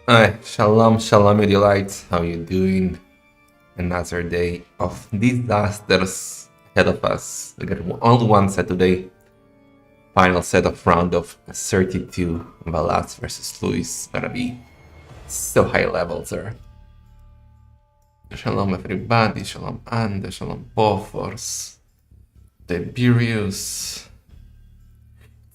Shalom, shalom, you delights. How you doing? Another day of disasters ahead of us. We got only one set today. Final set of round of 32. Valas versus Luis. Gonna be so high levels there. Shalom, everybody. Shalom, Ande. Shalom, Bofors. Tiberius.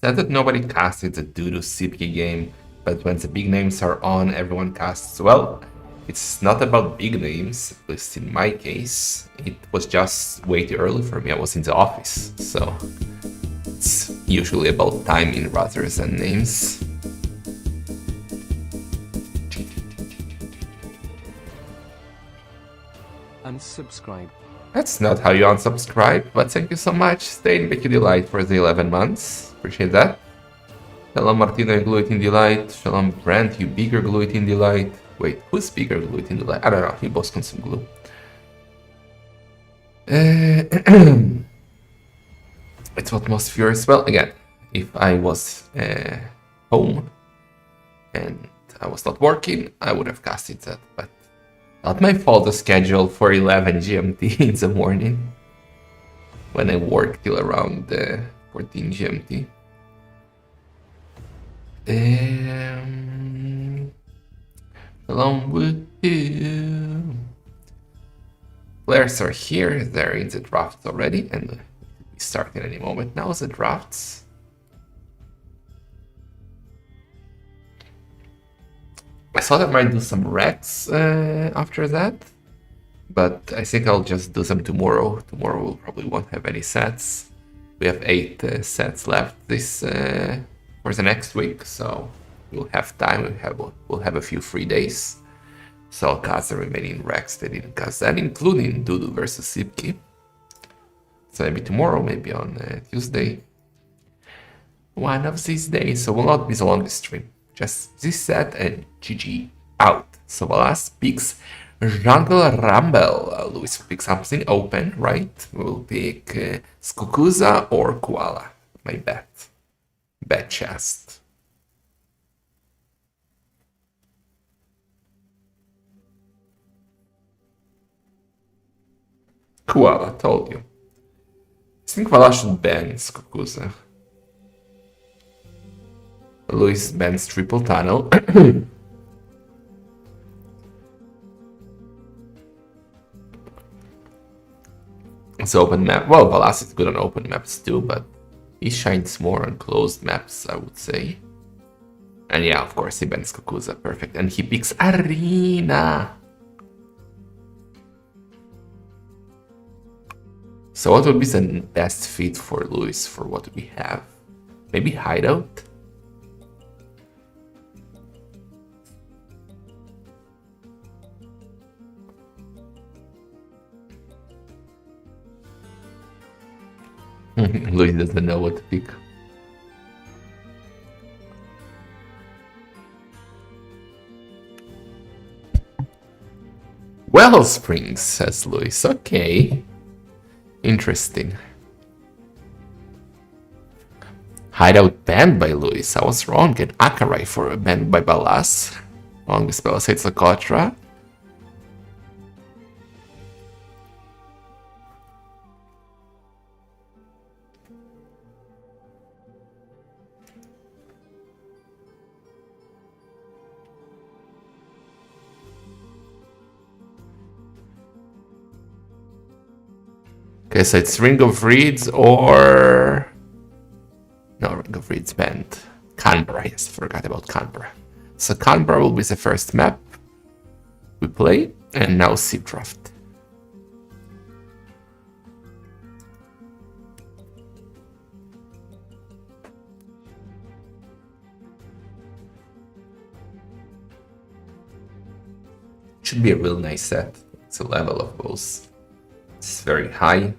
Said that nobody casts it's a doo-doo CP game, but when the big names are on, everyone casts. Well, it's not about big names, at least in my case. It was just way too early for me. I was in the office, so it's usually about timing rather than names. Unsubscribe. That's not how you unsubscribe, but thank you so much. Stay in Becky Delight for the 11 months. Appreciate that. Shalom Martina, you glue it in delight. Shalom Brent, you bigger glue it in delight. Wait, who's bigger glue it in delight? I don't know, you both consume glue. It's what most viewers. Well, again, if I was home and I was not working, I would have casted that, but not my fault the schedule for 11 GMT in the morning when I work till around 14 GMT. Along with you. Players are here, they're in the draft already, and we start in any moment now the drafts. I thought I might do some Rex after that, but I think I'll just do them tomorrow. Tomorrow we probably won't have any sets. We have 8 sets left this for the next week, so we'll have time. We'll have a few free days. So I'll cast the remaining Rex that didn't cast that, including Dudu versus Sipki. So maybe tomorrow, maybe on Tuesday. One of these days, so will not be the longest stream. Just this set and GG out. So Valas picks Jungle Rumble. Luis will pick something open, right? We'll pick Skukuza or Koala. My bet. Bet chest. Koala, told you. I think Valas should ban Skukuza. Luis bans Triple Tunnel. It's open map. Well, Valas is good on open maps too, but he shines more on closed maps, I would say. And yeah, of course, he bans Kukuza. Perfect. And he picks Arena. So what would be the best fit for Luis for what we have? Maybe Hideout? Luis doesn't know what to pick. Wellspring, says Luis. Okay. Interesting. Hideout banned by Luis. I was wrong. And Akarai for banned by Balas. Along with Palisades Lakotra. Okay, so it's Ring of Reeds or... No, Ring of Reeds banned. Canberra, yes, forgot about Canberra. So Canberra will be the first map we play, and now Sea Draft. Should be a real nice set. It's a level of both. It's very high.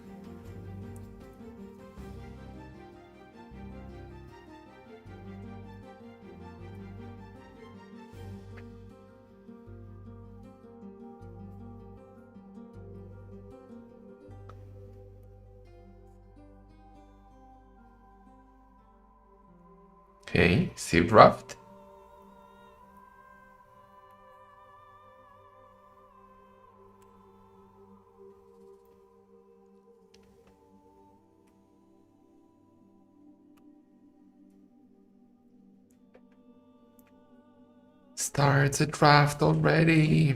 Okay, Sea Draft. start the draft already.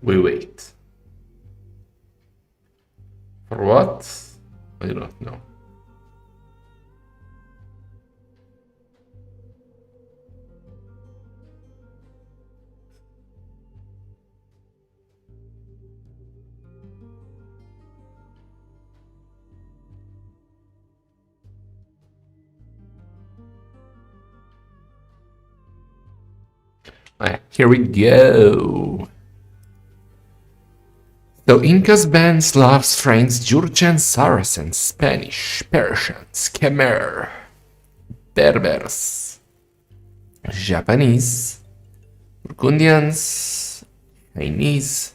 We wait. For what? I do not know. Alright, here we go. So Incas, Bans, Slavs, Franks, Jurchens, Saracens, Spanish, Persians, Khmer, Berbers, Japanese, Burgundians, Chinese,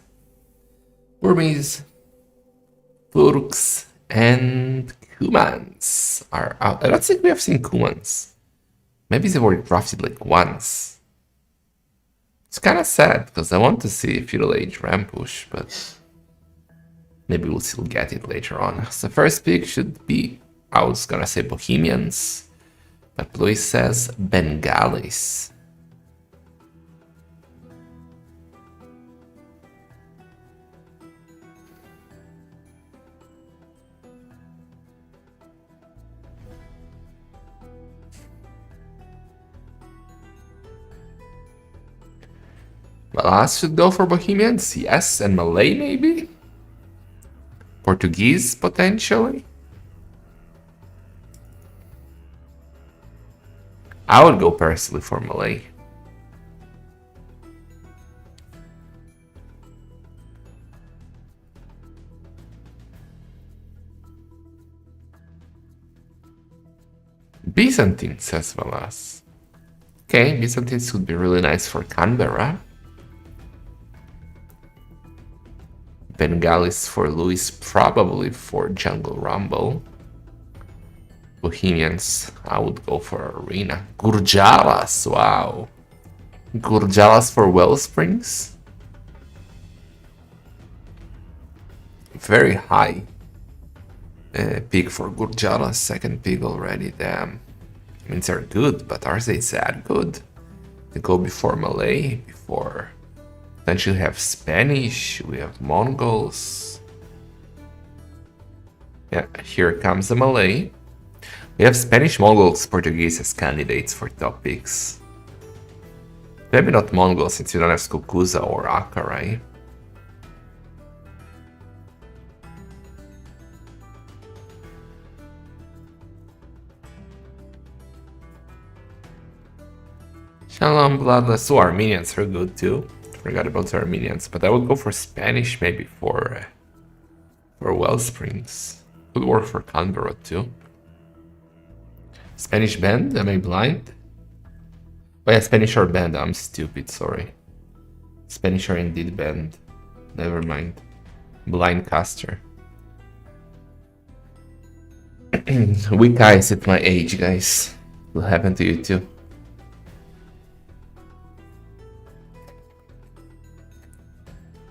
Burmese, Turks, and Cumans are out. I don't think we have seen Cumans. Maybe they were drafted like once. It's kind of sad because I want to see Feudal Age Rampush, but maybe we'll still get it later on. So first pick should be, I was gonna say Bohemians, but Luis says Bengalis. Valas should go for Bohemians, yes, and Malay maybe? Portuguese, potentially? I would go personally for Malay. Byzantine, says Valas. Okay, Byzantines would be really nice for Canberra. Bengalis for Luis, probably for Jungle Rumble. Bohemians, I would go for Arena. Gurjalas, wow. Gurjalas for Wellsprings? Very high. Pick for Gurjalas, second pick already, damn. I mean, they're good, but are they that good? They go before Malay, before... Potentially have Spanish, we have Mongols. Yeah, here comes the Malay. We have Spanish, Mongols, Portuguese as candidates for top picks. Maybe not Mongols since you don't have Skukuza or Aka, right? Shalom, Bloodless. So Armenians are good too. Forgot about the Armenians, but I would go for Spanish maybe for Wellsprings. Would work for Canberra too. Spanish band? Am I blind? Oh yeah, Spanish or band. I'm stupid, sorry. Spanish are indeed band. Never mind. Blind caster. Weak eyes at my age, guys. Will happen to you too.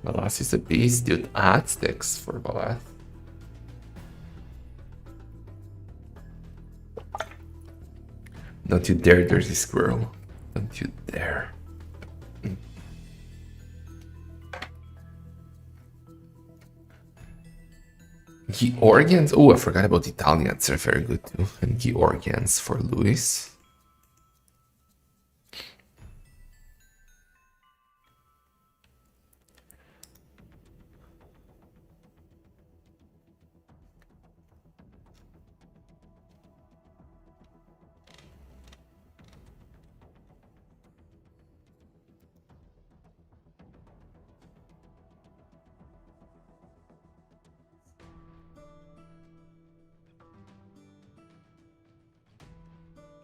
Valas is a beast, dude. Aztecs for Valas. Don't you dare, dirty squirrel. Don't you dare. Georgians? Oh, I forgot about Italians. They're very good too. And Georgians for Luis.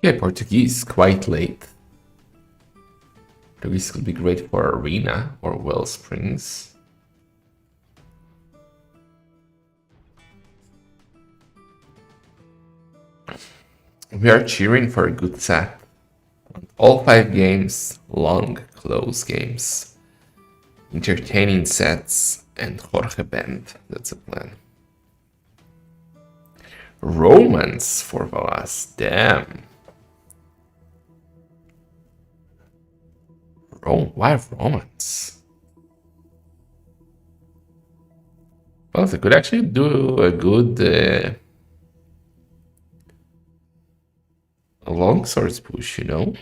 Yeah, Portuguese, quite late. Portuguese could be great for Arena or Wellsprings. We are cheering for a good set. All 5 games, long, close games. Entertaining sets and Jorge Bend. That's a plan. Romance for Valas. Damn. Why romance? Well, they could actually do a good a long swords push, you know?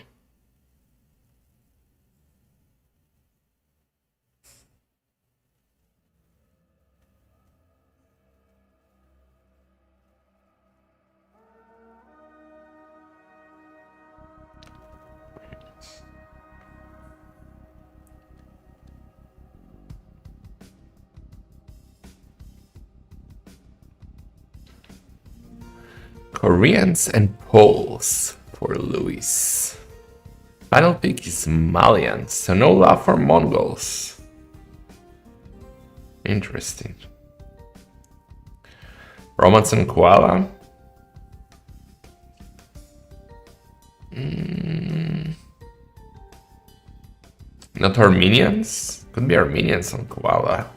Koreans and Poles for Luis. Final pick is Malians, so no love for Mongols. Interesting. Romance and Koala. Not Armenians? Could be Armenians on Koala.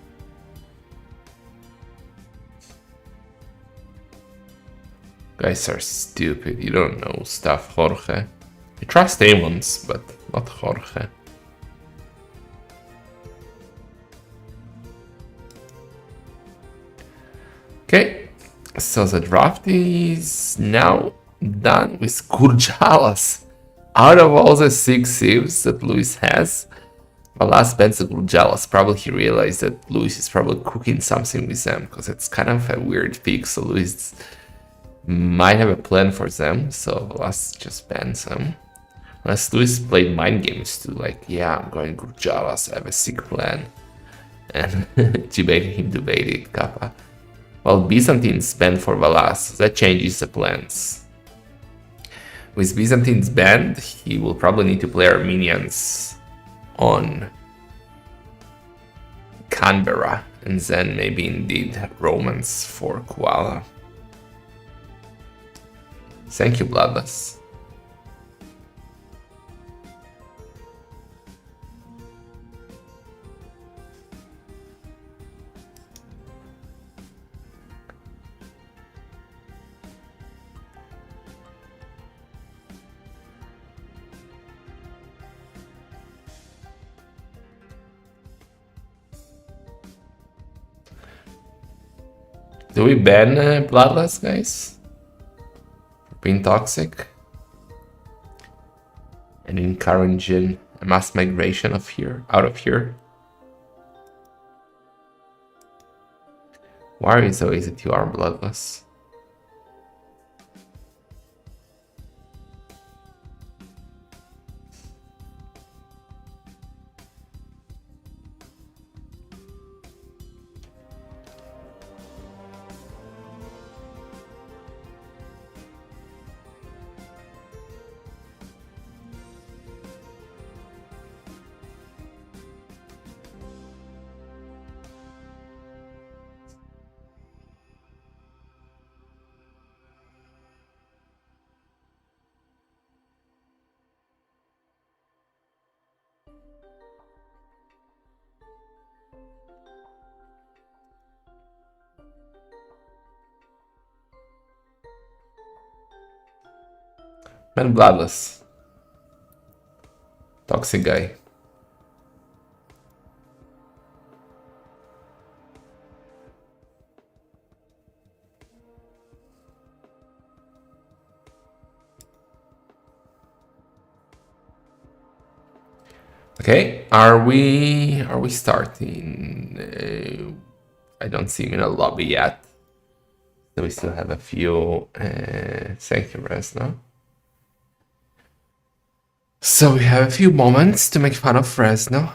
Guys are stupid, you don't know stuff, Jorge. I trust Amons, but not Jorge. Okay, so the draft is now done with Kurjalas. Out of all the 6 sieves that Luis has, Valas bans the Kurjalas. Probably he realized that Luis is probably cooking something with them, because it's kind of a weird pick, so Luis might have a plan for them, so Valas just bans them. Unless Luis played mind games too, like, yeah, I'm going Kurjalas, I have a sick plan. And debating him debated Kappa. Well, Byzantines banned for Valas, that changes the plans. With Byzantines banned, he will probably need to play Armenians on Canberra, and then maybe indeed Romans for Koala. Thank you, Bloodless. Do we ban Bloodless, guys? For being toxic? And encouraging a mass migration out of here? Why are you so easy to are Bloodless? Man, Bloodless. Toxic guy. Okay, are we starting? I don't see him in a lobby yet. So we still have a few. Thank you, Resno. So we have a few moments to make fun of Fresno.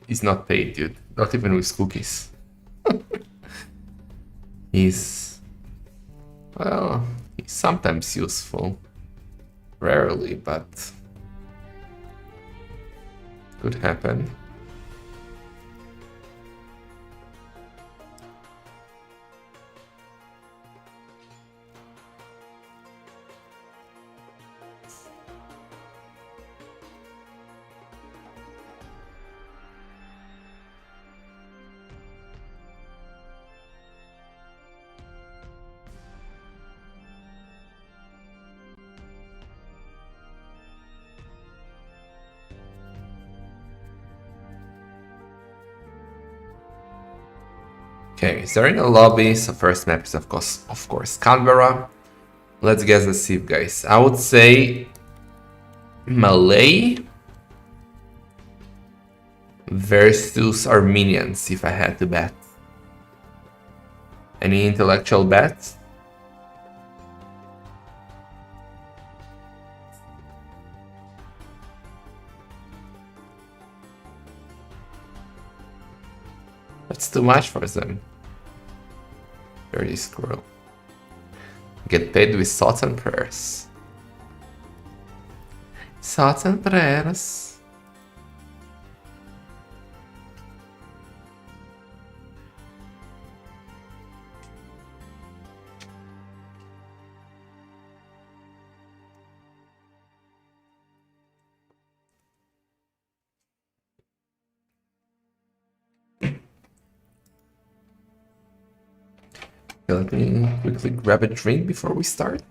He's not paid, dude. Not even with cookies. He's, well, he's sometimes useful. Rarely, but could happen. Okay, is there in a lobby? So first map is of course Canberra. Let's guess the Civ, guys. I would say Malay versus Armenians if I had to bet. Any intellectual bets? That's too much for them. Dirty squirrel. Get paid with thoughts and prayers. Thoughts and prayers. Let me quickly grab a drink before we start.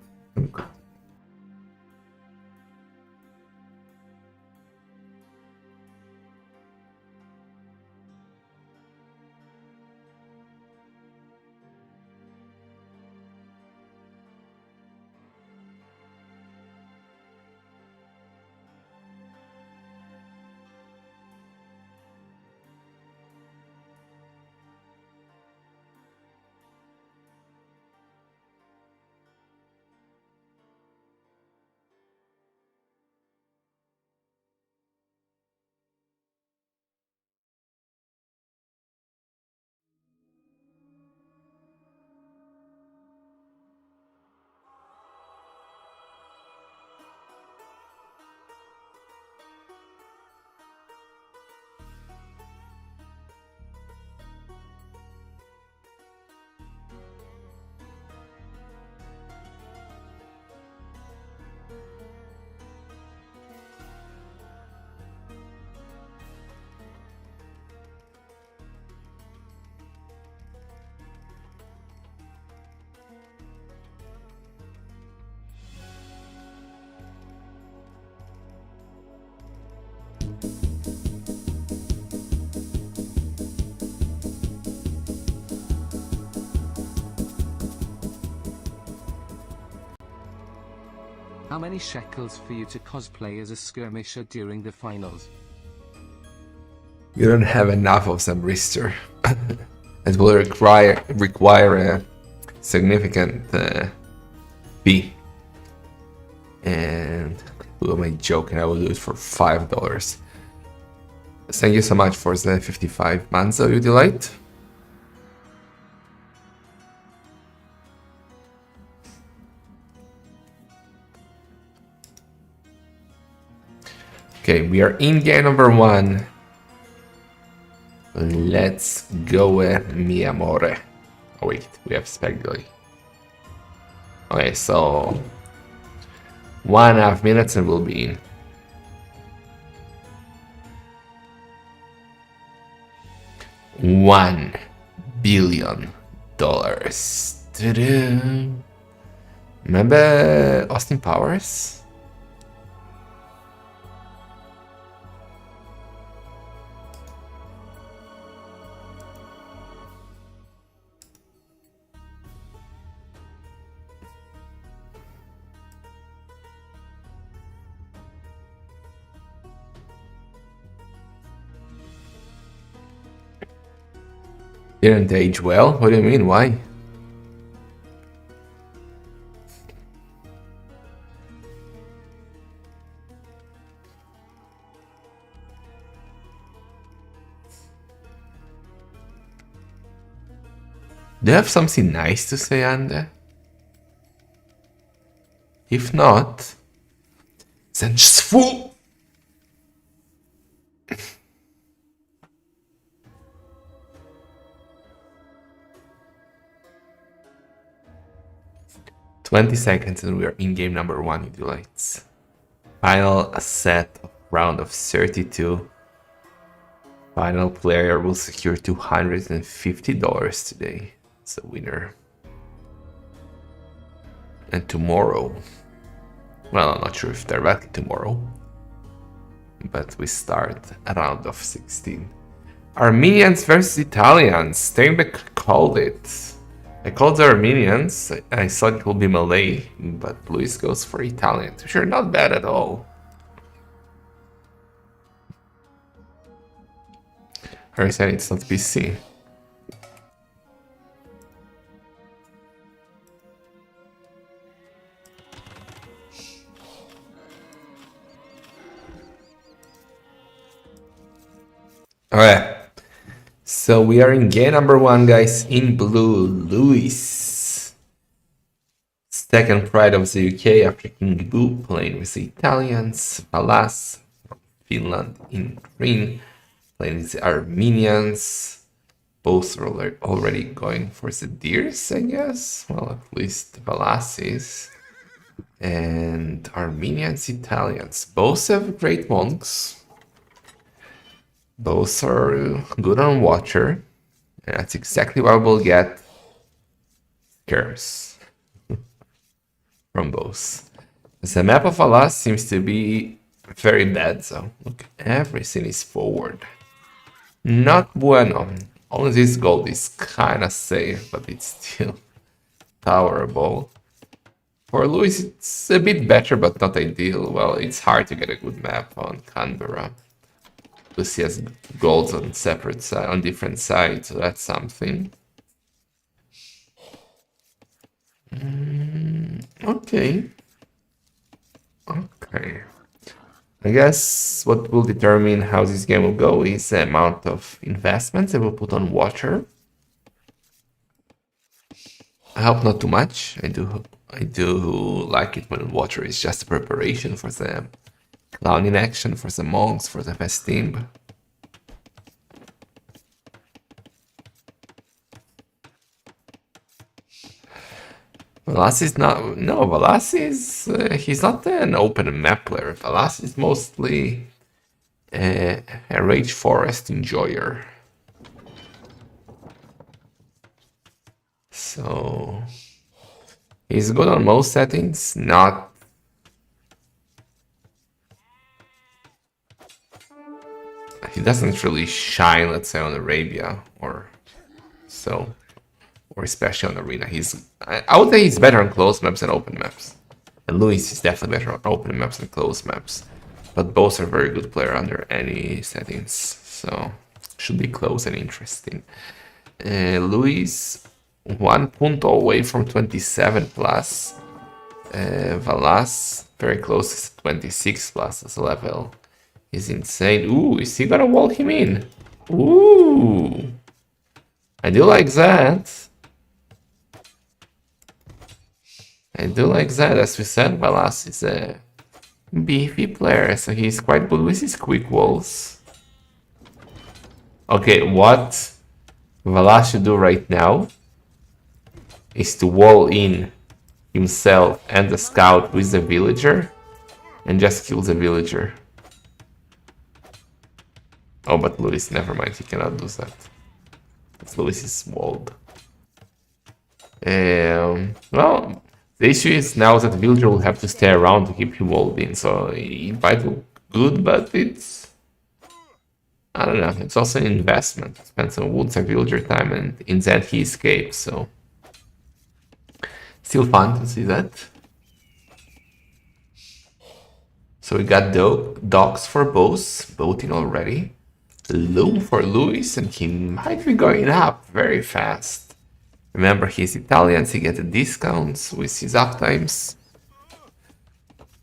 How many shekels for you to cosplay as a skirmisher during the finals? You don't have enough of some Rister. It will require a significant fee. And who am I joking? I will do it for $5. Thank you so much for the 55 Manzo, you delight. Okay, we are in game number 1. Let's go, mi amore. Oh wait, we have Spegly. Okay, so 1.5 minutes and we'll be in. $1 billion. Ta-da. Remember Austin Powers? Didn't age well? What do you mean? Why? Do you have something nice to say, Ande? If not, then just fool. "20 seconds and we are in game number 1 with lights. Final set of round of 32. Final player will secure $250 today. It's a winner. And tomorrow, well, I'm not sure if directly tomorrow, but we start a round of 16. Armenians versus Italians. Steinbeck called it. I called the Armenians. I thought it would be Malay, but Luis goes for Italian, which are not bad at all. Harry said it's not PC. Alright. So we are in game number 1, guys. In blue, Luis. Second pride of the UK after King Boo, playing with the Italians. Valas from Finland in green, playing with the Armenians. Both are already going for the deers, I guess. Well, at least Valas is. And Armenians, Italians. Both have great monks. Both are good on Watcher. And that's exactly what we'll get. Curse from both. The map of Valas seems to be very bad, so look, everything is forward. Not bueno. Only this gold is kinda safe, but it's still tolerable. For Luis, it's a bit better, but not ideal. Well, it's hard to get a good map on Canberra. Lucy has golds on on different sides, so that's something. Okay. Okay. I guess what will determine how this game will go is the amount of investments I will put on Watcher. I hope not too much. I do like it when Watcher is just a preparation for the clown in action, for the monks, for the festim. Valas is not. No, Valas is. He's not an open map player. Valas is mostly a Rage Forest enjoyer. So he's good on most settings, not. He doesn't really shine, let's say, on Arabia or so, or especially on Arena. I would say he's better on closed maps than open maps. And Luis is definitely better on open maps than closed maps. But both are very good player under any settings, so should be close and interesting. Luis, 1 punto away from 27 plus. Valas, very close to 26 plus as a level. He's insane. Ooh, is he gonna wall him in? Ooh, I do like that. I do like that. As we said, Valas is a beefy player, so he's quite good with his quick walls. Okay, what Valas should do right now is to wall in himself and the scout with the villager and just kill the villager. Oh, but Luis, never mind, he cannot do that. Because Luis is walled. Well, the issue is now that the villager will have to stay around to keep him walled in, so it might look good, but it's... I don't know, it's also an investment. It spends on woods and villager time, and in that he escapes, so... Still fun to see that. So we got dogs for both, voting already. Loom for Luis, and he might be going up very fast. Remember, he's Italian, so he gets discounts with his uptimes.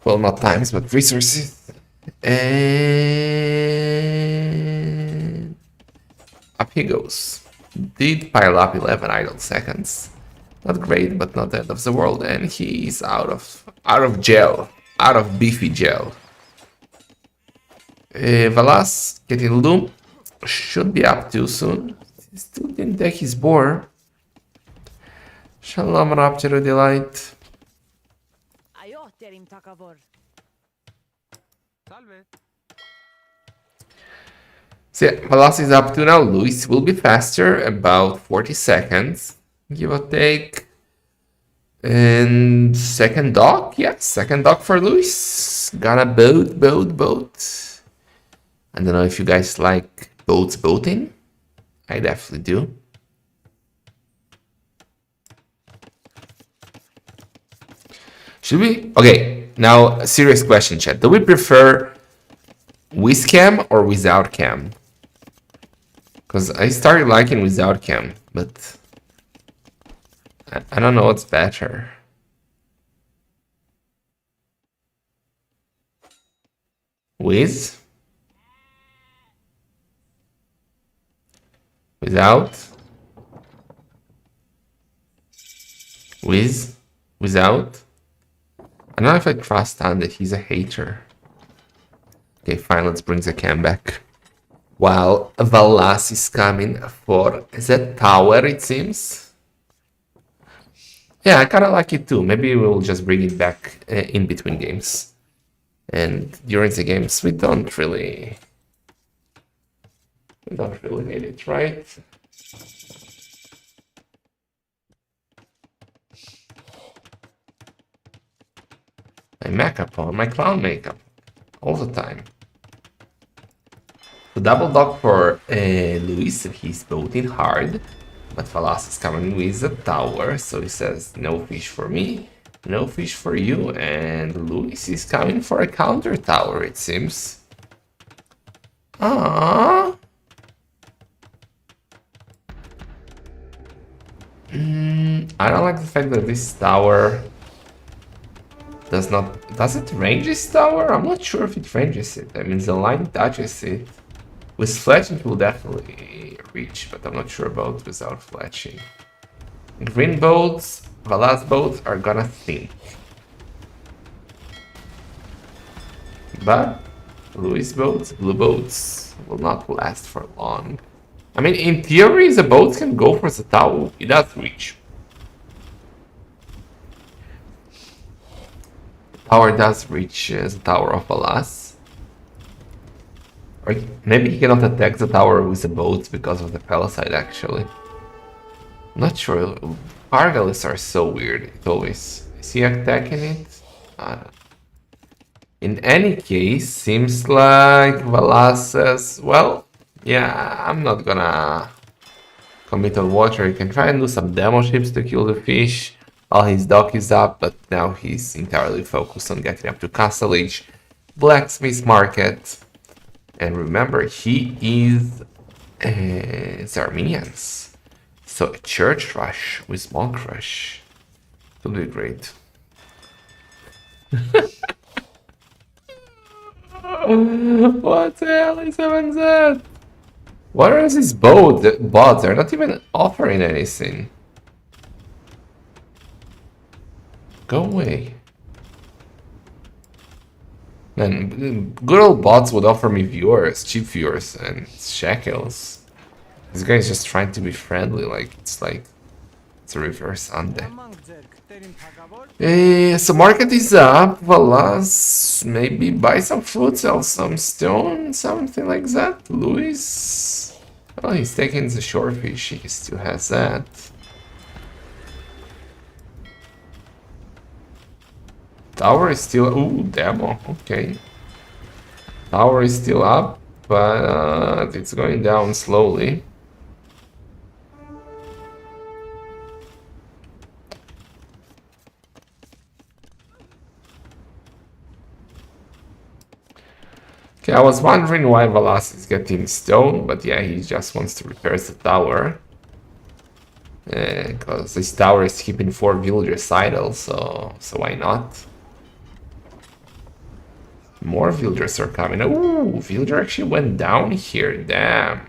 Well, not times, but resources. And up he goes. did pile up 11 idle seconds. Not great, but not the end of the world. And he's out of gel, out of beefy gel. Valas getting loom should be up too soon. He still didn't take his boar. Shalom Rapture Delight. So yeah, Valas is up to now. Luis will be faster, about 40 seconds, give or take. And second dock, yeah, second dock for Luis. Got a boat. I don't know if you guys like boating. I definitely do. Should we? Okay, now a serious question, chat. Do we prefer with cam or without cam? Because I started liking without cam, but I don't know what's better. With? Without? With? Without? I don't know if I trust that he's a hater. Okay, fine, let's bring the cam back. While Valas is coming for the tower, it seems. Yeah, I kind of like it too. Maybe we'll just bring it back in between games. And during the games, we don't really need it, right? My makeup on, my clown makeup, all the time. The double dock for Luis, he's boating hard, but Valas is coming with a tower, so he says no fish for me, no fish for you, and Luis is coming for a counter tower, it seems. Aww. I don't like the fact that this tower does it range this tower? I'm not sure if it ranges it. I mean, the line touches it. With fletching it will definitely reach, but I'm not sure about without fletching. Green boats, Valas boats are gonna sink. But Luis boats, blue boats will not last for long. I mean, in theory, the boats can go for the tower. It does reach. Tower does reach the tower of Valas. Or maybe he cannot attack the tower with the boats because of the palisade, actually. I'm not sure. Pargalis are so weird. It always... Is he attacking it? In any case, seems like Valas says, well, yeah, I'm not gonna commit on water. You can try and do some demo ships to kill the fish while his dock is up, but now he's entirely focused on getting up to Castle Age, Blacksmith Market. And remember, he is the Armenians. So a church rush with monk rush will be great. What the hell is even that? What are these bots? They're not even offering anything. Go away. Man, good old bots would offer me viewers, cheap viewers, and shekels. This guy is just trying to be friendly, it's a reverse Sunday. So market is up, Valas, maybe buy some food, sell some stone, something like that. Luis, oh, he's taking the shorefish, he still has that. Tower is still... Ooh, demo. Okay. Tower is still up, but it's going down slowly. Okay, I was wondering why Valas is getting stone, but yeah, he just wants to repair the tower. Because this tower is keeping 4 villagers idle, so why not? More villagers are coming. Ooh, villager actually went down here. Damn.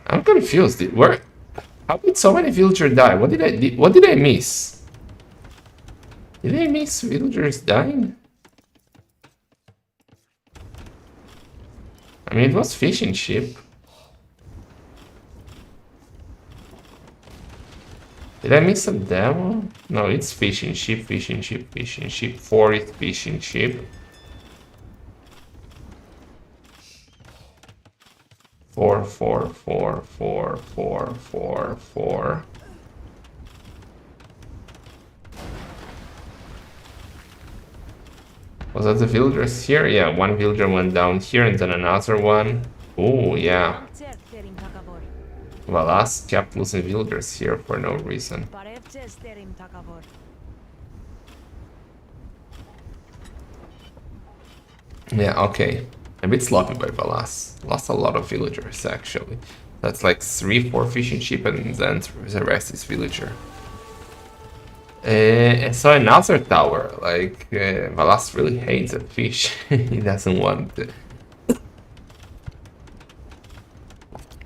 I'm confused. Where? How did so many villagers die? What did I miss? Did I miss villagers dying? I mean, it was fishing ship. Did I miss a demo? No, it's fishing ship, fishing ship, fishing ship, forest fishing ship. 4, 4, 4, 4, 4, 4, 4. Was that the villagers here? Yeah, one villager went down here and then another one. Oh, yeah. Valas kept losing villagers here for no reason. Yeah, okay. A bit sloppy by Valas. Lost a lot of villagers, actually. That's like 3, 4 fishing ship and then the rest is villager. And so another tower, like, Valas really hates a fish. He doesn't want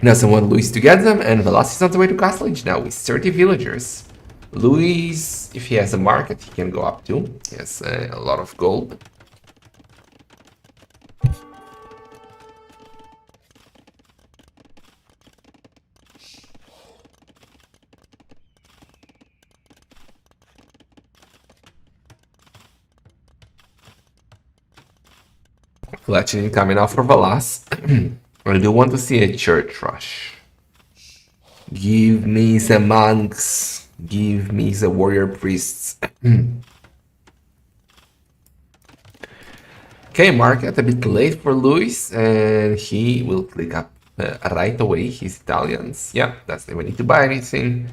Luis to get them, and Valas is on the way to Castle Age now with 30 villagers. Luis, if he has a market, he can go up to. He has a lot of gold. Fletching coming out for Valas. I do want to see a church rush. Give me the monks. Give me the warrior priests. Okay, market a bit late for Luis, and he will click up right away. His Italians. Yeah, that's they need to buy anything.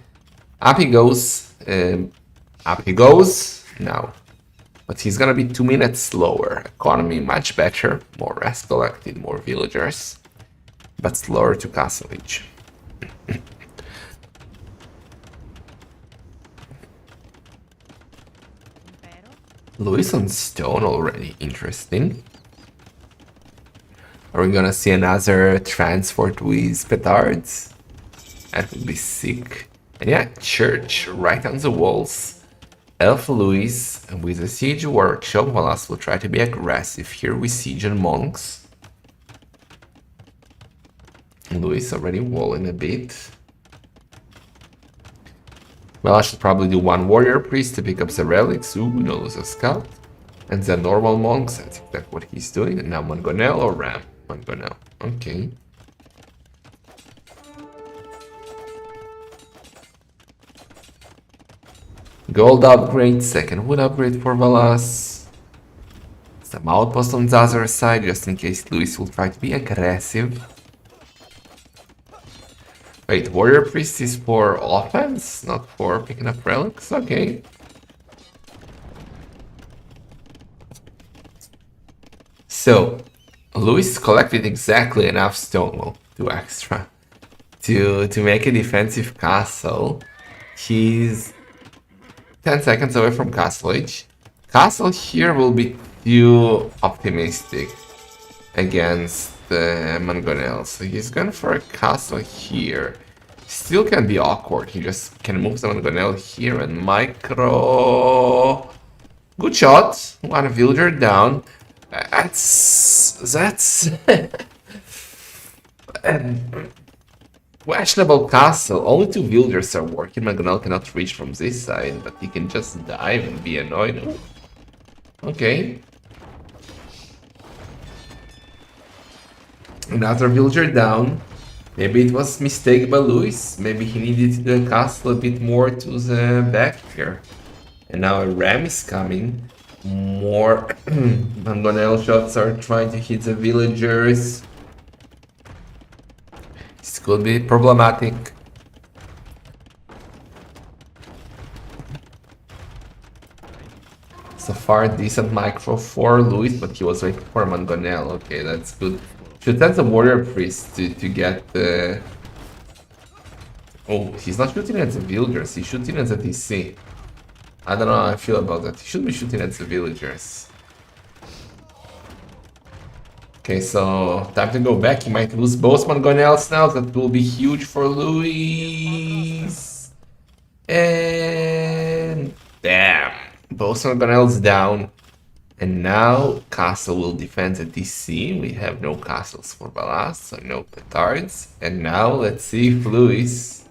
Up he goes. Up he goes. Now. But he's gonna be 2 minutes slower. Economy much better, more rest collected, more villagers, but slower to Castle Age. Luis on stone already, interesting. Are we gonna see another transport with petards? That would be sick. And yeah, church right on the walls. Elf Luis with a siege workshop. Valas will try to be aggressive here with siege and monks. Luis already walling a bit. Well, I should probably do one warrior priest to pick up the relics. Ooh, no, lose a scout. And then normal monks. I think that's what he's doing. And now Mangonel or Ram? Mangonel. Okay. Gold upgrade, second wood upgrade for Valas. Some outpost on the other side, just in case Luis will try to be aggressive. Wait, warrior priest is for offense, not for picking up relics? Okay. So, Luis collected exactly enough stone, 2 extra, to make a defensive castle. He's 10 seconds away from Castle Age. Castle here will be too optimistic against Mangonel, so he's going for a castle here. Still can be awkward, he just can move the Mangonel here and micro... Good shot, one villager down. That's... Questionable castle. Only 2 villagers are working. Mangonel cannot reach from this side, but he can just dive and be annoyed. Okay. Another villager down. Maybe it was mistake by Luis. Maybe he needed the castle a bit more to the back here. And now a ram is coming. More Mangonel shots are trying to hit the villagers. This could be problematic. So far, decent micro for Luis, but he was waiting for Mangonel. Okay, that's good. Should send the warrior priest to get the... Oh, he's not shooting at the villagers, he's shooting at the DC. I don't know how I feel about that. He should be shooting at the villagers. Okay, so time to go back. He might lose both Mangonels now. That will be huge for Luis. And damn, both Mangonels down. And now castle will defend the DC. We have no castles for Valas, so no petards. And now let's see if Luis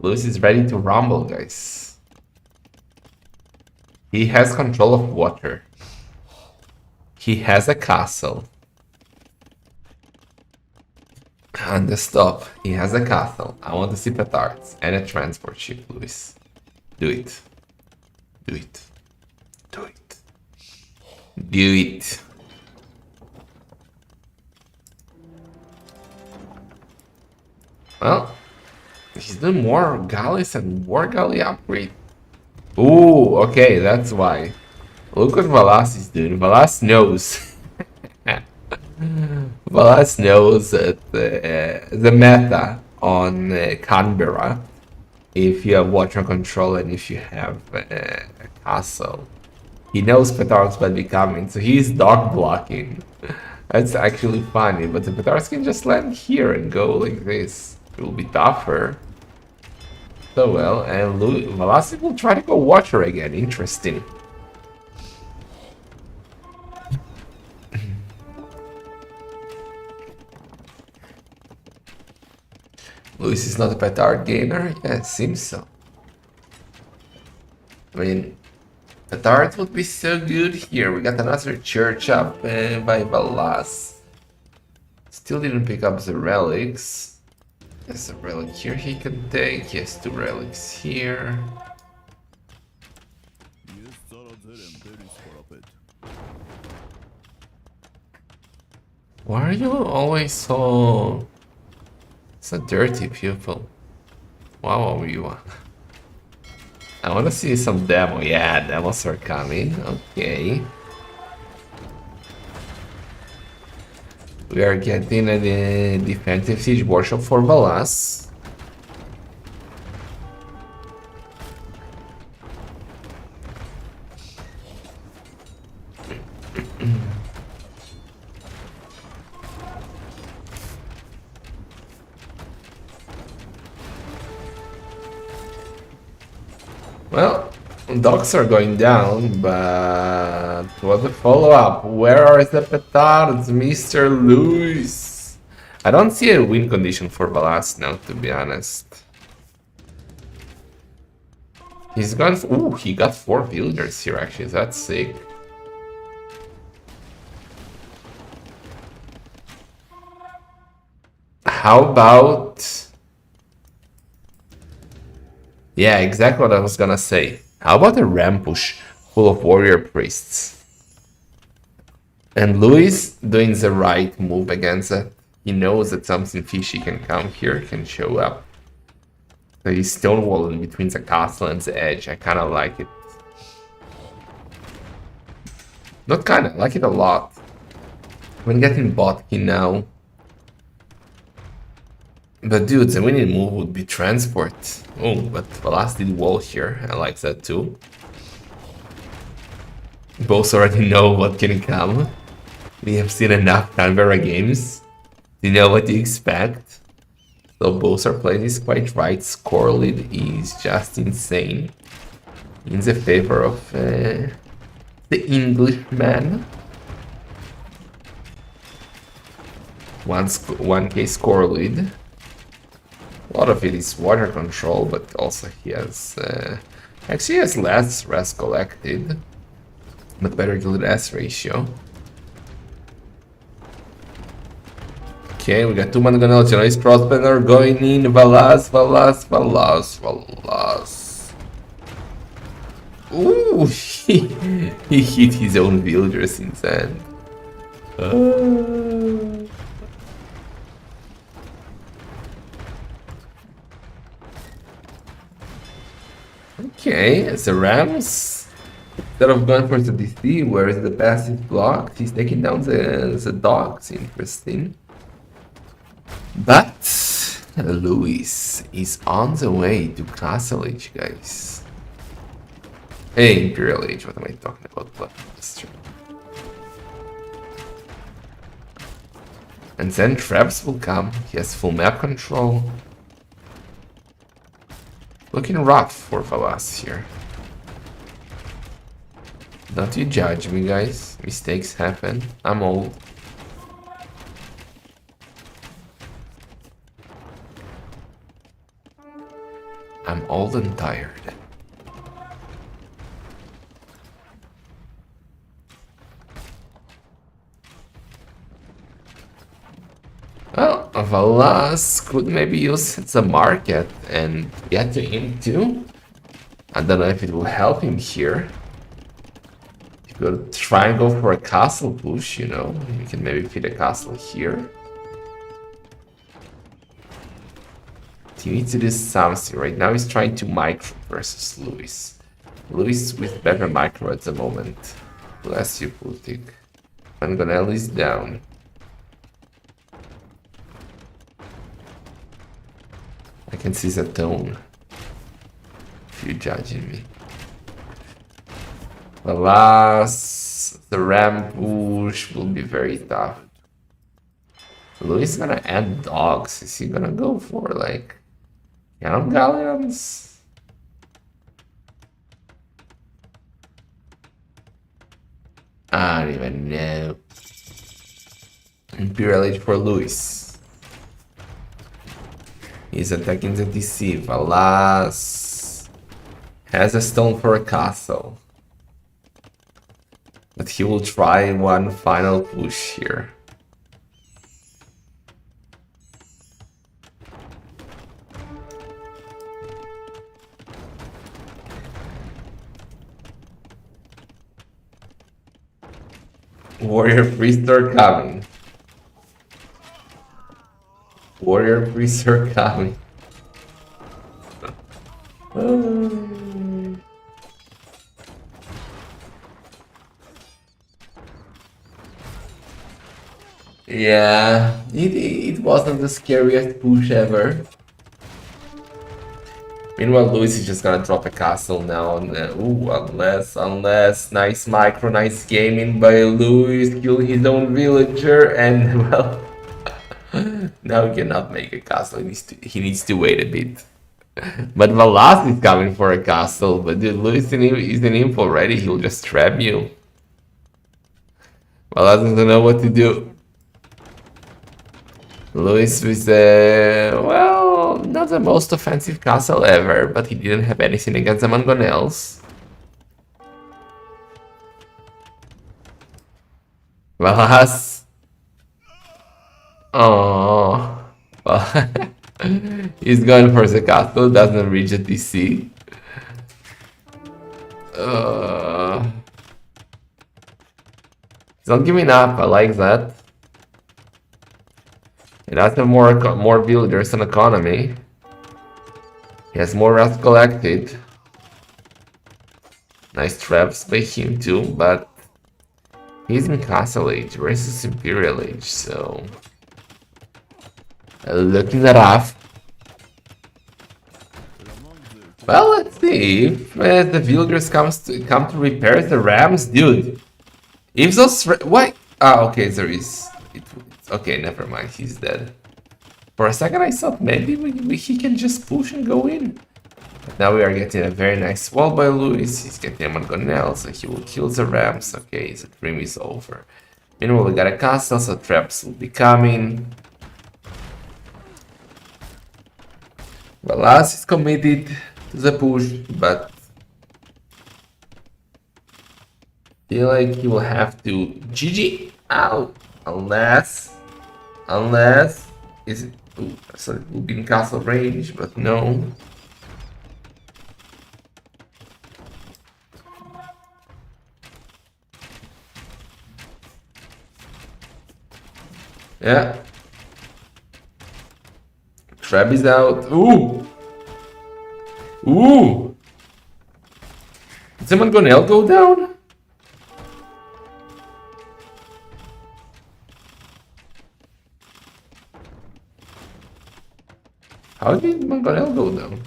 is ready to rumble, guys. He has control of water. He has a castle. On the stop, he has a castle. I want to see petards and a transport ship, Luis. Do it. Do it. Do it. Do it. Well, he's doing more galleys and war galley upgrade. Ooh, okay, that's why. Look what Valas is doing. Valas knows. Valas knows that the meta on Canberra, if you have water control and if you have a castle, he knows petards might be coming, so he's dog blocking. That's actually funny, but the petards can just land here and go like this. It will be tougher. So well, and Valas will try to go water again. Interesting. Luis is not a petard gamer? Yeah, it seems so. I mean, petard would be so good here. We got another church up by Valas. Still didn't pick up the relics. There's a relic here he can take. He has 2 relics here. Why are you always so dirty pupil? Wow, you are. I want to see some demo. Yeah, demos are coming. Okay. We are getting a defensive siege workshop for Valas. Well, docks are going down, but what's the follow-up? Where are the petards, Mr. Luis? I don't see a win condition for Valas now, to be honest. He's gone. Ooh, he got 4 villagers here, actually. That's sick. How about... Yeah, exactly what I was gonna say. How about a rampush full of warrior priests? And Luis doing the right move against it. He knows that something fishy can come here, can show up. So he's stonewalling between the castle and the edge. I kinda like it. Not kinda, I like it a lot. I'm getting botky now. But dude, the winning move would be transport. Oh, but Valas did wall here. I like that too. Both already know what can come. We have seen enough Canberra games. You know what to expect. So both are playing this quite right. Score lead is just insane. In the favor of the Englishman. 1K score lead. A lot of it is water control, but also he has... actually he has less res collected, but better guild S ratio. Okay, we got 2 Mangonel Genoese Crossbender going in. Valas. Ooh, he hit his own villagers in the end. Okay, the Rams, instead of going for the DC, where is the passive block? He's taking down the dogs. Interesting. But Luis is on the way to Castle Age, guys. Hey, Imperial Age, what am I talking about? Blood Ministry. And then traps will come. He has full map control. Looking rough for Valas here. Don't you judge me, guys. Mistakes happen. I'm old. I'm old and tired. Well, Valas could maybe use the market and get to him too. I don't know if it will help him here. He could try and go for a castle push, you know. He can maybe fit a castle here. He needs to do something. Right now he's trying to micro versus Louis. Louis with better micro at the moment. Bless you, Putik. Mangonel is down. I can see the tone. If you're judging me. Alas, the ram push will be very tough. Louis is gonna add dogs. Is he gonna go for like young galleons? I don't even know. Imperial Age for Louis. He's attacking the DC. Valas has a stone for a castle. But he will try one final push here. Warrior priests are coming. Warrior priests are coming. Yeah, it wasn't the scariest push ever. Meanwhile, Louis is just gonna drop a castle now. And, ooh, unless nice micro, nice gaming by Louis, kill his own villager, and well, now he cannot make a castle. He needs to wait a bit. But Valas is coming for a castle. But dude, Louis is in imp already. He'll just trap you. Valas doesn't know what to do. Louis was, well, not the most offensive castle ever, but he didn't have anything against the Mangonels. Valas. Oh, well, he's going for the castle, doesn't reach the DC. He's not giving up, I like that. He does have more villagers and economy. He has more wrath collected. Nice traps by him too, but he's in Castle Age versus Imperial Age, so looking rough. Well, let's see if the villagers come to repair the rams, dude. If those why? Ah, okay, there is. Okay, never mind. He's dead. For a second, I thought maybe he can just push and go in. But now we are getting a very nice wall by Louis. He's getting a Mangonel, so he will kill the rams. Okay, the dream is over. Meanwhile, we got a castle, so traps will be coming. Valas is committed to the push, but I feel like he will have to GG out unless is it? Ooh, so it will be in castle range, but no. Yeah. Trap is out. Ooh! Ooh! Did someone gonna go down? How did Mangonel go down?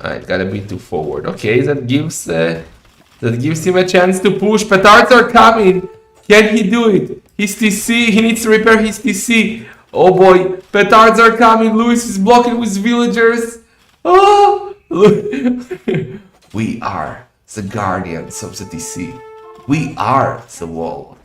It gotta be 2 forward. Okay, that gives him a chance to push. Petards are coming. Can he do it? His TC. He needs to repair his TC. Oh boy, petards are coming. Luis is blocking with villagers. Oh, we are the guardians of the TC. We are the wall.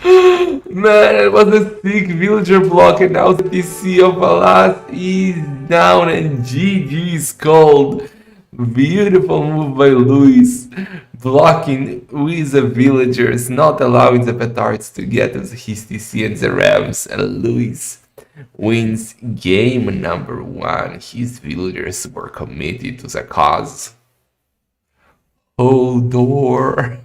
Man, it was a sick villager block, and now the TC of Valas is down, and GG is called. Beautiful move by Luis, blocking with the villagers, not allowing the petards to get to his TC and the Rams, and Luis wins game number 1. His villagers were committed to the cause. Hodor.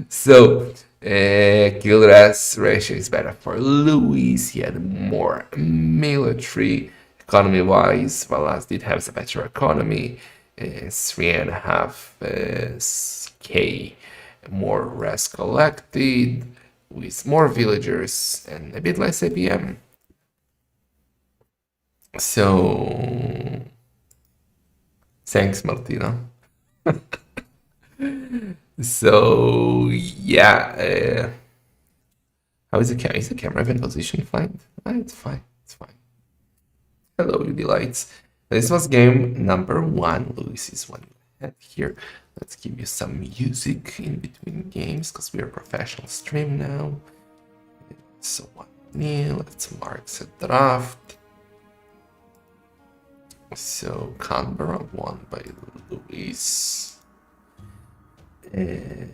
So, kill rest ratio is better for Luis. He had more military. Economy wise, Valas did have a better economy. 3.5k more rest collected, with more villagers and a bit less APM. So, thanks, Martina. So, yeah. How is the camera? Is the camera even position fine? It's fine. It's fine. Hello, you delights. This was game number 1. Luis is one ahead here. Let's give you some music in between games because we are a professional stream now. So 1-0. Let's mark the draft. So Canberra won by Luis. The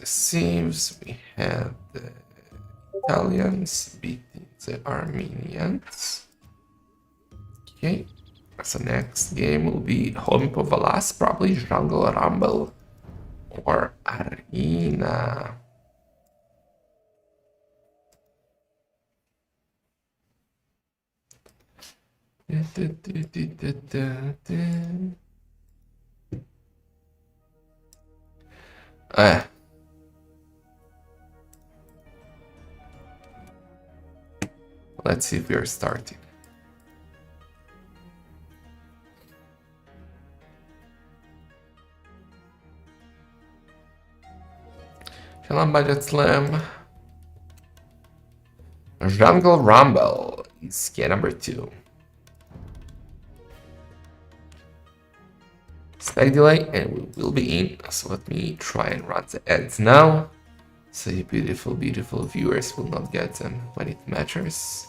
Sieves, we had the Italians beating the Armenians. Okay, so next game will be Olimpo Valas, probably Jungle Rumble or Arena. Let's see if we are starting. Shalom Budget Slam. Jungle Rumble is game number 2. Spec delay and we will be in. So let me try and run the ads now. So you beautiful, beautiful viewers will not get them when it matters.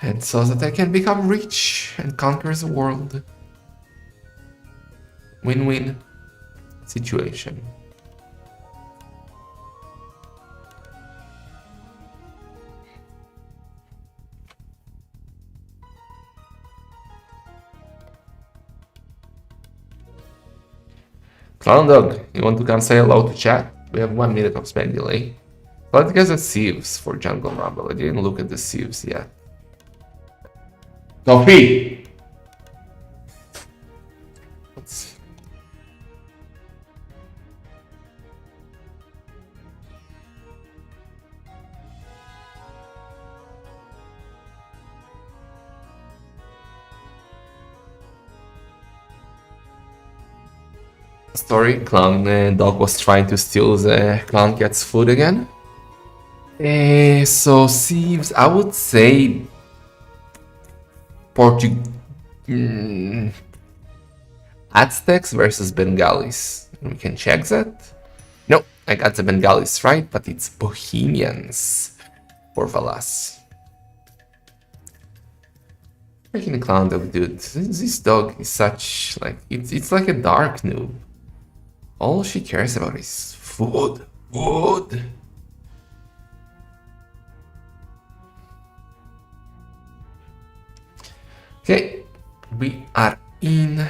And so that I can become rich and conquer the world. Win-win situation. Clown Dog, you want to come say hello to chat? We have 1 minute of spec delay. Let's get the Sieves for Jungle Rumble. I didn't look at the Sieves yet. Toffee! Let's... Story, Clown Dog was trying to steal the Clown Cat's food again. So Sieves, I would say Aztecs versus Bengalis. We can check that. No, I got the Bengalis right, but it's Bohemians for Valas. Freaking Clown Dog, dude. This dog is such, like, it's like a dark noob. All she cares about is food. Food! Okay, we are in.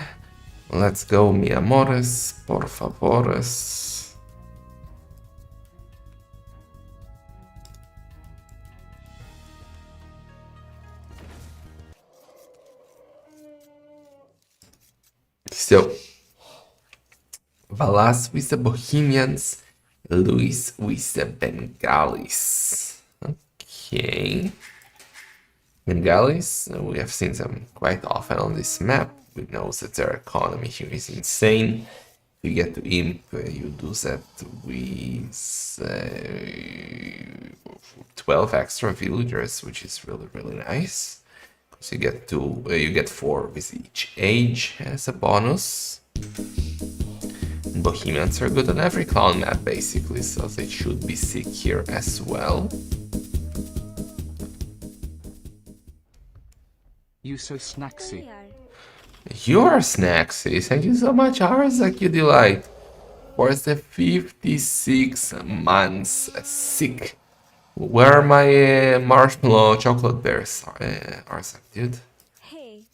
Let's go, mi amores, por favores. So, Valas with the Bohemians, Luis with the Bengalis. Okay. Okay. Bengalis, we have seen them quite often on this map. We know that their economy here is insane. If you get to Imp, you do that with 12 extra villagers, which is really, really nice. So you get 4 with each age as a bonus. And Bohemians are good on every clan map basically, so they should be sick here as well. You so snacksy. You're snacksy. Thank you so much, Arzak, you delight. For the 56 months sick. Where are my marshmallow chocolate bears, Arzak, dude? Hey.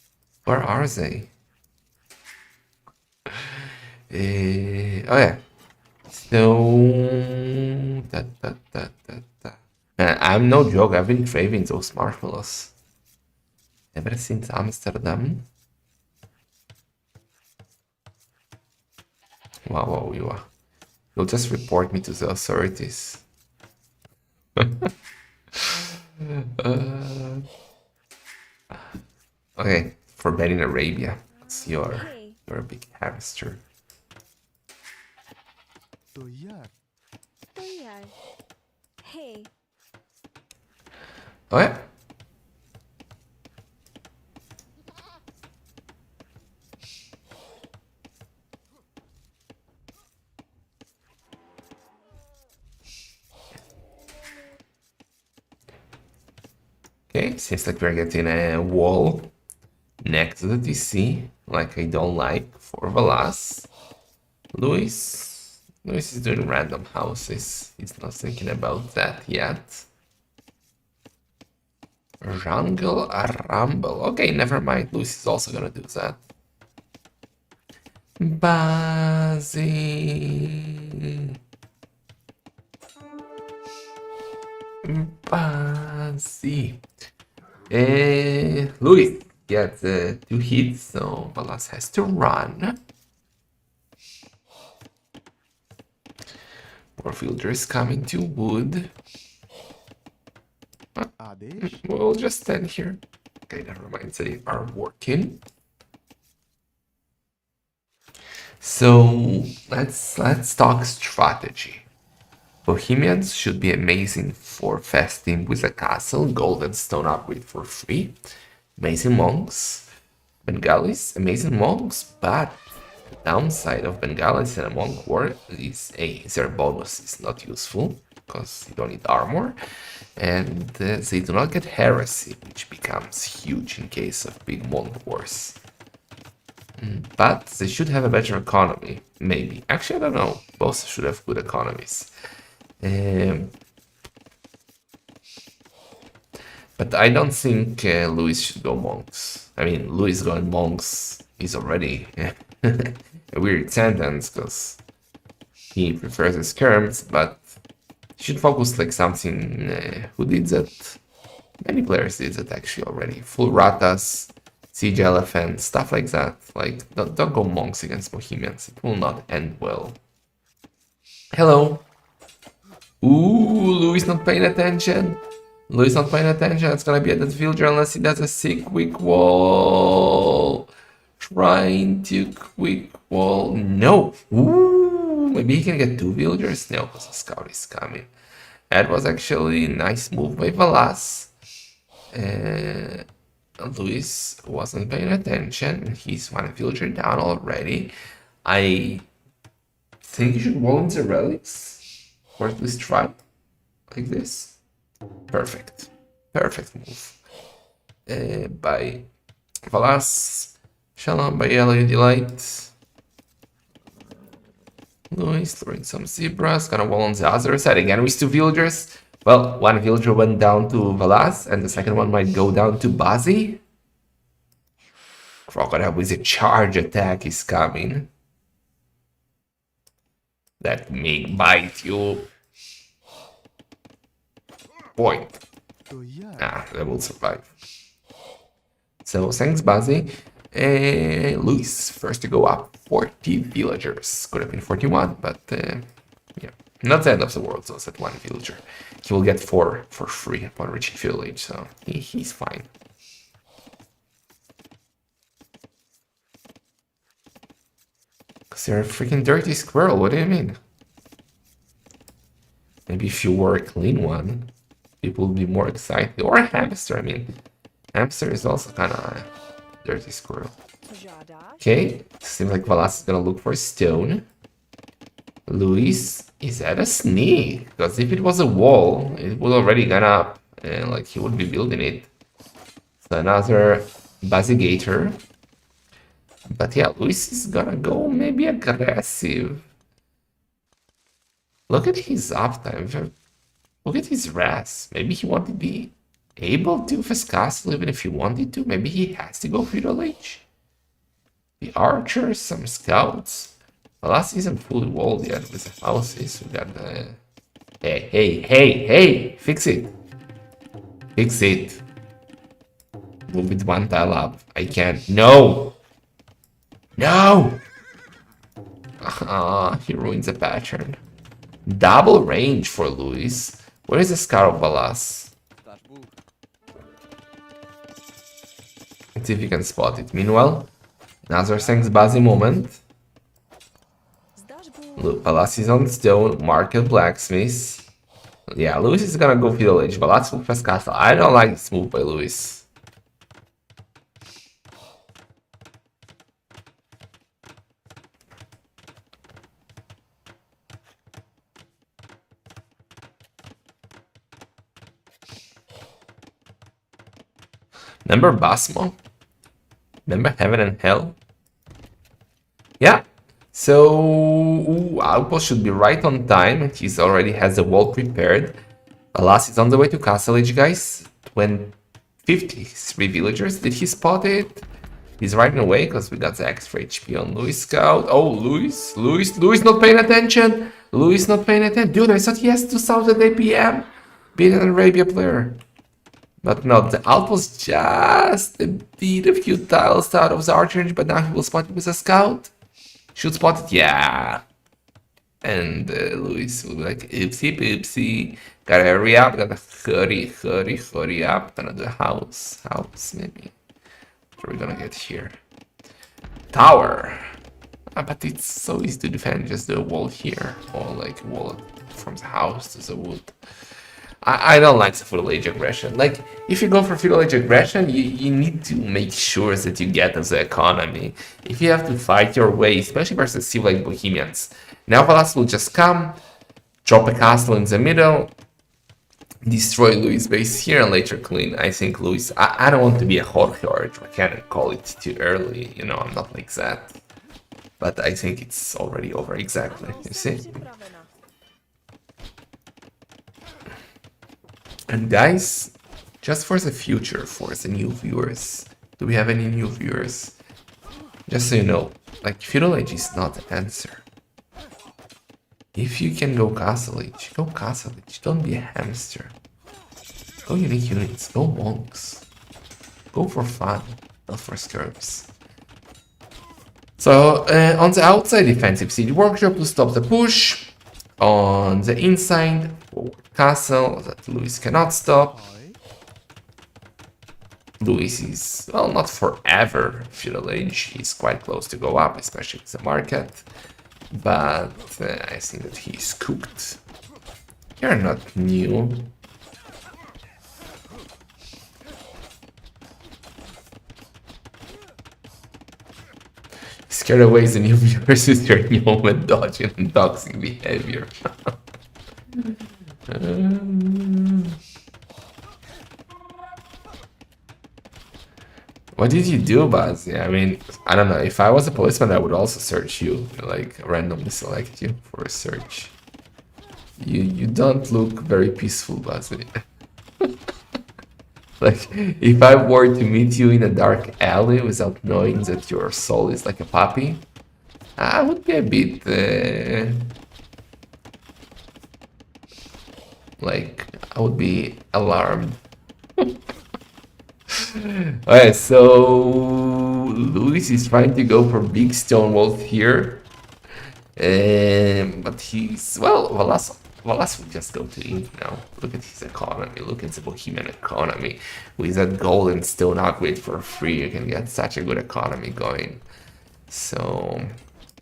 Where are they? Oh yeah. So I'm no joke. I've been craving those marshmallows ever since Amsterdam. Wow, you'll just report me to the authorities. Okay, forbidden Arabia. You're a big hamster. Hey. Oh yeah. Okay, seems like we're getting a wall next to the DC, like I don't like, for Valas. Luis is doing random houses. He's not thinking about that yet. Jungle Rumble. Okay, never mind. Luis is also gonna do that. Bazzi. Luis gets 2 hits, so Valas has to run. More villagers coming to wood. We'll just stand here. Okay, never mind. They are working. So let's talk strategy. Bohemians should be amazing for fasting with a castle, gold and stone upgrade for free. Amazing monks. Bengalis, amazing monks, but the downside of Bengalis and a monk war is their bonus is not useful because you don't need armor, and they do not get heresy, which becomes huge in case of big monk wars. But they should have a better economy, maybe. Actually, I don't know. Both should have good economies. But I don't think Luis should go monks. I mean, Luis going monks is already a weird sentence because he prefers his skirms, but he should focus like something who did that. Many players did that actually already. Full ratas, siege elephant, stuff like that. Like, don't go monks against Bohemians. It will not end well. Hello. Ooh, Luis not paying attention. Luis not paying attention. It's gonna be at that villager unless he does a sick quick wall. Trying to quick wall. No. Ooh, maybe he can get 2 villagers. No, because the scout is coming. That was actually a nice move by Valas. Luis wasn't paying attention. He's 1 villager down already. I think you should wall in the relics. Or at least try like this. Perfect. Perfect move. By Valas. Shalom by LED Light. Luis throwing some zebras. Gonna wall on the other side again with 2 villagers. Well, 1 villager went down to Valas, and the second one might go down to Bazzi. Crocodile with a charge attack is coming. That may bite you. Point. They will survive. So thanks, Bazzi. Luis, first to go up. 40 villagers. Could have been 41, but yeah. Not the end of the world, so it's at 1 villager. He will get 4 for free upon reaching village, so he's fine. Because you're a freaking dirty squirrel, what do you mean? Maybe if you were a clean one, people would be more excited. Or a hamster, I mean. Hamster is also kind of a dirty squirrel. Okay, seems like Valas is gonna look for stone. Luis is at a sneak, because if it was a wall, it would already gone up, and like he would be building it. So another Basigator. But yeah, Luis is gonna go maybe aggressive. Look at his uptime. Look at his res. Maybe he wanted to be able to with his castle even if he wanted to. Maybe he has to go feudal age. The archers, some scouts. Valas isn't fully walled yet with the houses. We got the... Hey! Fix it! Fix it! Move it 1 tile up. I can't. No! No! Ah, he ruins the pattern. Double range for Luis. Where is the Scar of Valas? Let's see if you can spot it. Meanwhile, Nazar Seng's Bazi moment. Look, Valas is on stone, market blacksmith. Yeah, Luis is gonna go feudal age. Valas will press castle. I don't like this move by Luis. Remember Basmo? Remember Heaven and Hell? Yeah. So Outpost should be right on time. He's already has the wall prepared. Valas is on the way to Castle Age, guys. When 53 villagers. Did he spot it? He's riding away because we got the extra HP on Luis Scout. Oh, Luis not paying attention. Luis not paying attention. Dude, I thought he has 2000 APM. Being an Arabia player. But no, the Outpost just beat a few tiles out of the archer, but now he will spot it with a scout. Should spot it, yeah. And Luis will be like, oopsie. Gotta hurry up, gotta hurry up. Another house maybe. What are we gonna get here? Tower. But it's so easy to defend, just the wall here. Or like a wall from the house to the wood. I don't like the feudal age aggression. Like, if you go for feudal age aggression, you need to make sure that you get the economy. If you have to fight your way, especially versus civilized Bohemians. Now Valas will just come, drop a castle in the middle, destroy Luis' base here, and later clean. I think Luis... I don't want to be a Jorge, I can't call it too early, you know, I'm not like that. But I think it's already over, exactly, you see? And guys, just for the future, for the new viewers, do we have any new viewers? Just so you know, like, feudal age is not the answer. If you can go castle age, go castle age. Don't be a hamster. Go unique units, go monks. Go for fun, not for skirms. So, on the outside, defensive siege workshop to stop the push. On the inside, forward castle that Luis cannot stop. Luis is, well, not forever feudal age. He's quite close to go up, especially with the market. But I think that he's cooked. You're not new. Scared away the new viewers with your moment dodging and doxing behavior. What did you do, Baz? Yeah, I mean, I don't know. If I was a policeman, I would also search you, like randomly select you for a search. You don't look very peaceful, Baz. Like, if I were to meet you in a dark alley without knowing that your soul is like a puppy, I would be a bit, like, I would be alarmed. Alright, so Luis is trying to go for big stone walls here. But he's, well, Valas will just go to Ink now. Look at his economy, look at the Bohemian economy. With that gold and stone upgrade for free, you can get such a good economy going. So,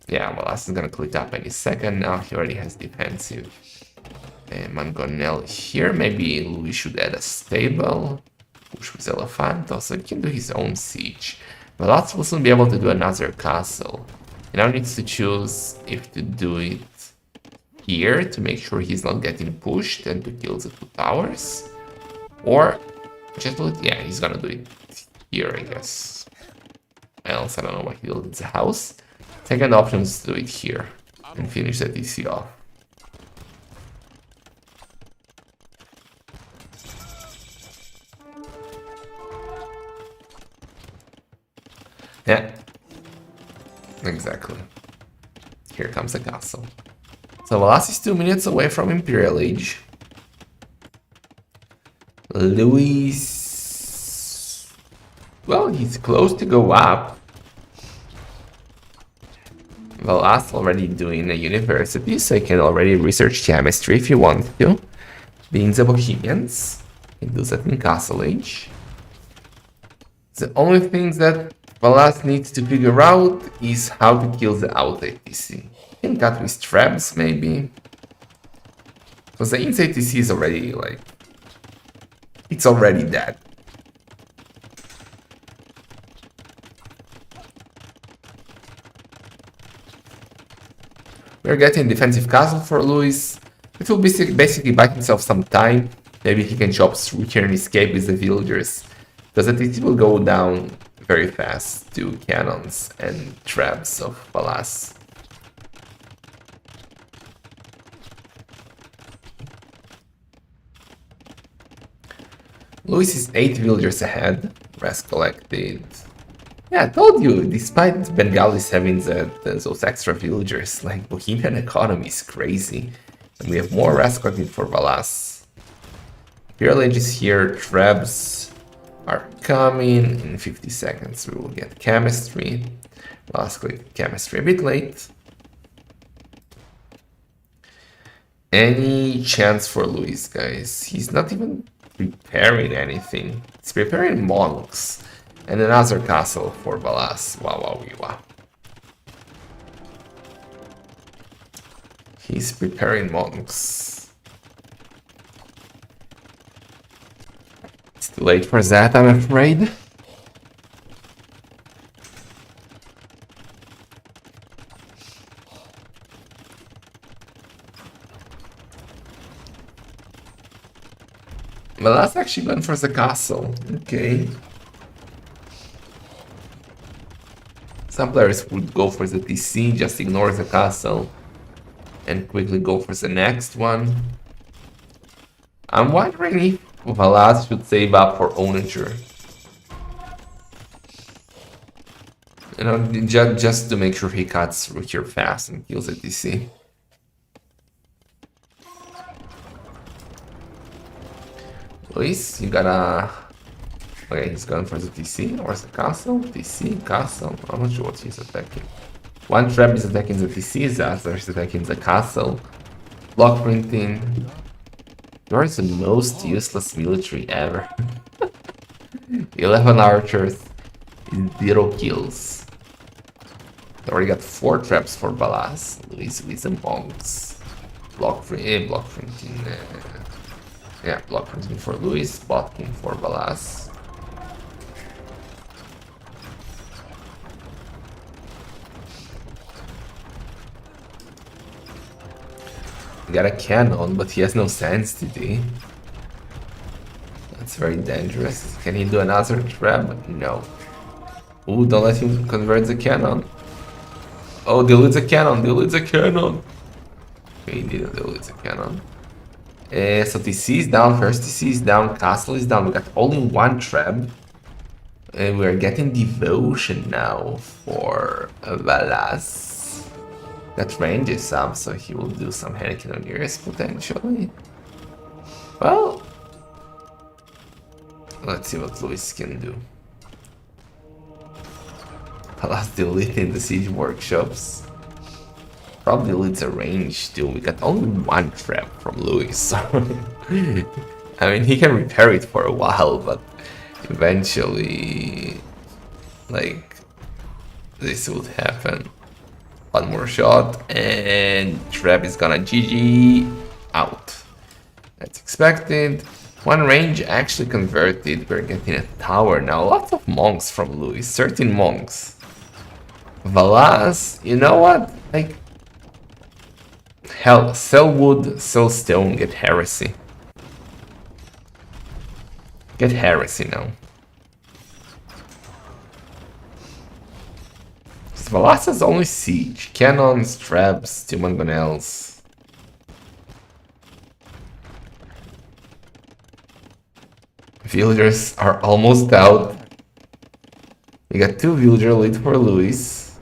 yeah, Valas is gonna click up any second now. He already has defensive. Mangonel here, maybe we should add a stable. Push with Elephantos, so he can do his own siege. Valas will soon be able to do another castle. He now needs to choose if to do it here to make sure he's not getting pushed and to kill the 2 towers. Or just do it, yeah, he's gonna do it here, I guess. Else, I don't know why he built the house. Second option is to do it here and finish the DC off. Yeah, exactly. Here comes the castle. So Valas is 2 minutes away from Imperial Age. Louis... well, he's close to go up. Valas already doing a university, so he can already research chemistry if he wants to. Being the Bohemians, he can do that in Castle Age. The only things that Valas needs to figure out is how to kill the outside TC. Can cut with traps, maybe. Because the inside TC is already, like... it's already dead. We're getting defensive castle for Louis. It will basically buy himself some time. Maybe he can chop through here and escape with the villagers. Because the TC will go down very fast to cannons and traps of Valas. Louis is 8 villagers ahead. Rest collected. Yeah, I told you, despite Bengalis having those extra villagers, like Bohemian economy is crazy. And we have more rest collected for Valas. Imperial Age is here, traps are coming. In 50 seconds we will get chemistry. Valas click chemistry a bit late. Any chance for Louis, guys? He's not even preparing anything. He's preparing monks. And another castle for Valas. Wow. He's preparing monks. It's too late for that, I'm afraid. Valas actually went for the castle. Okay. Some players would go for the TC, just ignore the castle, and quickly go for the next one. I'm wondering if Valas should save up for Onager. You know, just to make sure he cuts through here fast and kills the TC. Luis, you gotta... okay, he's going for the TC or the castle? TC, castle. I'm not sure what he's attacking. One trap is attacking the TC, the other is attacking the castle. Block printing. You are the most useless military ever. 11 archers, 0 kills. They already got 4 traps for Valas. Luis with the monks. Block printing. Yeah, block printing for Luis, botking for Valas. Got a cannon, but he has no sanctity. That's very dangerous. Can he do another trap? No. Ooh, don't let him convert the cannon. Oh, dilute the cannon, dilute the cannon. Okay, he didn't dilute the cannon. So TC is down, first TC is down, castle is down. We got only 1 trap. And we're getting devotion now for Valas. That range is up, so he will do some hand cannoneers potentially. Well, let's see what Luis can do. Valas deleting the siege workshops. probably leads a range too. We got only one trap from Louis, so I mean he can repair it for a while, but eventually, like, this would happen. One more shot, and trap is gonna GG out. That's expected. One range actually converted. We're getting a tower now. Lots of monks from Louis. 13 monks. Valas, you know what? Like, hell, sell wood, sell stone, get heresy. Get heresy now. Valas has only siege, cannons, traps, two mangonels. Villagers are almost out. We got 2 villager lead for Louis.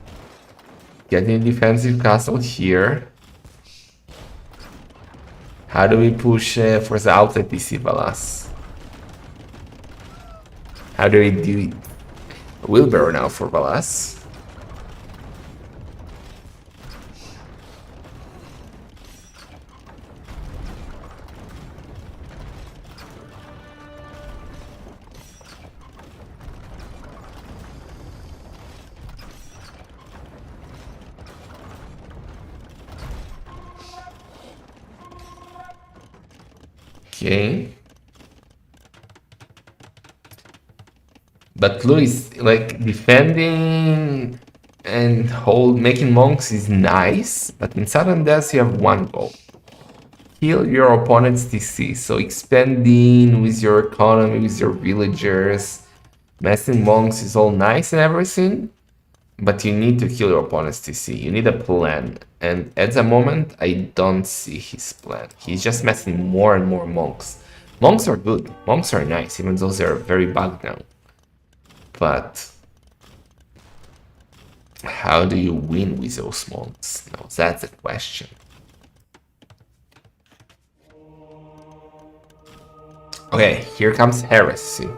Getting a defensive castle here. How do we push for the outlet DC Valas? How do we do it? Wheelbarrow now for Valas. Okay. But Louis, like, defending and making monks is nice, but in Sudden Death you have one goal. Kill your opponent's TC, so expanding with your economy, with your villagers, messing monks is all nice and everything, but you need to kill your opponent's TC. You need a plan, and at the moment, I don't see his plan. He's just messing more and more monks. Monks are good, monks are nice, even though they're very bugged now. But how do you win with those monks? No, that's the question. Okay, here comes heresy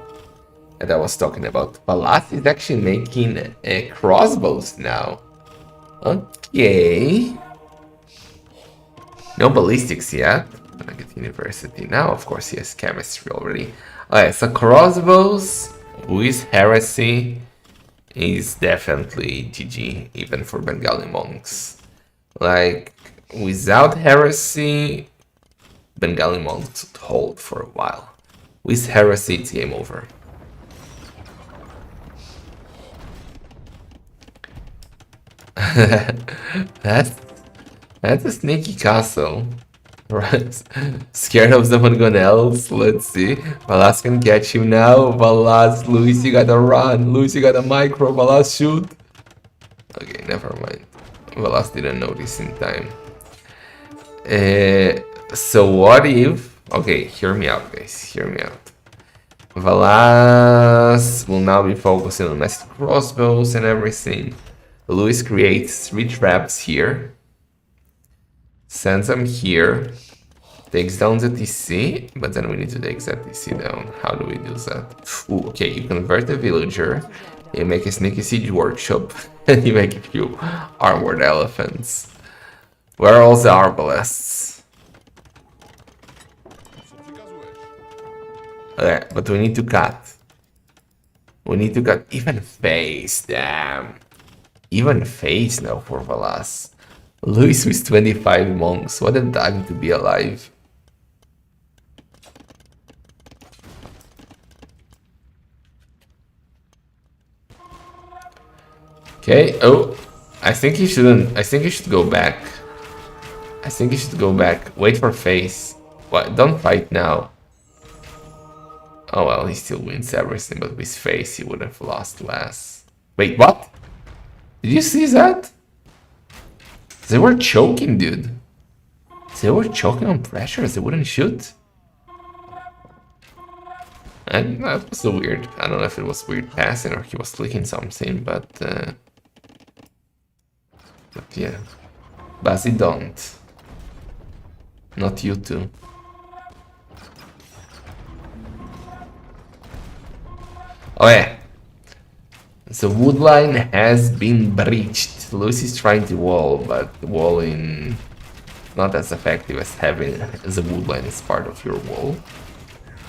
that I was talking about. Valas is actually making crossbows now. Okay. No ballistics yet. Gonna get university now. Of course, he has chemistry already. Okay, so crossbows with heresy is definitely GG, even for Bengali monks. Like, without heresy, Bengali monks would hold for a while. With heresy, it's game over. that's a sneaky castle. Right. Scared of someone else? Let's see. Valas can catch you now. Valas, Louis, you gotta run. Louis, you got a micro. Valas, shoot. Okay, never mind. Valas didn't notice in time. So what if... Okay, hear me out, guys. Hear me out. Valas will now be focusing on massive crossbows and everything. Louis creates 3 traps here. Sends them here. Takes down the TC, but then we need to take that TC down. How do we do that? Ooh, okay, you convert a villager. You make a sneaky siege workshop. And you make a few armored elephants. Where are all the arbalests? Okay, but we need to cut. We need to cut even face, damn. Even face now for Valas. Louis with 25 monks, what a time to be alive. Okay, oh, I think he shouldn't, I think he should go back. I think he should go back, wait for face. What, don't fight now. Oh well, he still wins everything, but with face he would have lost less. Wait, what? Did you see that? They were choking, dude. They were choking on pressure, they wouldn't shoot. And that was so weird. I don't know if it was weird passing or he was clicking something, but yeah. Basi don't. Not you too. Oh yeah. The wood line has been breached. Luis is trying to wall, but walling not as effective as having the woodline as part of your wall.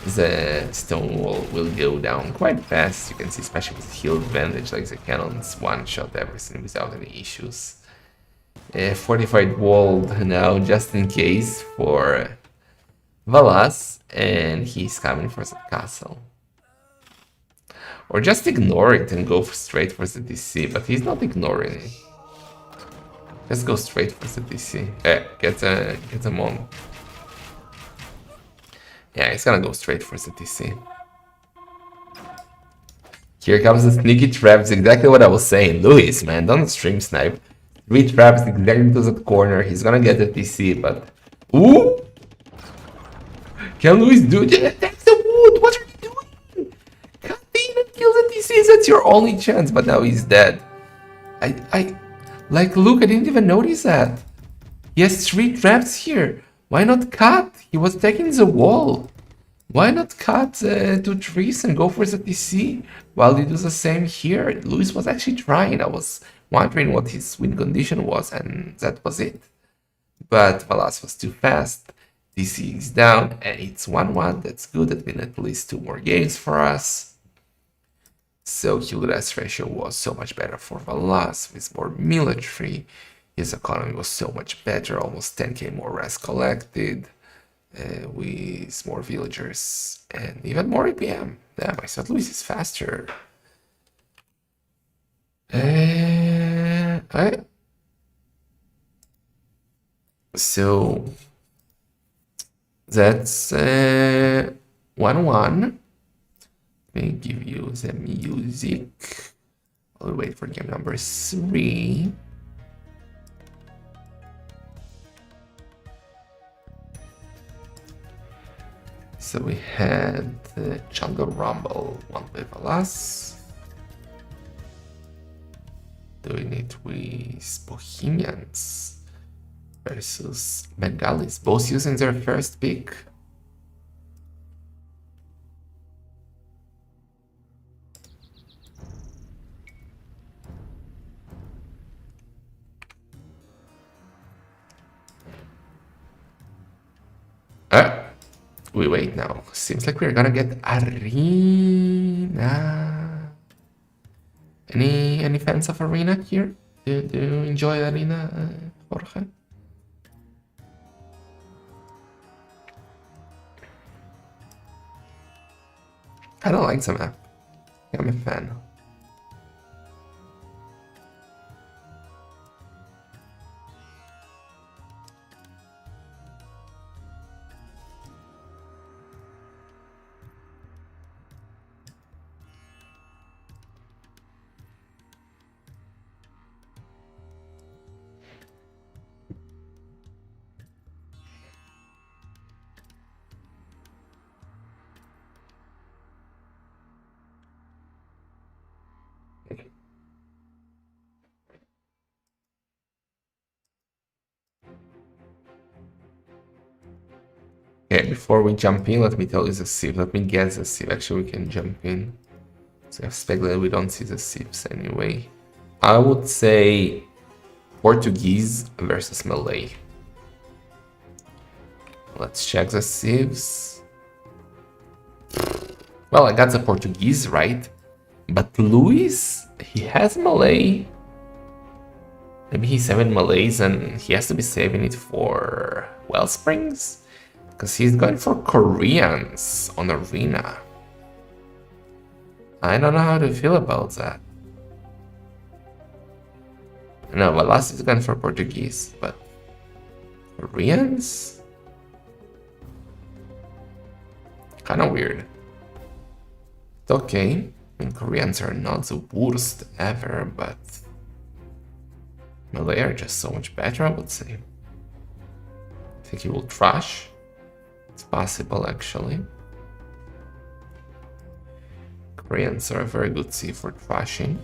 The stone wall will go down quite fast. You can see, especially with heal advantage, like the cannons one-shot everything without any issues. Fortified wall now, just in case, for Valas, and he's coming for the castle. Or just ignore it and go straight for the DC, but he's not ignoring it. Just go straight for the DC. Get them on. Yeah, he's gonna go straight for the DC. Here comes the sneaky trap. It's exactly what I was saying. Luis, man, don't stream snipe. 3 traps exactly to the corner. He's gonna get the DC, but... Ooh! Can Luis do it? Attack the wood! What are you doing? Cut in and kill the DC. That's your only chance, but now he's dead. Like, look, I didn't even notice that. He has 3 traps here. Why not cut? He was taking the wall. Why not cut 2 trees and go for the DC while you do the same here? Luis was actually trying. I was wondering what his win condition was, and that was it. But Valas was too fast. DC is down, and it's 1-1. That's good. That means at least 2 more games for us. So kill-to-death ratio was so much better for Valas with more military. His economy was so much better, almost 10k more res collected, with more villagers and even more APM. Damn, I thought Luis is faster. So that's 1-1. Let me give you the music. I'll wait for game number 3. So we had Jungle Rumble, one with Valas. Doing it with Bohemians versus Bengalis, both using their first pick. We wait now. Seems like we're gonna get Arena. Any fans of Arena here? Do you enjoy Arena, Jorge? I don't like the map. I'm a fan. Okay, before we jump in, let me tell you the sieve. Let me guess the sieve. Actually, we can jump in. So I expect that we don't see the sieves anyway. I would say Portuguese versus Malay. Let's check the sieves. Well, I got the Portuguese right, but Luis, he has Malay. Maybe he's 7 Malays and he has to be saving it for Wellsprings? Because he's going for Koreans on Arena. I don't know how to feel about that. No, Valas is going for Portuguese, but Koreans? Kind of weird. It's okay. I mean, Koreans are not the worst ever, but Malay are just so much better, I would say. I think he will trash. It's possible, actually. Koreans are a very good C for trashing.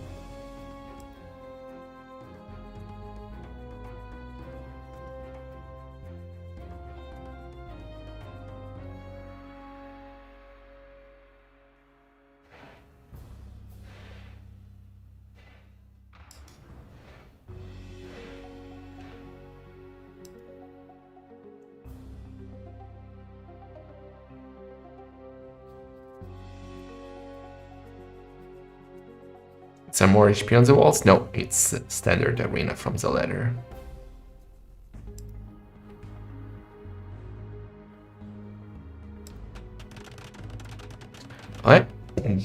Some more HP on the walls? No, it's standard arena from the ladder. Alright,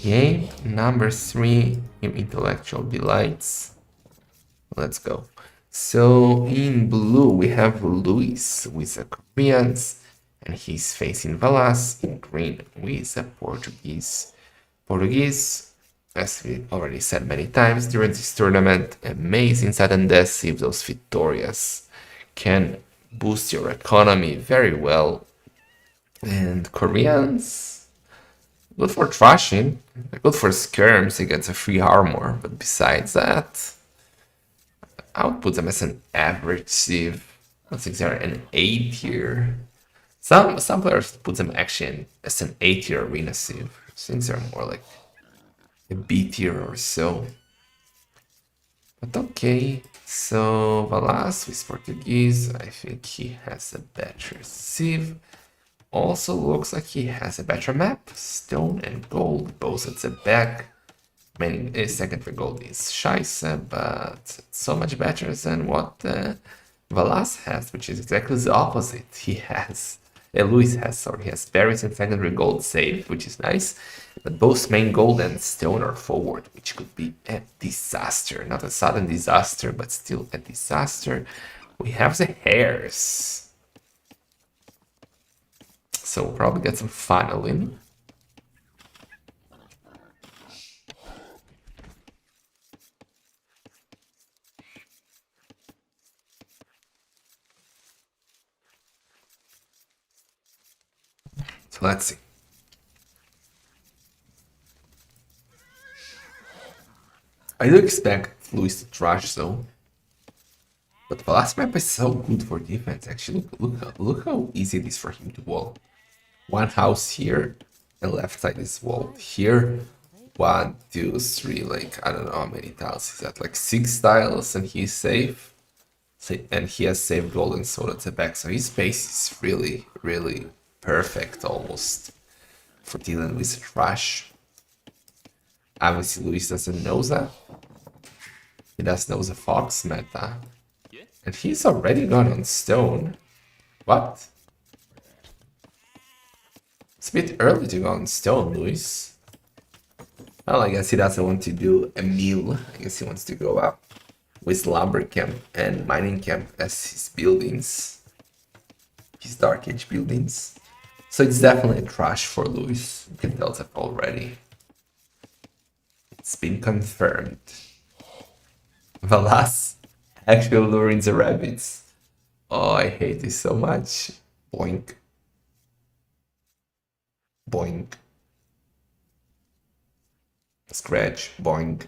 game number 3, Intellectual Delights. Let's go. So in blue we have Luis with the Koreans, and he's facing Valas. In green with the Portuguese. As we already said many times during this tournament, amazing sudden deaths if those victorious can boost your economy very well. And Koreans, good for trashing, good for skirms, he gets a free armor, but besides that, I would put them as an average civ. I think they're an A tier. Some players put them actually as an A tier arena civ. Since they're more like a B tier or so. But okay, so Valas with Portuguese, I think he has a better civ. Also looks like he has a better map. Stone and gold, both at the back. Second for gold is scheisse, but so much better than what Valas has, which is exactly the opposite. Luis has berries and secondary gold saved, which is nice, but both main gold and stone are forward, which could be a disaster. Not a sudden disaster, but still a disaster. We have the hairs, so we'll probably get some funneling. So let's see. I do expect Luis to trash though. But the last map is so good for defense. Actually, look how easy it is for him to wall. One house here, and left side is walled here. 1, 2, 3, like I don't know how many tiles he's at, like 6 tiles, and he's safe. And he has saved gold and sword at the back, so his space is really, really perfect almost for dealing with trash. Obviously, Luis doesn't know that. He does know the Fox meta. And he's already gone on stone. What? It's a bit early to go on stone, Luis. Well, I guess he doesn't want to do a meal. I guess he wants to go up with lumber camp and mining camp as his buildings. His Dark Age buildings. So it's definitely a trash for Luis. You can tell that already. It's been confirmed. Valas actually luring the rabbits. Oh, I hate this so much. Boink. Boink. Scratch. Boink.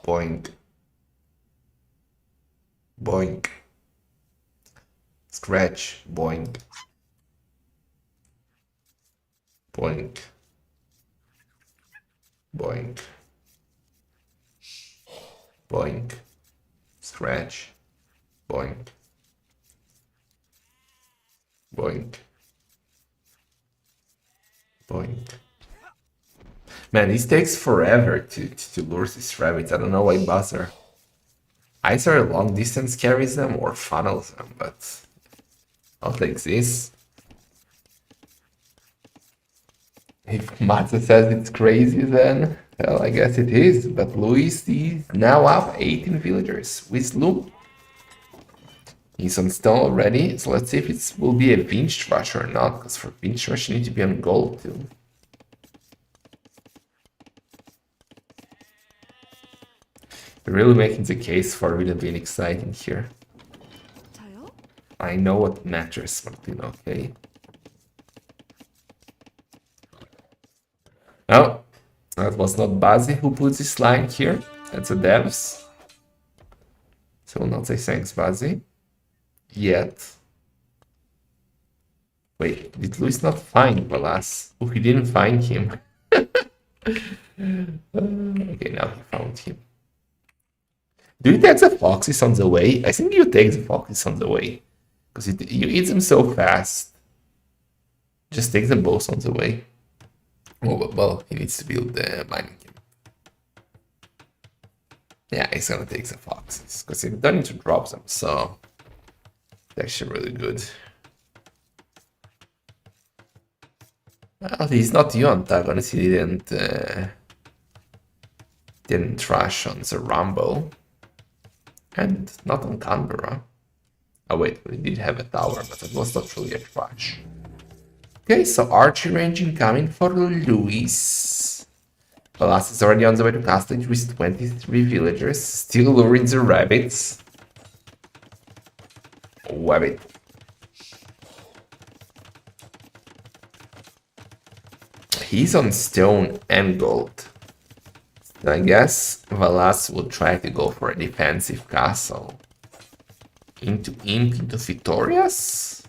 Boink. Boink. Scratch. Boink. Boink. Boink. Boink. Scratch. Boink. Boink. Boink. Man, this takes forever to lure these rabbits. I don't know why buzzer. Either long distance carries them or funnels them, but I'll take this. If Matze says it's crazy, then well, I guess it is. But Luis is now up 18 villagers with Loom. He's on stone already, so let's see if it will be a Vinch Rush or not, because for Vinch Rush you need to be on gold too. You're really making the case for really being exciting here. I know what matters, Martin, okay? No, that was not Bazi who put this line here. That's the devs. So we'll not say thanks, Bazi. Yet. Wait, did Luis not find Valas? Oh, he didn't find him. Okay, now he found him. Do you take the foxes on the way? I think you take the foxes on the way. Because you eat them so fast. Just take them both on the way. Oh, well, he needs to build the mining camp. Yeah, he's gonna take the foxes because he don't need to drop them, so it's actually really good. Well, he's not the antagonist. He didn't trash on the Rumble, and not on Canberra. Oh wait, we did have a tower, but it was not really a trash. Okay, so archery range incoming for Luis. Valas is already on the way to Castlage with 23 villagers, still luring the rabbits. Rabbit. He's on stone and gold. I guess Valas will try to go for a defensive castle. Into Imp, into Victorious?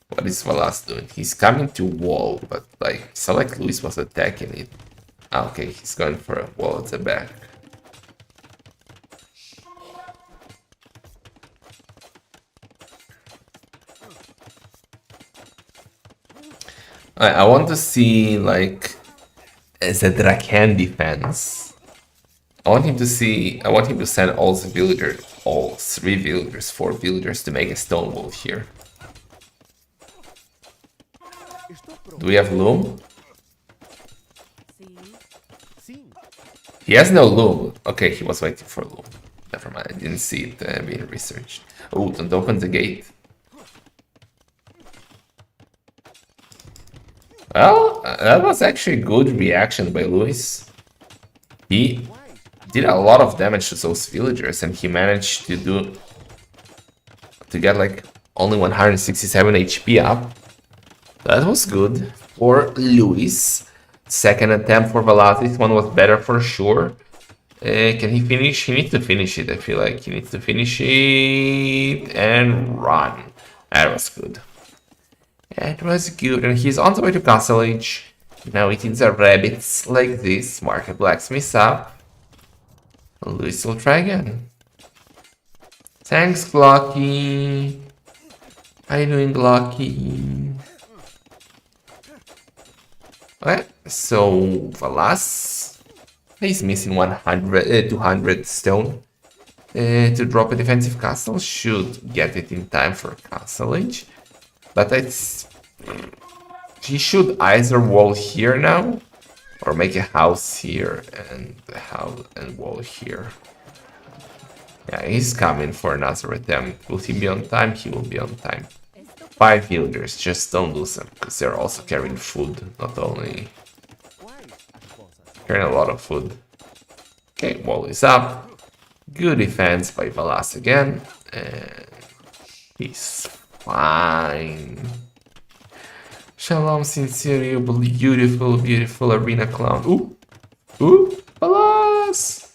What is Valas doing? He's coming to wall, but like, so like Luis was attacking it. Ah, okay, he's going for a wall at the back. I want to see like as a Draken defense. I want him to send all the villagers, all 3 villagers, 4 villagers to make a stone wall here. Do we have loom? He has no loom. Okay, he was waiting for loom. Never mind, I didn't see it being researched. Oh, don't open the gate. Well, that was actually a good reaction by Luis. He did a lot of damage to those villagers, and he managed to get like only 167 HP up. That was good for Luis. Second attempt for Valas. This one was better for sure. Can he finish? He needs to finish it, I feel like. He needs to finish it and run. That was good. It was good, and he's on the way to Castle Age. Now eating the rabbits like this. Mark a blacksmith up. Luis will try again. Thanks, Glocky. How you doing, Glocky? Okay, so Valas. He's missing 200 stone. To drop a defensive castle. Should get it in time for Castle Age. But he should either wall here now, or make a house here and a house and wall here. Yeah, he's coming for another attempt. Will he be on time? He will be on time. 5 villagers, just don't lose them, because they're also carrying food, not only carrying a lot of food. Okay, wall is up. Good defense by Valas again, and he's fine. Shalom, sincere, you beautiful, beautiful arena clown. Ooh, Valas!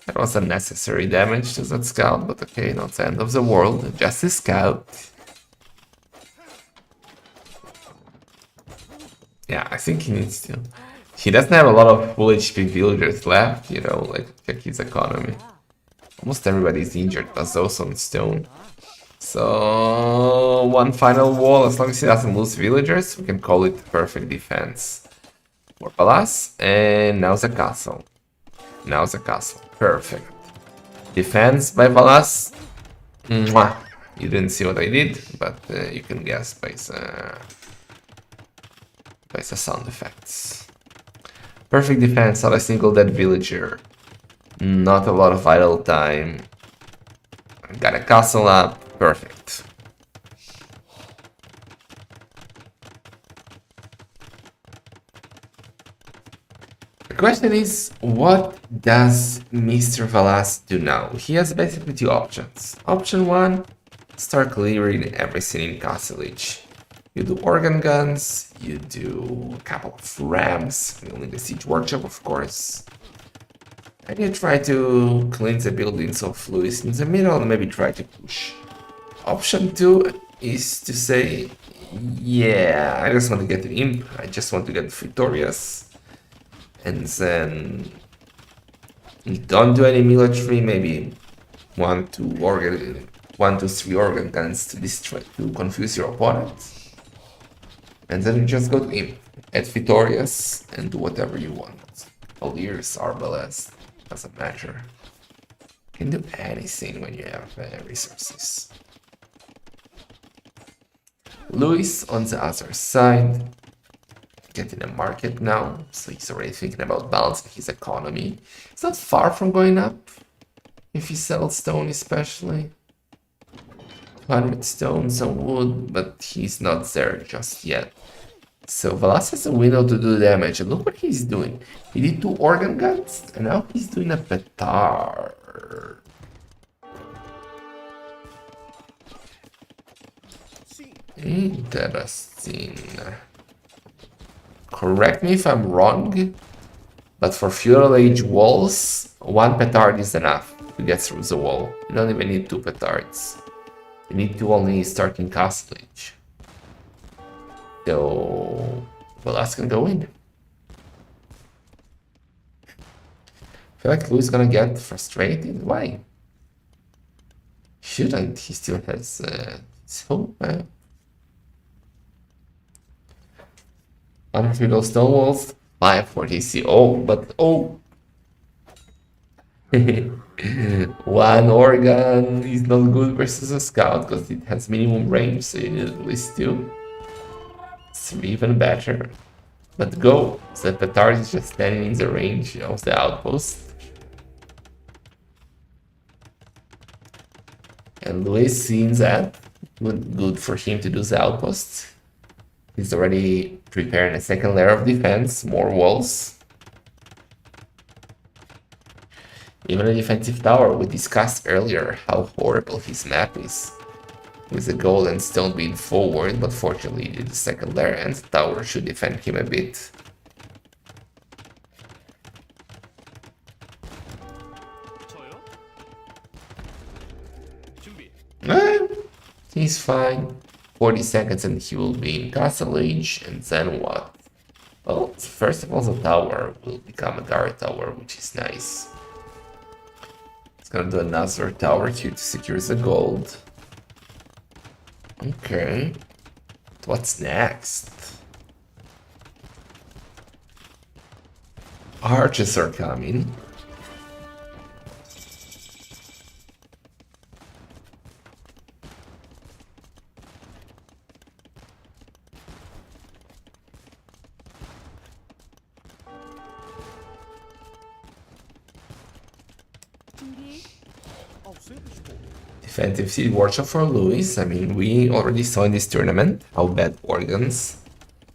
That was unnecessary damage to that scout, but okay, not the end of the world, just a scout. Yeah, I think he needs to. He doesn't have a lot of full HP villagers left, you know, like check his economy. Almost everybody's injured, but those on stone. So, one final wall, as long as he doesn't lose villagers, we can call it perfect defense for Valas. And now the castle. Now the castle. Perfect. Defense by Valas. Mwah. You didn't see what I did, but you can guess by the sound effects. Perfect defense, not a single dead villager. Not a lot of idle time. Got a castle up. Perfect. The question is, what does Mr. Valas do now? He has basically 2 options. Option 1, start clearing everything in Castle Age. You do organ guns, you do a couple of rams, you need the siege workshop, of course. And you try to clean the buildings of Luis in the middle and maybe try to push. Option 2 is to say, yeah, I just want to get the imp, I just want to get Victorious. And then don't do any military, maybe 1 to 3 organ guns to confuse your opponent. And then you just go to him at Victorious and do whatever you want. Poliers, Arbalest, doesn't matter. You can do anything when you have resources. Luis on the other side, getting a market now, so he's already thinking about balancing his economy. It's not far from going up, if he sells stone especially. 200 stone, some wood, but he's not there just yet. So Valas has a window to do damage, and look what he's doing. He did 2 organ guns, and now he's doing a petard. Interesting. Correct me if I'm wrong, but for feudal age walls, 1 petard is enough to get through the wall. You don't even need 2 petards. You need to only start in castle age. So Valas can go in. I feel like Louis is gonna get frustrated. Why? Shouldn't. He still has his hope. 100 feudal stone walls, 540 C. Oh, but oh. 1 organ is not good versus a scout because it has minimum range, so you need at least 2. 3 even better. But go, so the petard is just standing in the range of the outpost. And Luis seeing that, good for him to do the outpost. He's already preparing a second layer of defense, more walls. Even a defensive tower, we discussed earlier how horrible his map is. With the gold and stone being forward, but fortunately he did the second layer and the tower should defend him a bit. He's fine. 40 seconds and he will be in castle age, and then what? Well, first of all, the tower will become a guard tower, which is nice. It's gonna do another tower here to secure the gold. Okay. What's next? Archers are coming. Defensive Seed Workshop for Luis. I mean, we already saw in this tournament how bad organs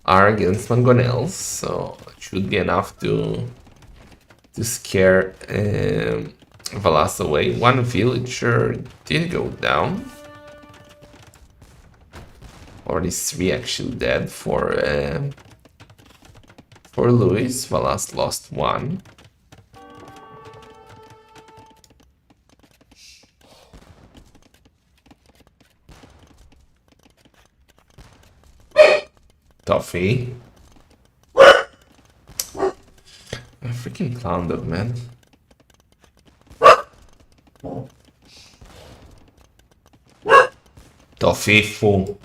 are against mangonels, so it should be enough to scare Valas away. 1 villager did go down. Already 3 actually dead for Luis. Valas lost 1. Toffee. A freaking clown dog, man. Toffee fool.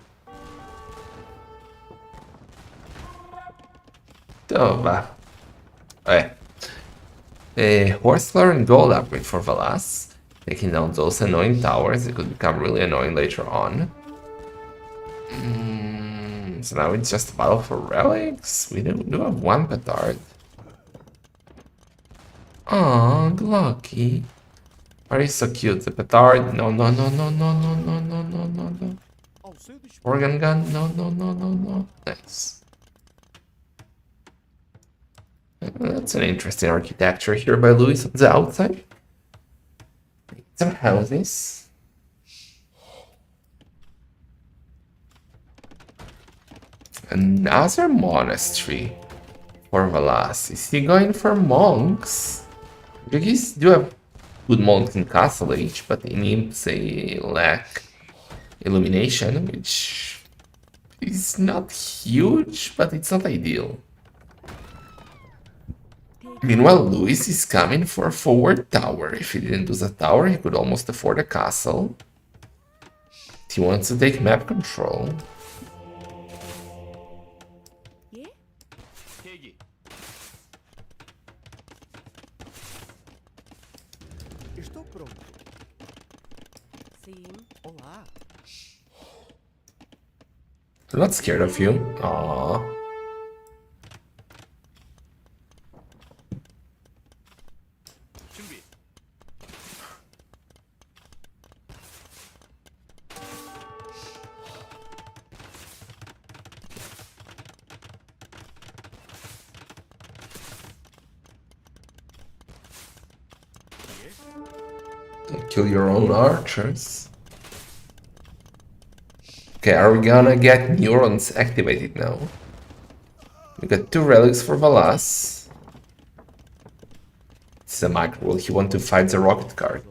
Tova. Horseflower and gold upgrade for Valas. Taking down those annoying towers. It could become really annoying later on. So now it's just a battle for relics. We do have 1 petard. Aw, Glocky. Are you so cute? The petard? No, no, no, no, no, no, no, no, no, no, no. Organ gun? No, no, no, no, no. Nice. That's an interesting architecture here by Luis on the outside. Some houses. Another monastery for Valas. Is he going for monks? Because do have good monks in Castle Age, but in Imps they lack illumination, which is not huge, but it's not ideal. Meanwhile, Luis is coming for a forward tower. If he didn't do the tower, he could almost afford a castle. He wants to take map control. Estou pronto. Sim. Olá. I'm not scared of you. Aww. 준비. Kill your own archers. Okay, are we gonna get neurons activated now? We got 2 relics for Valas. It's a micro. Will he want to fight the rocket card?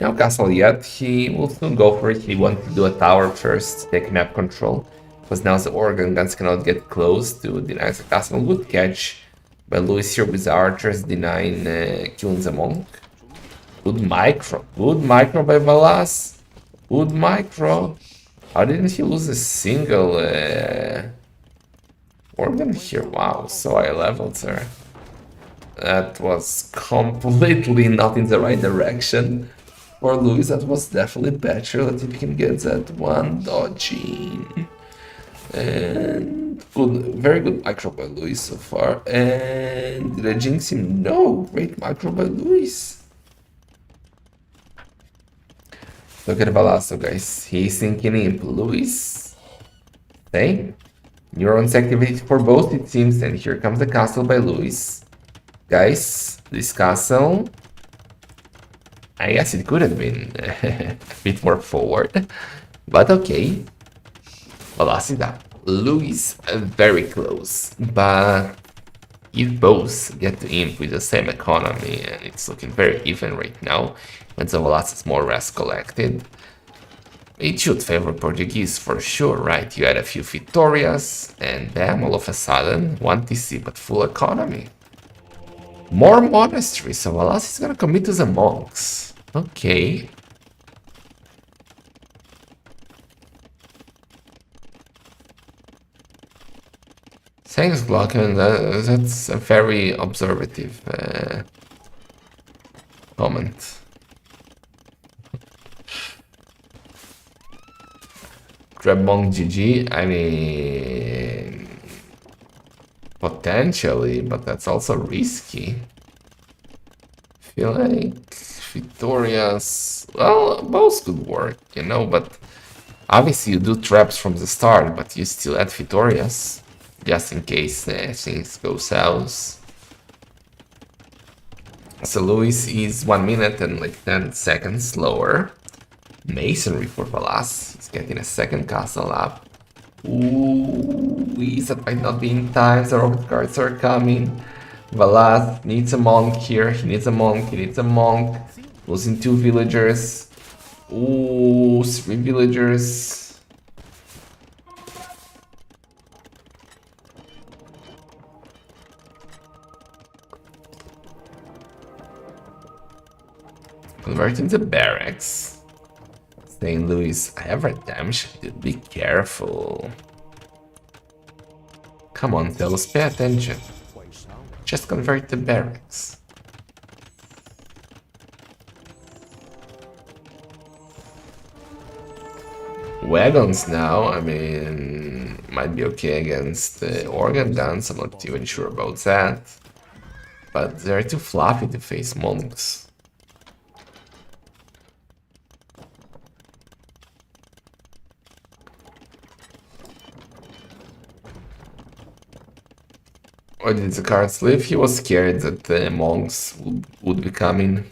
No castle yet. He will soon go for it. He wants to do a tower first, take map control. Because now the organ guns cannot get close to deny the castle. Good catch by Lewis here with the archers denying killing the monk. Good micro. Good micro by Valas. Good micro. How didn't he lose a single organ here? Wow, so high levels there. That was completely not in the right direction. For Luis, that was definitely better. Let's see if he can get that one dodging. And good, very good micro by Luis so far. And did I jinx him? No, great micro by Luis. Look at Valasso, guys. He's thinking imp. Luis. Hey, neurons activated for both, it seems. And here comes the castle by Luis. Guys, this castle, I guess it could have been a bit more forward, but okay. Velocity, Luis very close, but if both get to imp with the same economy, and it's looking very even right now, when the Velas is more or less collected, it should favor Portuguese for sure, right? You add a few Vitorias, and bam, all of a sudden, 1 TC but full economy. More monasteries, so Valas is gonna commit to the monks. Okay. Thanks, Glocken. That's a very observative comment. Grab monk GG. I mean, potentially, but that's also risky. Feel like Victoria's, well, both could work, you know, but obviously you do traps from the start, but you still add Victoria's just in case things go south. So Luis is 1 minute and like 10 seconds slower. Masonry for Valas. He's getting a second castle up. Ooh, that might not be in time. The rocket cards are coming. Valas needs a monk here. He needs a monk. He needs a monk. Losing 2 villagers. Ooh, 3 villagers. Converting the barracks. St. Louis, I have redemption, dude. Be careful. Come on, Telos, pay attention. Just convert the barracks. Wagons now, I mean, might be okay against the organ dance. I'm not even sure about that. But they're too fluffy to face monks. Or did the card slip? He was scared that the monks would be coming.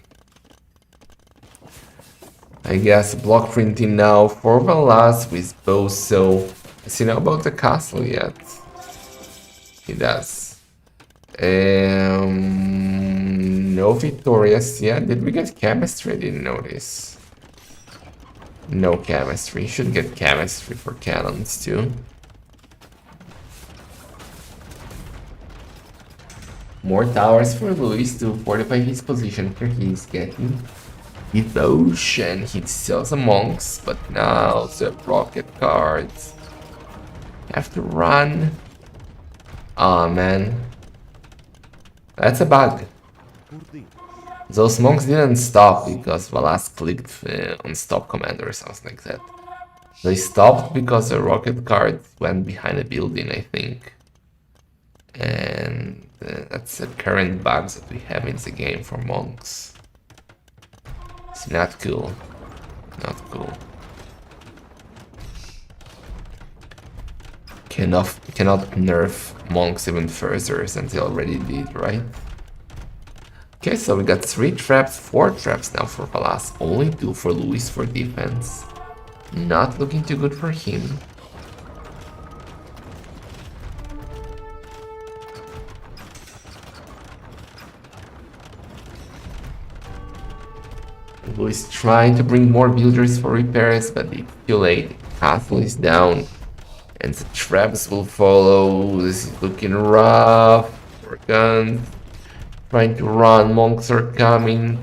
I guess block printing now for Valas with both, so does he know about the castle yet? He does. No Victorias yet. Did we get chemistry? I didn't notice. No chemistry. Should get chemistry for cannons too. More towers for Luis to fortify his position. Here he's getting devotion. He sells the monks, but now the rocket cards have to run. Oh man, that's a bug. Those monks didn't stop because Valas clicked on stop command or something like that. They stopped because a rocket cart went behind a building, I think. And that's the current bugs that we have in the game for monks. It's not cool. Not cool. Cannot nerf monks even further than they already did, right? Okay, so we got 3 traps, 4 traps now for Valas, only 2 for Luis for defense. Not looking too good for him. Luis trying to bring more builders for repairs, but it's too late. Castle is down, and the traps will follow. This is looking rough for guns. Trying to run, monks are coming.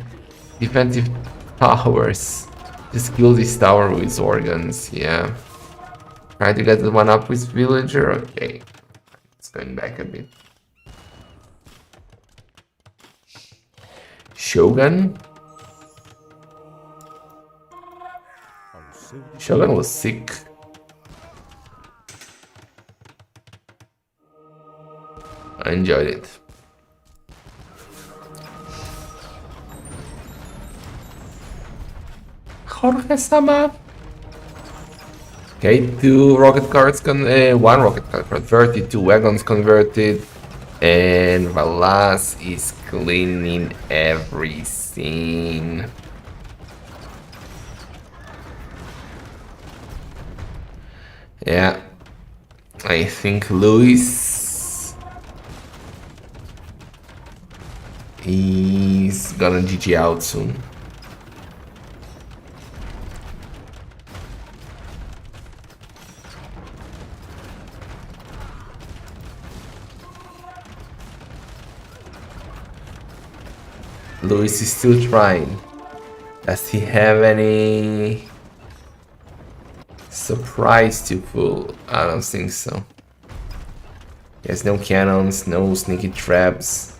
Defensive towers. Just kill this tower with organs, yeah. Trying to get the one up with villager, okay. It's going back a bit. Shogun? Shogun was sick. I enjoyed it. Jorge-sama. Okay, 2 rocket cards, 1 rocket card converted, 2 wagons converted, and Valas is cleaning everything. Yeah, I think Luis is gonna GG out soon. Luis is still trying. Does he have any surprise to pull? I don't think so. He has no cannons, no sneaky traps,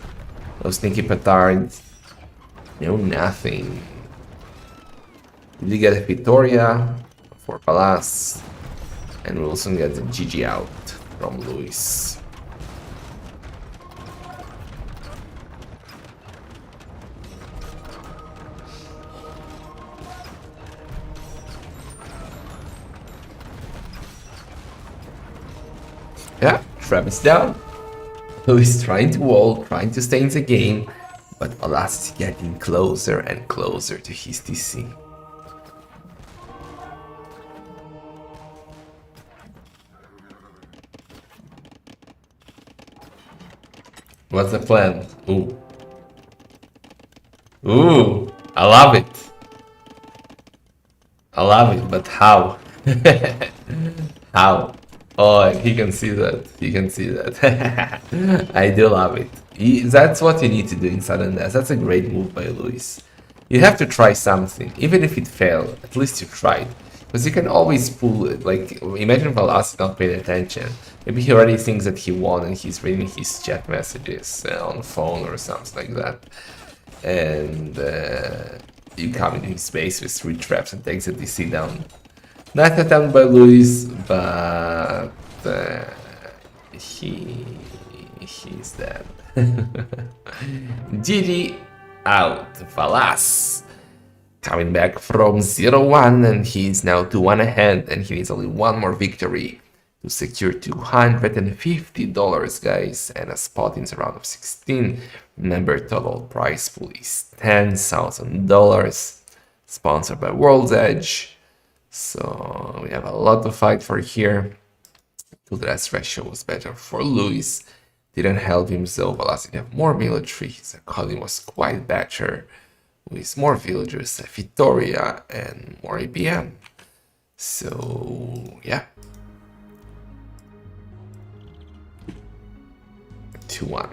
no sneaky petards, no nothing. Did we get a Victoria for Valas? And we also get the GG out from Luis. Yeah, trap is down. Luis trying to wall, trying to stay in the game, but Valas is getting closer and closer to his DC. What's the plan? Ooh. Ooh, I love it. I love it, but how? How? Oh, he can see that. He can see that. I do love it. That's what you need to do in Sudden Death. That's a great move by Luis. You have to try something. Even if it failed, at least you tried. Because you can always pull it. Like, imagine Valas not paying attention. Maybe he already thinks that he won and he's reading his chat messages on phone or something like that. And you come into his base with 3 traps and takes the DC down. Nice attempt by Luis, but he's dead. GG out. Valas coming back from 0-1, and he's now 2-1 ahead, and he needs only 1 more victory to secure $250, guys, and a spot in the round of 16. Remember, total prize pool is $10,000, sponsored by World's Edge. So we have a lot to fight for here. To the rest ratio was better for Luis. Didn't help him, so Valas didn't have more military. The colony was quite better with more villagers, Victoria, and more APM. So yeah. 2-1.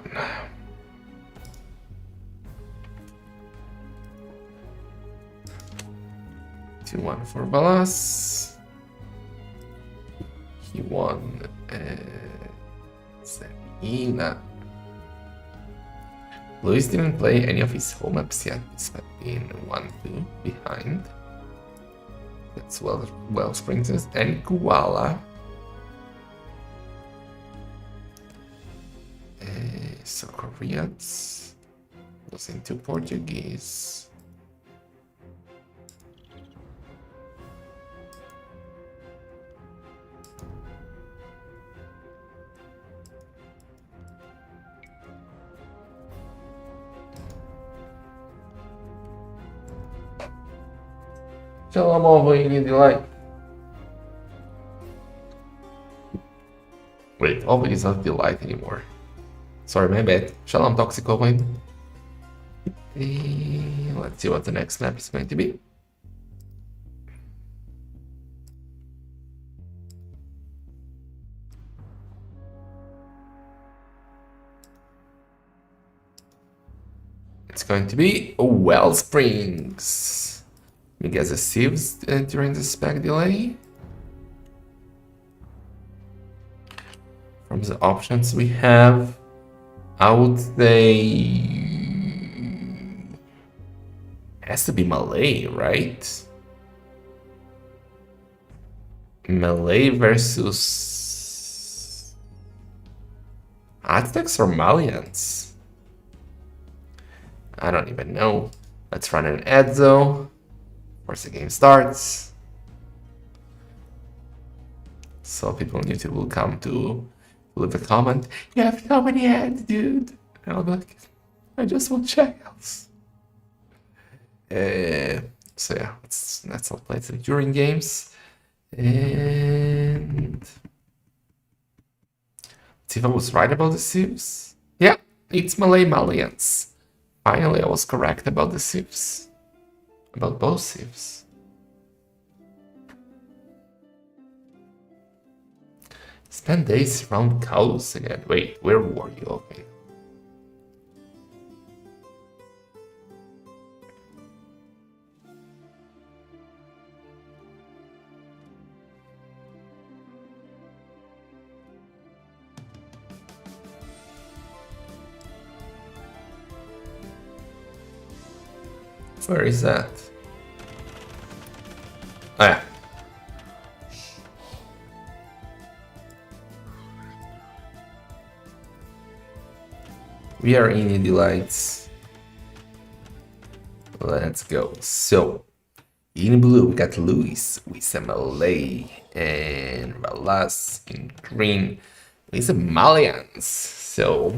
2-1 for Valas. He won Zemina. Luis didn't play any of his home maps yet, despite being 1-2 behind. That's well Springs and Koala. So Koreans goes into Portuguese. Shalom over in delight. Wait, Ovid is not delight anymore. Sorry, my bad. Shalom, Toxic Ovid. Let's see what the next map is going to be. It's going to be Wellsprings. We get the sieves during the spec delay. From the options we have, I would say has to be Malay, right? Malay versus Aztecs or Malians? I don't even know. Let's run an Edzo. Once the game starts. So people on YouTube will come to leave a comment. You have so many ads, dude. And I'll be like, I just want shekels. So yeah, let's not play some during games. And see if I was right about the sieves. Yeah, it's Malay Malians. Finally, I was correct about the sieves. About both sieves. Spend days around cows again. Wait, where were you? Okay. Where is that? Oh, yeah. We are in the lights. Let's go. So, in blue, we got Luis with a Malay and Valas in green with a Malians. So,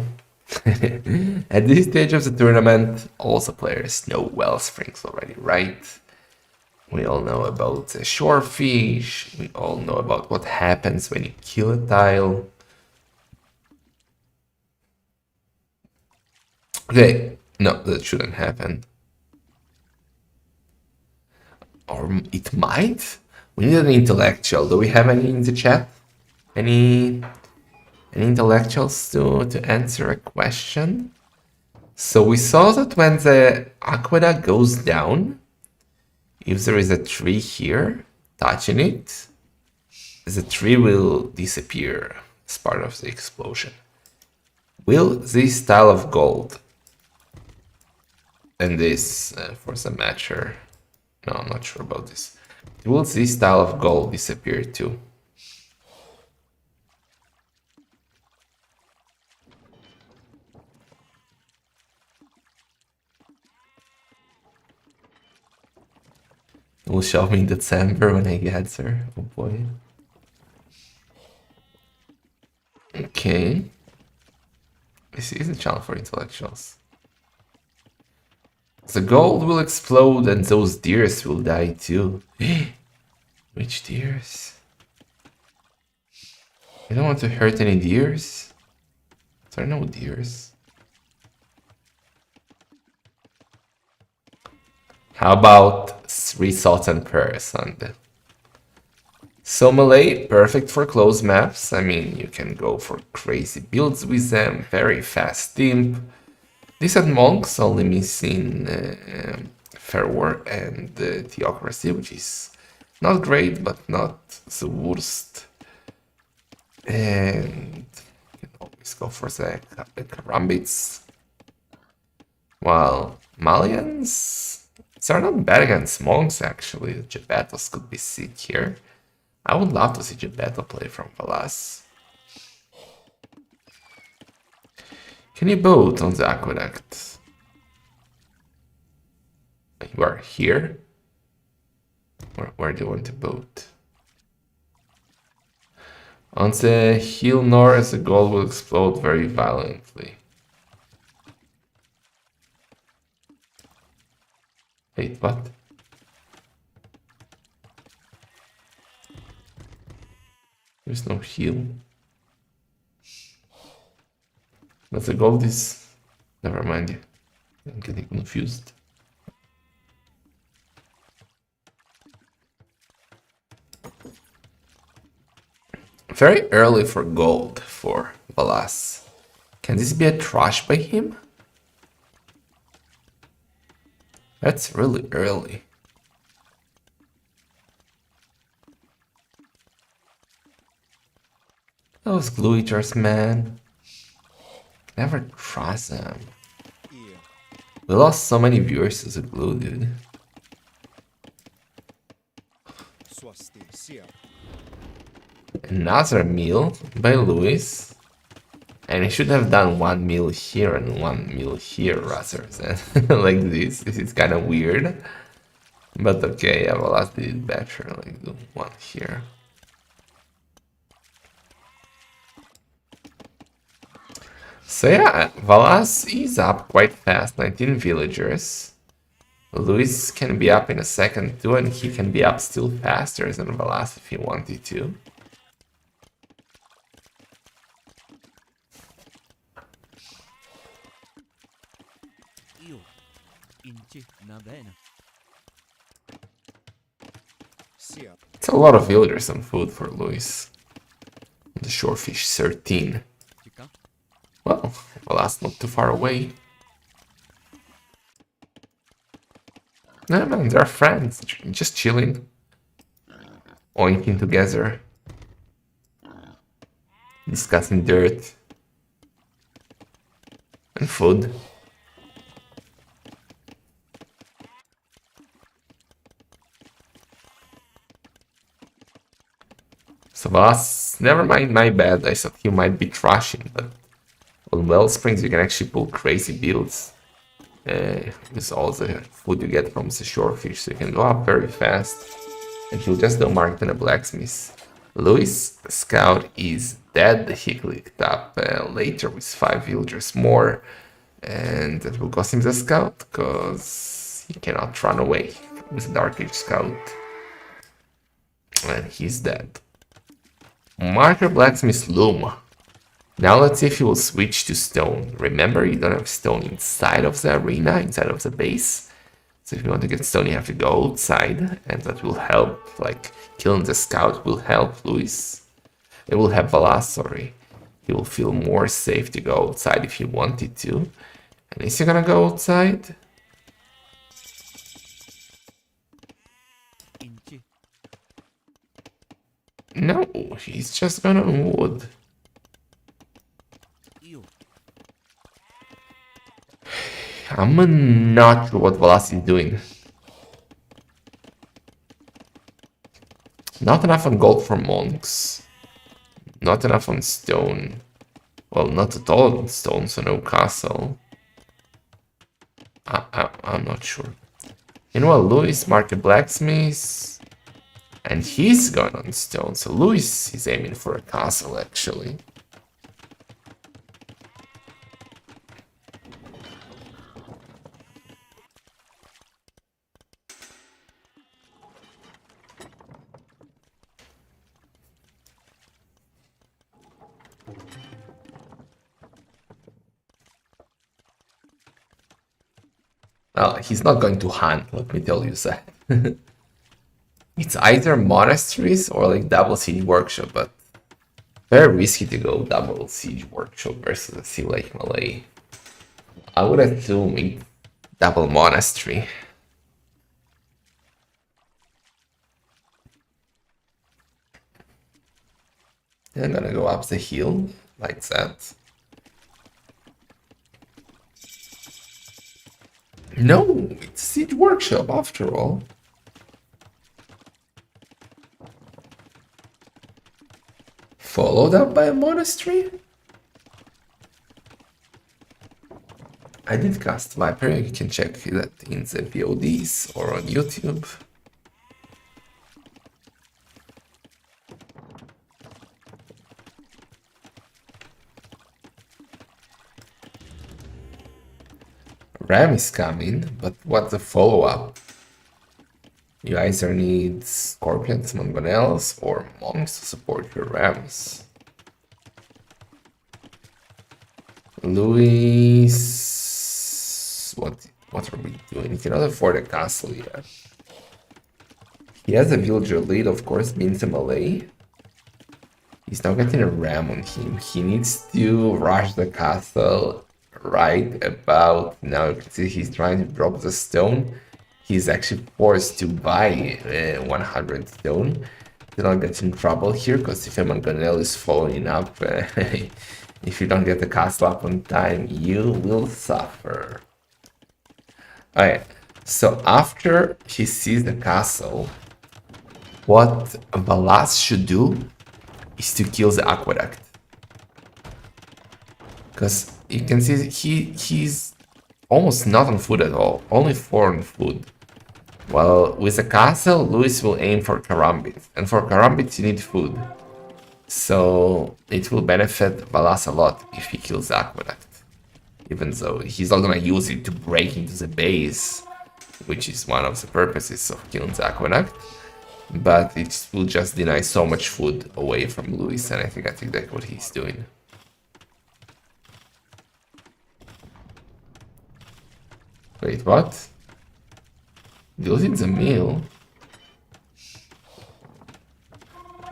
at this stage of the tournament, also players know Wellsprings already, right? We all know about the shorefish. We all know about what happens when you kill a tile. Okay, no, that shouldn't happen. Or it might? We need an intellectual. Do we have any in the chat? Any intellectuals to answer a question? So we saw that when the aqueduct goes down, if there is a tree here, touching it, the tree will disappear as part of the explosion. Will this tile of gold and this, for some matter, no, I'm not sure about this. Will this tile of gold disappear too? Will show me in December when I get there. Oh boy. Okay. This is a challenge for intellectuals. The gold will explode and those deers will die too. Which deers? I don't want to hurt any deers. There are no deers. How about 3 salt and pears on the... So Malay, perfect for close maps. I mean, you can go for crazy builds with them, very fast imp. Decent monks, only missing Fair War and Theocracy, which is not great, but not the worst. And you can always go for the Karambits. While Malians are not bad against monks actually. Gebetos could be sick here. I would love to see Gebeto play from Valas. Can you boat on the aqueduct? You are here? Where do you want to boat? On the hill north, the gold will explode very violently. Wait, what? There's no hill. But the gold is... Never mind. I'm getting confused. Very early for gold for Valas. Can this be a trash by him? That's really early. Those glue eaters, man. Never trust them. We lost so many viewers to the glue, dude. Another meal by Luis. And he should have done 1 meal here and 1 meal here rather than like this. This is kind of weird. But okay, yeah, Valas did it better. Like do 1 here. So yeah, Valas is up quite fast, 19 villagers. Luis can be up in a second too, and he can be up still faster than Valas if he wanted to. It's a lot of villagers on food for Luis. The shorefish 13. Well, Valas not too far away. No man, they're friends, just chilling. Oinking together. Discussing dirt. And food. So Valas, never mind, my bad, I thought he might be trashing, but on Wellsprings you can actually pull crazy builds. With all the food you get from the shorefish, so you can go up very fast. And he'll just do mark than a blacksmith. Luis, scout, is dead. He clicked up later with 5 villagers more. And that will cost him the scout, because he cannot run away with a Dark Age scout. And he's dead. Marker blacksmith loom. Now let's see if he will switch to stone. Remember, you don't have stone inside of the arena, inside of the base. So if you want to get stone, you have to go outside, and that will help. Like, killing the scout will help Luis. It will help Valas, sorry. He will feel more safe to go outside if he wanted to. And is he gonna go outside? No, he's just gonna wood. I'm not sure what Valas is doing. Not enough on gold for monks. Not enough on stone. Well, not at all on stone, so no castle. I'm not sure. You know what, Luis marked a blacksmith. And he's going on stone, so Luis is aiming for a castle actually. Well, he's not going to hunt, let me tell you that. It's either monasteries or like double siege workshop, but very risky to go double siege workshop versus a Sea Lake Malay. I would assume it's double monastery. I'm gonna go up the hill like that. No, it's Siege Workshop after all. Followed up by a monastery? I did cast Viper, you can check that in the VODs or on YouTube. Ram is coming, but what's the follow-up? You either need Scorpions, Mangonels, or Monks to support your Rams. Luis... What are we doing? He cannot afford a castle yet. He has a villager lead, of course, means a melee. He's now getting a ram on him. He needs to rush the castle right about now. You can see he's trying to drop the stone. He's actually forced to buy 100 stone. Do not get in trouble here, because if a Mangonel is following up, if you don't get the castle up on time, you will suffer. Alright, so after he sees the castle, what Valas should do is to kill the aqueduct. Because you can see he's almost not on food at all, only 4 on food. Well, with the castle, Luis will aim for Karambit, and for Karambit you need food. So it will benefit Valas a lot if he kills the aqueduct. Even though he's not gonna use it to break into the base, which is one of the purposes of killing the aqueduct. But it will just deny so much food away from Luis, and I think that's what he's doing. Wait, what? Losing the meal?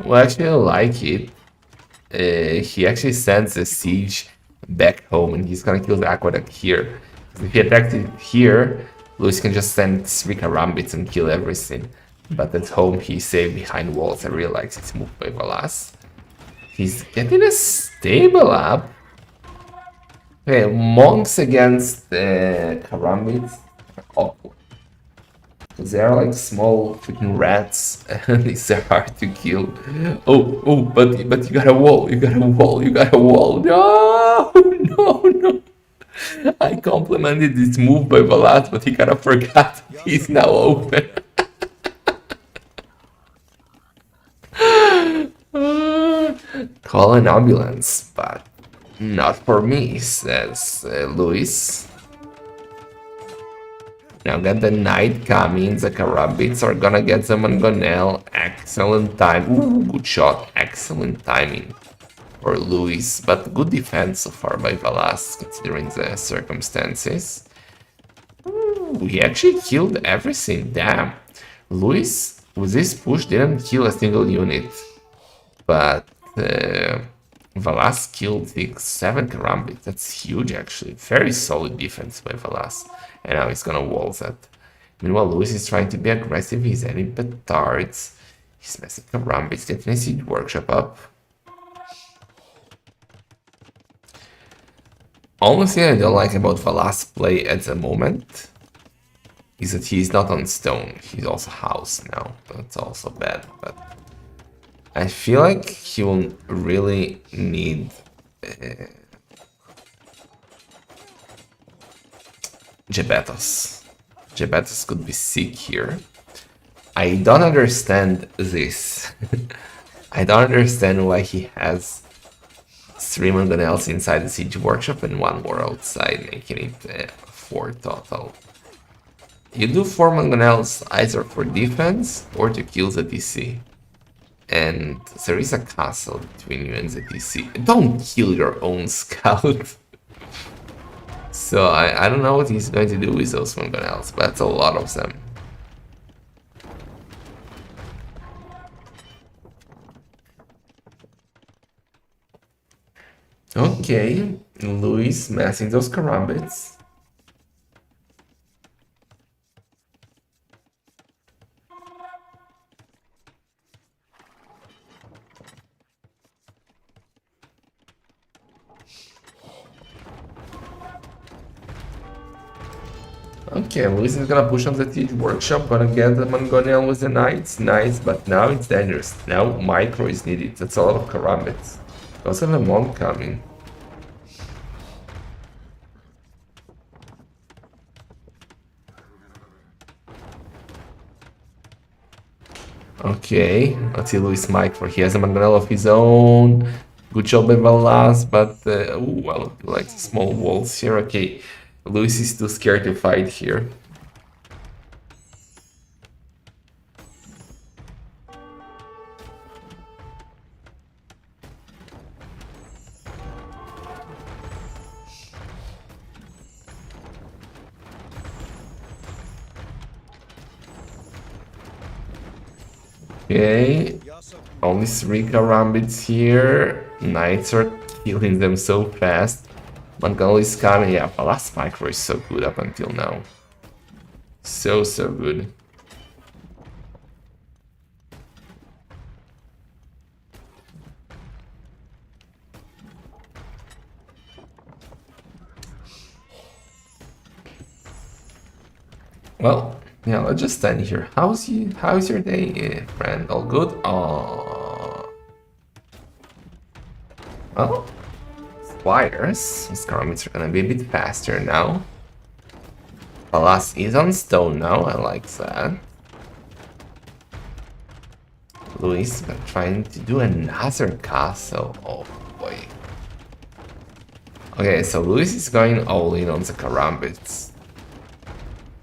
Well, actually, I like it. He actually sends a siege back home, and he's gonna kill the aqueduct here. If he attacks it here, Luis can just send 3 Karambits and kill everything. But at home, he's safe behind walls. I realize it's moved by Valas. He's getting a stable up. Okay, monks against Karambits. Awful. They are like small freaking rats, and it's hard to kill. Oh, but you got a wall. You got a wall. You got a wall. No, no. I complimented this move by Valas, but he kind of forgot he's now open. Call an ambulance, but not for me, says Luis. Now that the night coming, the Karambits are gonna get the Mangonel. Excellent time. Ooh, good shot. Excellent timing for Luis, but good defense so far by Valas, considering the circumstances. Ooh, he actually killed everything. Damn. Luis, with this push, didn't kill a single unit. But Valas killed 7 Karambits. That's huge, actually. Very solid defense by Valas. And now he's gonna wall that. Meanwhile, Luis is trying to be aggressive. He's adding petards. He's messing Karambits, getting a siege workshop up. Only thing I don't like about Valas' play at the moment is that he's not on stone. He's also house now. That's also bad, but I feel like he will really need Jebetos. Jebetos could be sick here. I don't understand this. I don't understand why he has 3 Mangonels inside the siege workshop and 1 more outside, making it 4 total. You do 4 Mangonels either for defense or to kill the DC. And there is a castle between you and the DC. Don't kill your own scout. So I don't know what he's going to do with those Mangonels, but that's a lot of them. Okay, Luis massing those Karambits. Okay, Luis is gonna push on the Teach Workshop, gonna get the Mongolian with the Knights. Nice, but now it's dangerous. Now Micro is needed. That's a lot of Karambits. Also have a Monk coming. Okay, let's see Luis Micro. He has a Mongolian of his own. Good job by Valas, but ooh, well, he likes small walls here. Okay, Luis is too scared to fight here. Okay, only 3 Karambits here. Knights are killing them so fast. Mongol is coming. Yeah, Valas Micro is so good up until now. So good. Well, yeah, let's just stand here. How's your day, friend? All good? Well, spiders. These Karambits are gonna be a bit faster now. Valas is on stone now, I like that. Luis is trying to do another castle. Oh boy. Okay, so Luis is going all in on the Karambits.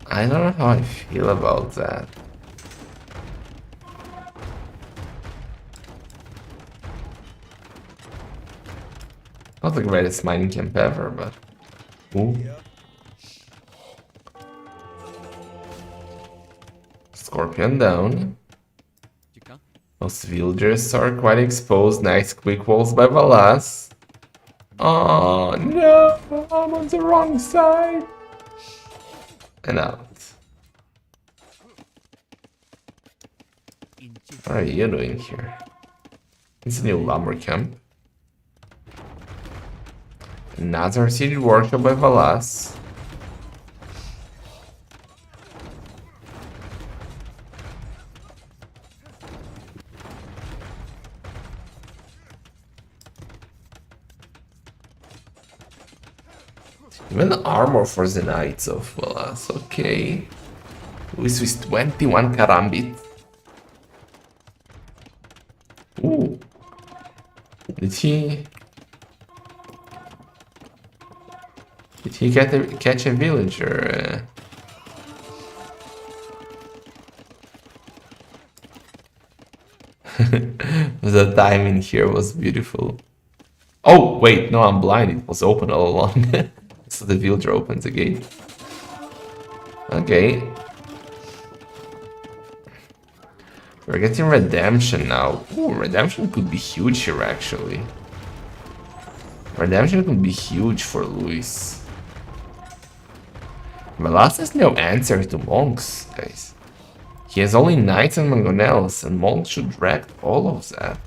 I don't know how I feel about that. Not the greatest mining camp ever, but... Ooh. Scorpion down. Most villagers are quite exposed. Nice quick walls by Valas. Oh no, I'm on the wrong side. And out. What are you doing here? It's a new lumber camp. Another city workshop by Valas. Even armor for the Knights of Valas, okay. Luis with 21 Karambit. Ooh. Did he catch a villager? The timing here was beautiful. Oh, wait, no, I'm blind. It was open all along. So the villager opens the gate. Okay. We're getting redemption now. Ooh, redemption could be huge here, actually. Redemption could be huge for Luis. Valas has no answer to monks, guys. He has only knights and mangonels, and monks should drag all of that.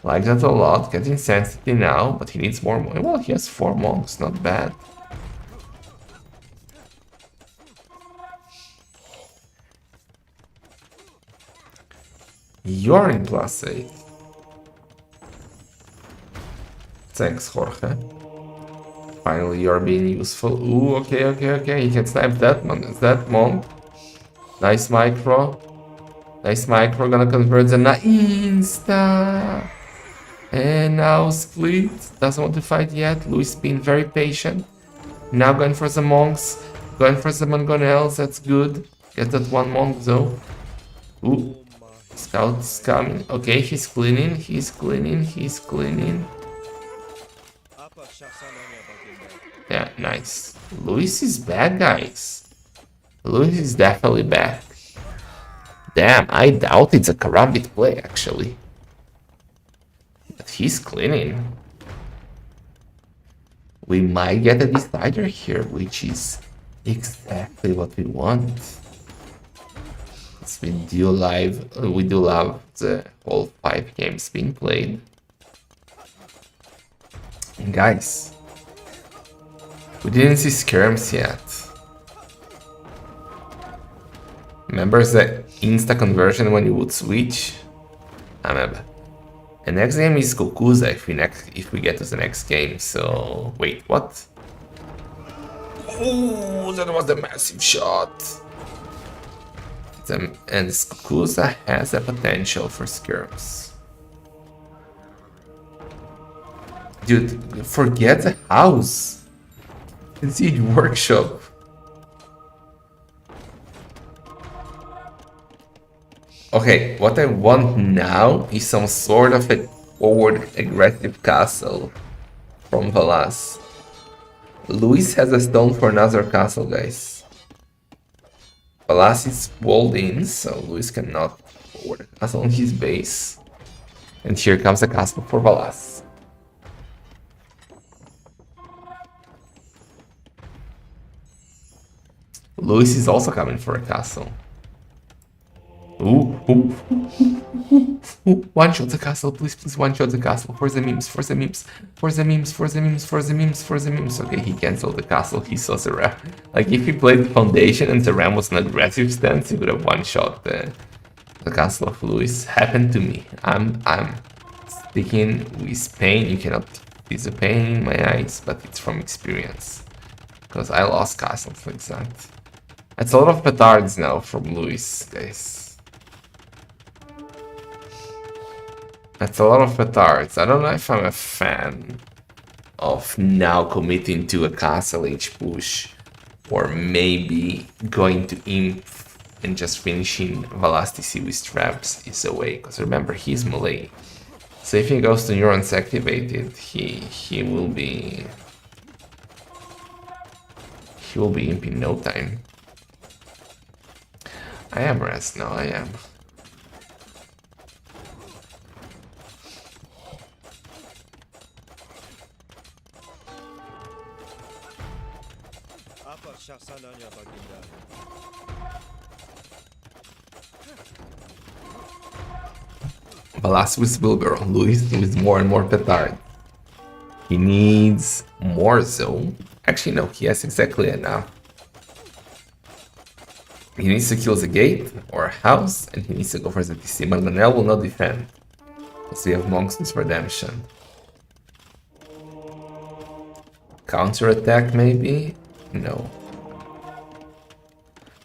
Like that a lot, getting sensitive now, but he needs more money. Well, he has 4 monks, not bad. You're in +8. Thanks, Jorge. Finally, you're being useful. Ooh, okay. He can snipe that monk. Nice micro. Nice micro, gonna convert the insta. And now Split doesn't want to fight yet. Luis being very patient. Now going for the monks. Going for the mangonels, that's good. Get that one monk though. Ooh. Scout's coming. Okay, he's cleaning. Yeah, nice. Luis is back, guys. Luis is definitely back. Damn, I doubt it's a Karambit play, actually. But he's cleaning. We might get a decider here, which is exactly what we want. We do love the whole 5 games being played. And guys, We didn't see skirms yet. Remember the insta conversion when you would switch? I remember. The next game is Kokuza if we get to the next game. So wait, what? Oh, that was a massive shot. And Kokuza has a potential for skirms. Dude, forget the house. It's a workshop. Okay, what I want now is some sort of a forward aggressive castle from Valas. Luis has a stone for another castle, guys. Valas is walled in, so Luis cannot forward a castle on his base. And here comes a castle for Valas. Luis is also coming for a castle. Ooh. One shot the castle, please, one shot the castle. For the memes. Okay, he cancelled the castle, he saw the ram. Like, if he played the foundation and the ram was an aggressive stance, he would have one shot the castle of Luis. Happened to me. I'm sticking with pain. You cannot see the pain in my eyes, but it's from experience. Because I lost castles like that. It's a lot of petards now from Luis, guys. That's a lot of petards. I don't know if I'm a fan of now committing to a castle H push, or maybe going to imp and just finishing Valas TC with traps is a way. Because remember, he's melee. So if he goes to neurons activated, he will be imp in no time. I am rest now. I am. Valas with Wilbur, Luis with more and more petard. He needs more zone. Actually, no, he has exactly enough. He needs to kill the gate or a house, and he needs to go for the TC. Mangonel will not defend, because we have monks with redemption. Counter attack, maybe? No.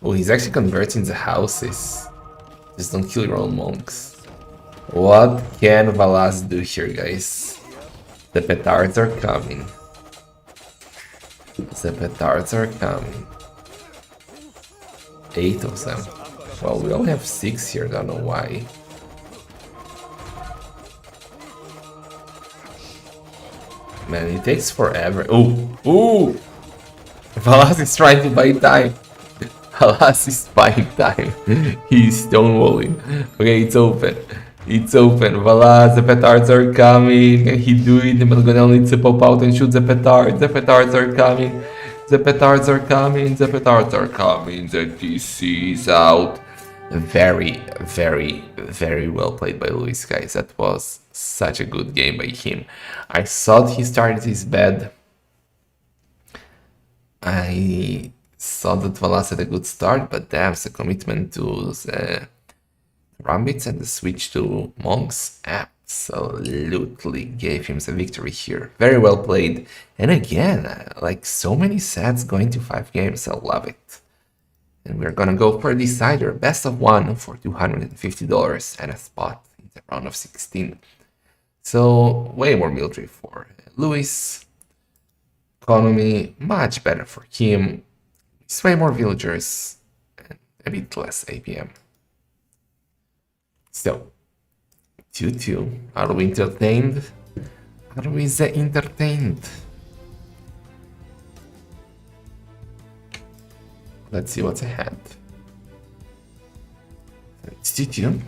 Oh, he's actually converting the houses. Just don't kill your own monks. What can Valas do here, guys? The petards are coming. The petards are coming. 8 of them. Well, we only have 6 here, don't know why. Man, it takes forever. Ooh! Valas is trying to buy time. Valas is buying time. He's stonewalling. Okay, it's open. It's open. Valas, the petards are coming. Can he do it? The Melgonel needs to pop out and shoot the petards. The petards are coming. The petards are coming. The petards are coming. The TC is out. Very, very, very well played by Luis, guys. That was such a good game by him. I thought he started his bed. I thought that Valas had a good start, but damn, the commitment to the Rambits and the switch to Monks absolutely gave him the victory here. Very well played. And again, like so many sets going to 5 games, I love it. And we're gonna go for a decider, best of 1 for $250 and a spot in the round of 16. So way more military for Luis. Economy much better for him. It's way more villagers and a bit less APM. So 2-2. Are we entertained? Are we entertained? Let's see what's ahead. It's 2-2.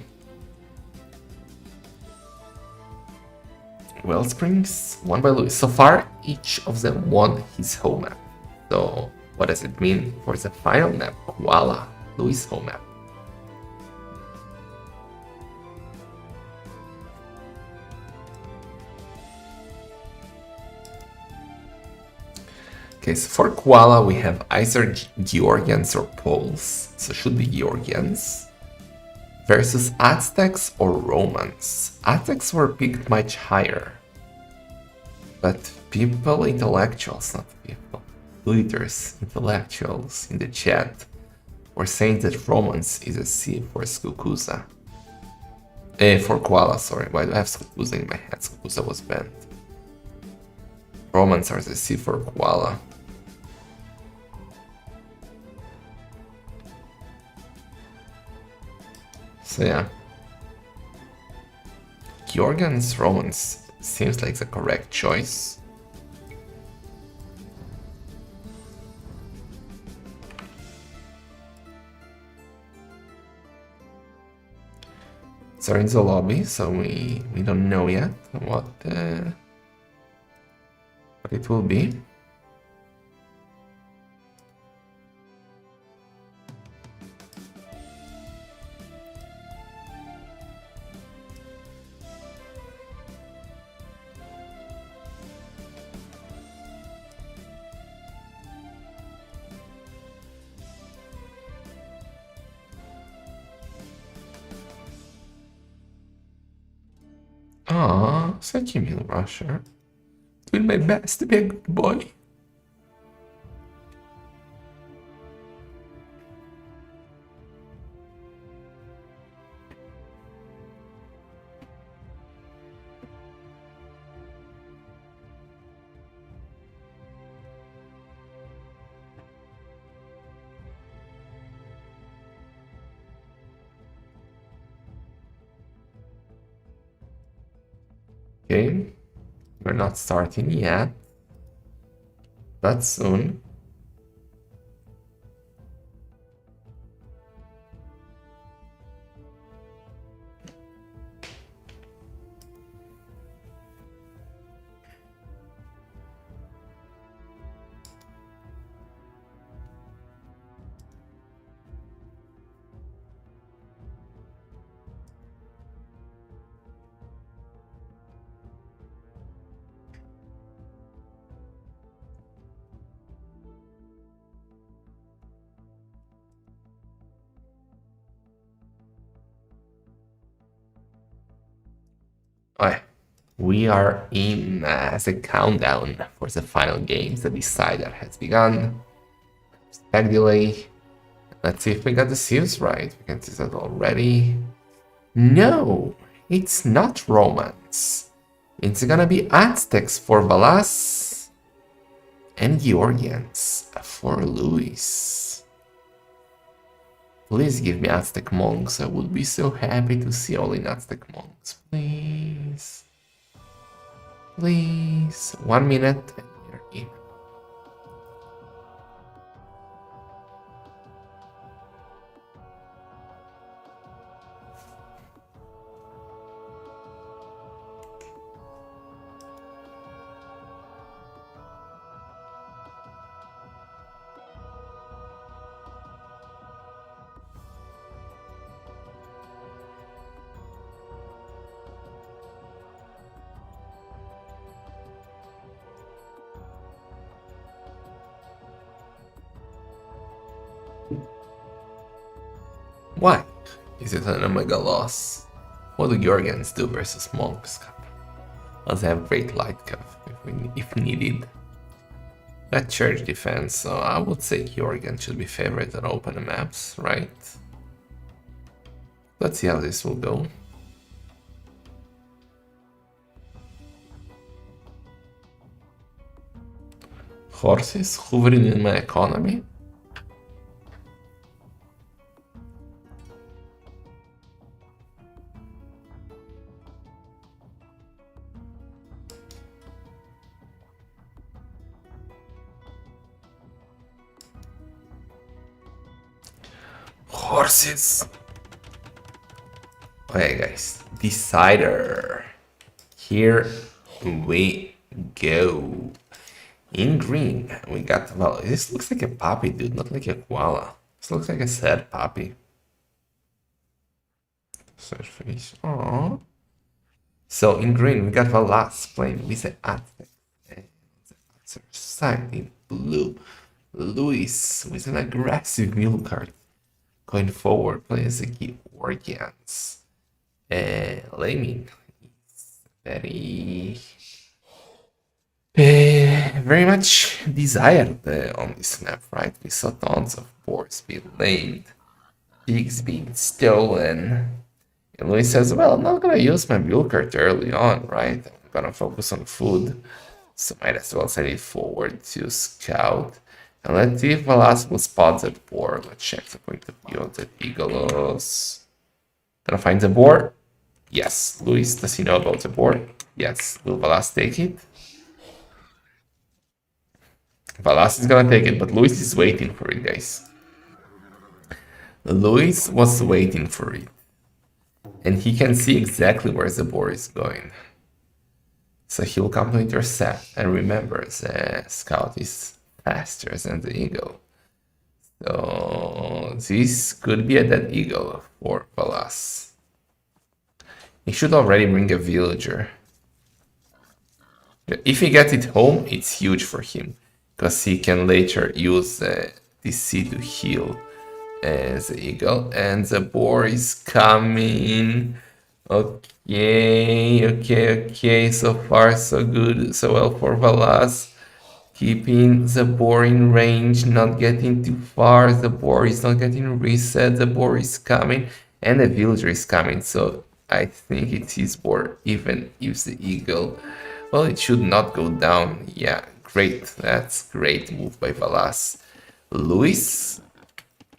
Wellsprings, won by Luis. So far, each of them won his home map. So what does it mean for the final map? Voila, Luis' home map. Okay, so for Koala we have either Georgians or Poles, so should be Georgians. Versus Aztecs or Romans. Aztecs were picked much higher. But people, intellectuals, not people, leaders, intellectuals in the chat were saying that Romans is a C for Skukuza. For Koala, sorry. Why do I have Skukuza in my head? Skukuza was banned. Romans are the C for Koala. So yeah. Georgians, Romans seems like the correct choice. They're in the lobby, so we don't know yet what it will be. Ah, thank you, Meal Rusher. Doing my best to be a good boy. Okay, we're not starting yet, but soon. Alright, we are in the countdown for the final games. The decider has begun. Spec delay. Let's see if we got the seals right. We can see that already. No, it's not Romans. It's gonna be Aztecs for Valas and Georgians for Luis. Please give me Aztec monks. I would be so happy to see all in Aztec monks. Please. Please. 1 minute and we're in. Why is it an omega loss? What do Georgians do versus monks? Let's have great light cuff if needed. That church defense, so I would say Georgian should be favored on open maps, right? Let's see how this will go. Horses hovering in my economy? Horses. Okay, guys, decider. Here we go. In green, we got, well, this looks like a puppy, dude, not like a koala. This looks like a sad puppy. Search face. Aww. So in green, we got Valas playing with the Aztec. And the other side in Luis with an aggressive mule card. Going forward, plays the Georgians. Laming is very much desired on this map, right? We saw tons of boars being lamed, pigs being stolen. And Luis says, well, I'm not gonna use my mule cart early on, right? I'm gonna focus on food. So might as well send it forward to scout. And let's see if Valas will spot that boar. Let's check the point of view of the Eagles. Gonna find the boar? Yes. Luis, does he know about the boar? Yes. Will Valas take it? Valas is gonna take it, but Luis is waiting for it, guys. Luis was waiting for it. And he can see exactly where the boar is going. So he'll come to intercept. And remember, the scout is faster than the eagle. So this could be a dead eagle for Valas. He should already bring a villager. If he gets it home, it's huge for him. Because he can later use DC to heal the eagle. And the boar is coming. Okay. So far, so good. So well for Valas. Keeping the boar in range, not getting too far. The boar is not getting reset. The boar is coming. And the villager is coming. So I think it's his boar, even if the eagle. Well, it should not go down. Yeah, great. That's great move by Valas. Luis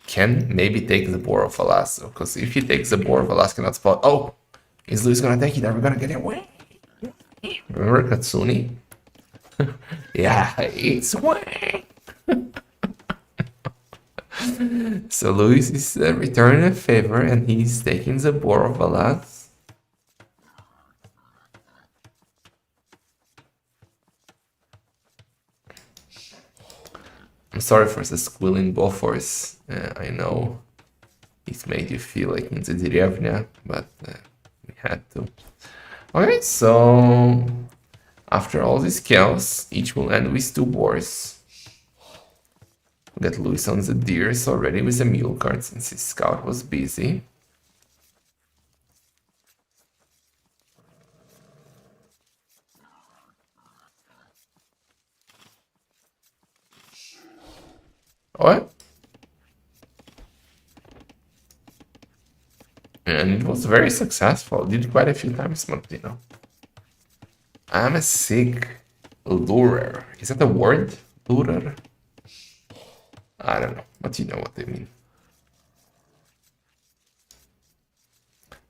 can maybe take the boar of Valas. Because if he takes the boar, Valas cannot spot. Oh! Is Luis gonna take it? Are we gonna get away? Remember Katsuni? Yeah, it's away! So Luis is returning a favor and he's taking the boar of Valas. I'm sorry for the squealing Bofors. I know it made you feel like in the Derevnia, but we had to. Okay, so after all this chaos, each will end with 2 boars. Got Luis on the deers already with a mule cart since his scout was busy. What? And it was very successful. Did quite a few times, Martino. I'm a sick lurer. Is that a word? Lurer? I don't know, but you know what they mean.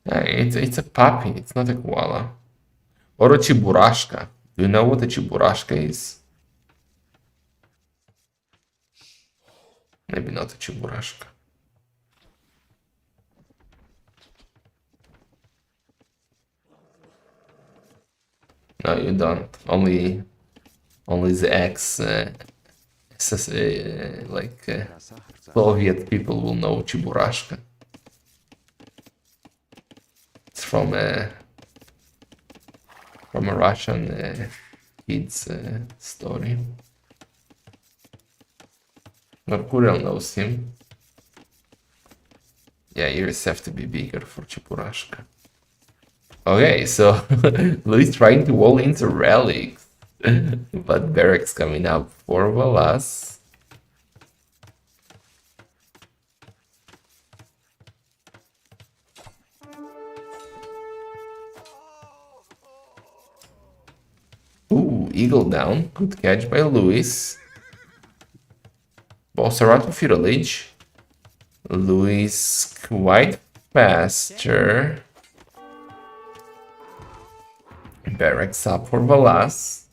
It's a puppy, it's not a koala. Or a chiburashka. Do you know what a chiburashka is? Maybe not a chiburashka. No, you don't. Only the ex, Soviet people will know chiburashka. It's from a Russian kid's story. Mercurial knows him. Yeah, ears have to be bigger for chiburashka. Okay, so Luis trying to wall into relics, but barracks coming up for Valas. Ooh, eagle down. Good catch by Luis. Bolserato Feudalage. Luis quite faster. Barracks up for Valas.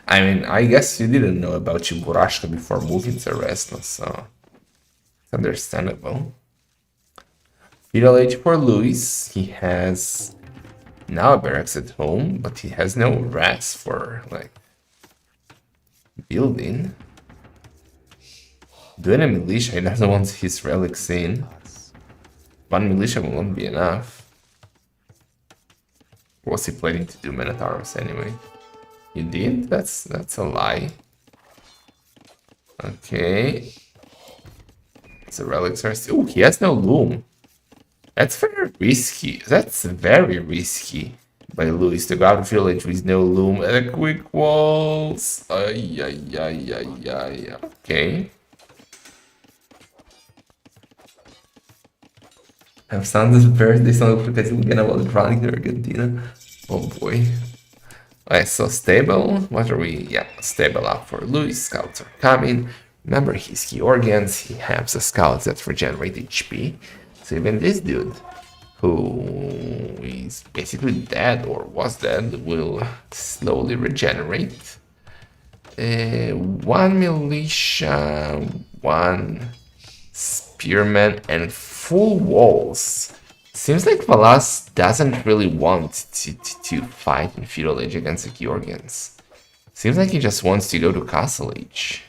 I mean, I guess you didn't know about Chiburashka before moving to Resna, so it's understandable. Feudal Age for Luis. He has now a barracks at home, but he has no rats for, like, building. Doing a militia, he doesn't want his relics in. One militia won't be enough. Was he planning to do Minotauros anyway? You did? That's a lie. Okay. It's a relic source. Oh, he has no loom. That's very risky. That's very risky by Luis to go out of village with no loom and a quick walls. Ay, ay, ay, ay, ay. Okay. Have Santa's birthday song because we're gonna about chronic in Argentina. Oh boy. Alright, so stable. What are we? Yeah, stable up for Luis. Scouts are coming. Remember, he's key organs. He has the scouts that regenerate HP. So even this dude, who is basically dead or was dead, will slowly regenerate. One militia, one spearman, and full walls. Seems like Valas doesn't really want to fight in Feudal Age against the Georgians. Seems like he just wants to go to Castle Age.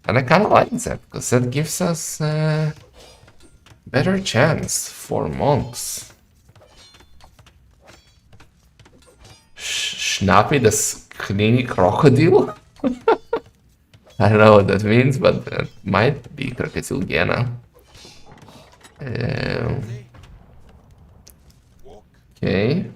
And I kinda like that, because that gives us a better chance for monks. Schnappy the Screamy Crocodile? I don't know what that means, but it might be Krakatsilgena. Okay.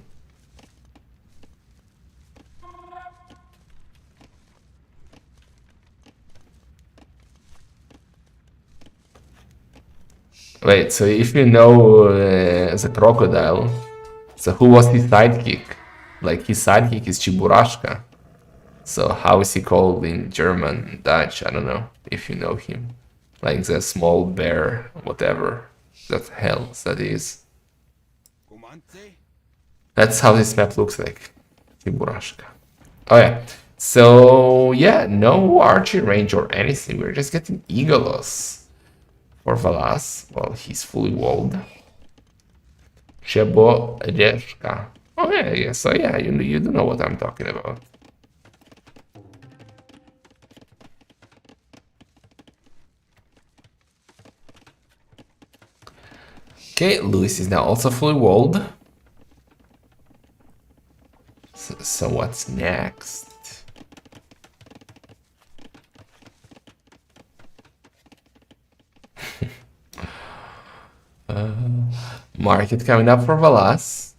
Wait, so if you know the crocodile, so who was his sidekick? Like his sidekick is Chiburashka. So how is he called in German, Dutch? I don't know if you know him. Like the small bear, whatever that hell that is. That's how this map looks like. Chiburashka. Oh yeah. So yeah, no archery range or anything. We're just getting Eagleos for Valas. Well, he's fully walled. Chiburashka. Oh yeah. So yeah, you do know what I'm talking about. Okay, Luis is now also fully walled. So what's next? Market coming up for Valas.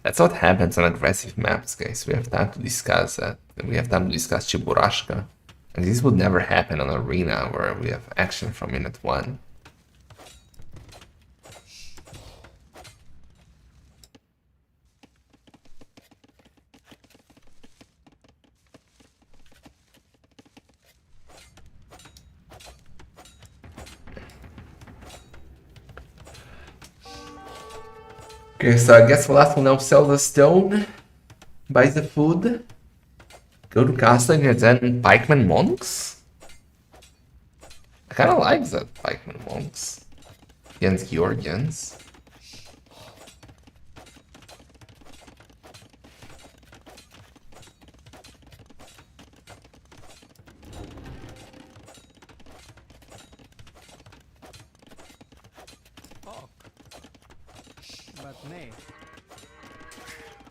That's what happens on aggressive maps, guys. We have time to discuss that. We have time to discuss Chiburashka. And this would never happen on Arena, where we have action from minute 1. Okay, so I guess Valas will now sell the stone, buy the food, go to Casting, and then Pikeman Monks? I kinda like that, Pikeman Monks. Against Georgians.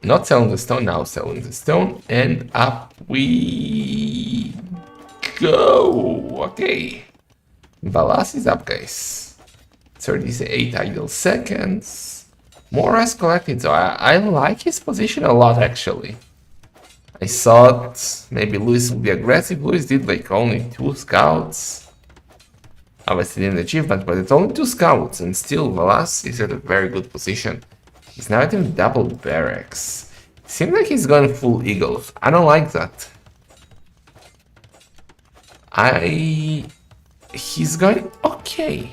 Not selling the stone, now selling the stone, and up we go. Okay. Valas is up, guys. 38 idle seconds. More rest collected, so I like his position a lot, actually. I thought maybe Luis would be aggressive. Luis did like only 2 scouts. Obviously didn't achieve much, but it's only 2 scouts, and still Valas is at a very good position. He's now doing double barracks. Seems like he's going full eagles. I don't like that. He's going okay.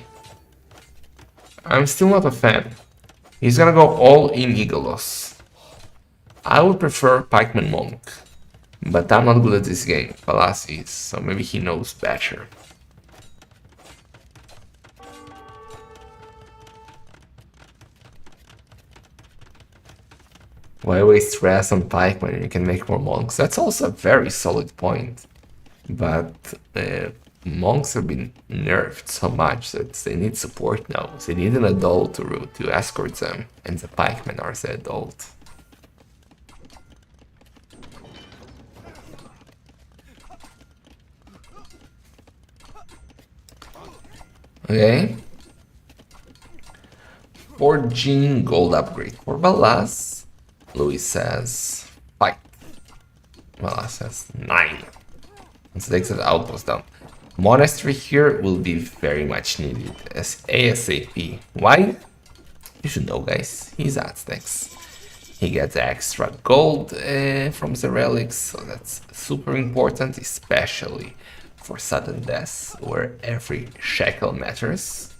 I'm still not a fan. He's gonna go all in Eagleos. I would prefer Pikeman Monk, but I'm not good at this game. Valas is, so maybe he knows better. Why waste stress on pikemen when you can make more monks? That's also a very solid point. But monks have been nerfed so much that they need support now. They need an adult to escort them, and the pikemen are the adult. Okay. 14 gold upgrade for Valas. Louis says fight. Valas says 9. Let's take the outpost down. Monastery here will be very much needed as ASAP. Why? You should know, guys. He's Aztecs. He gets extra gold from the relics, so that's super important, especially for sudden deaths, where every shekel matters.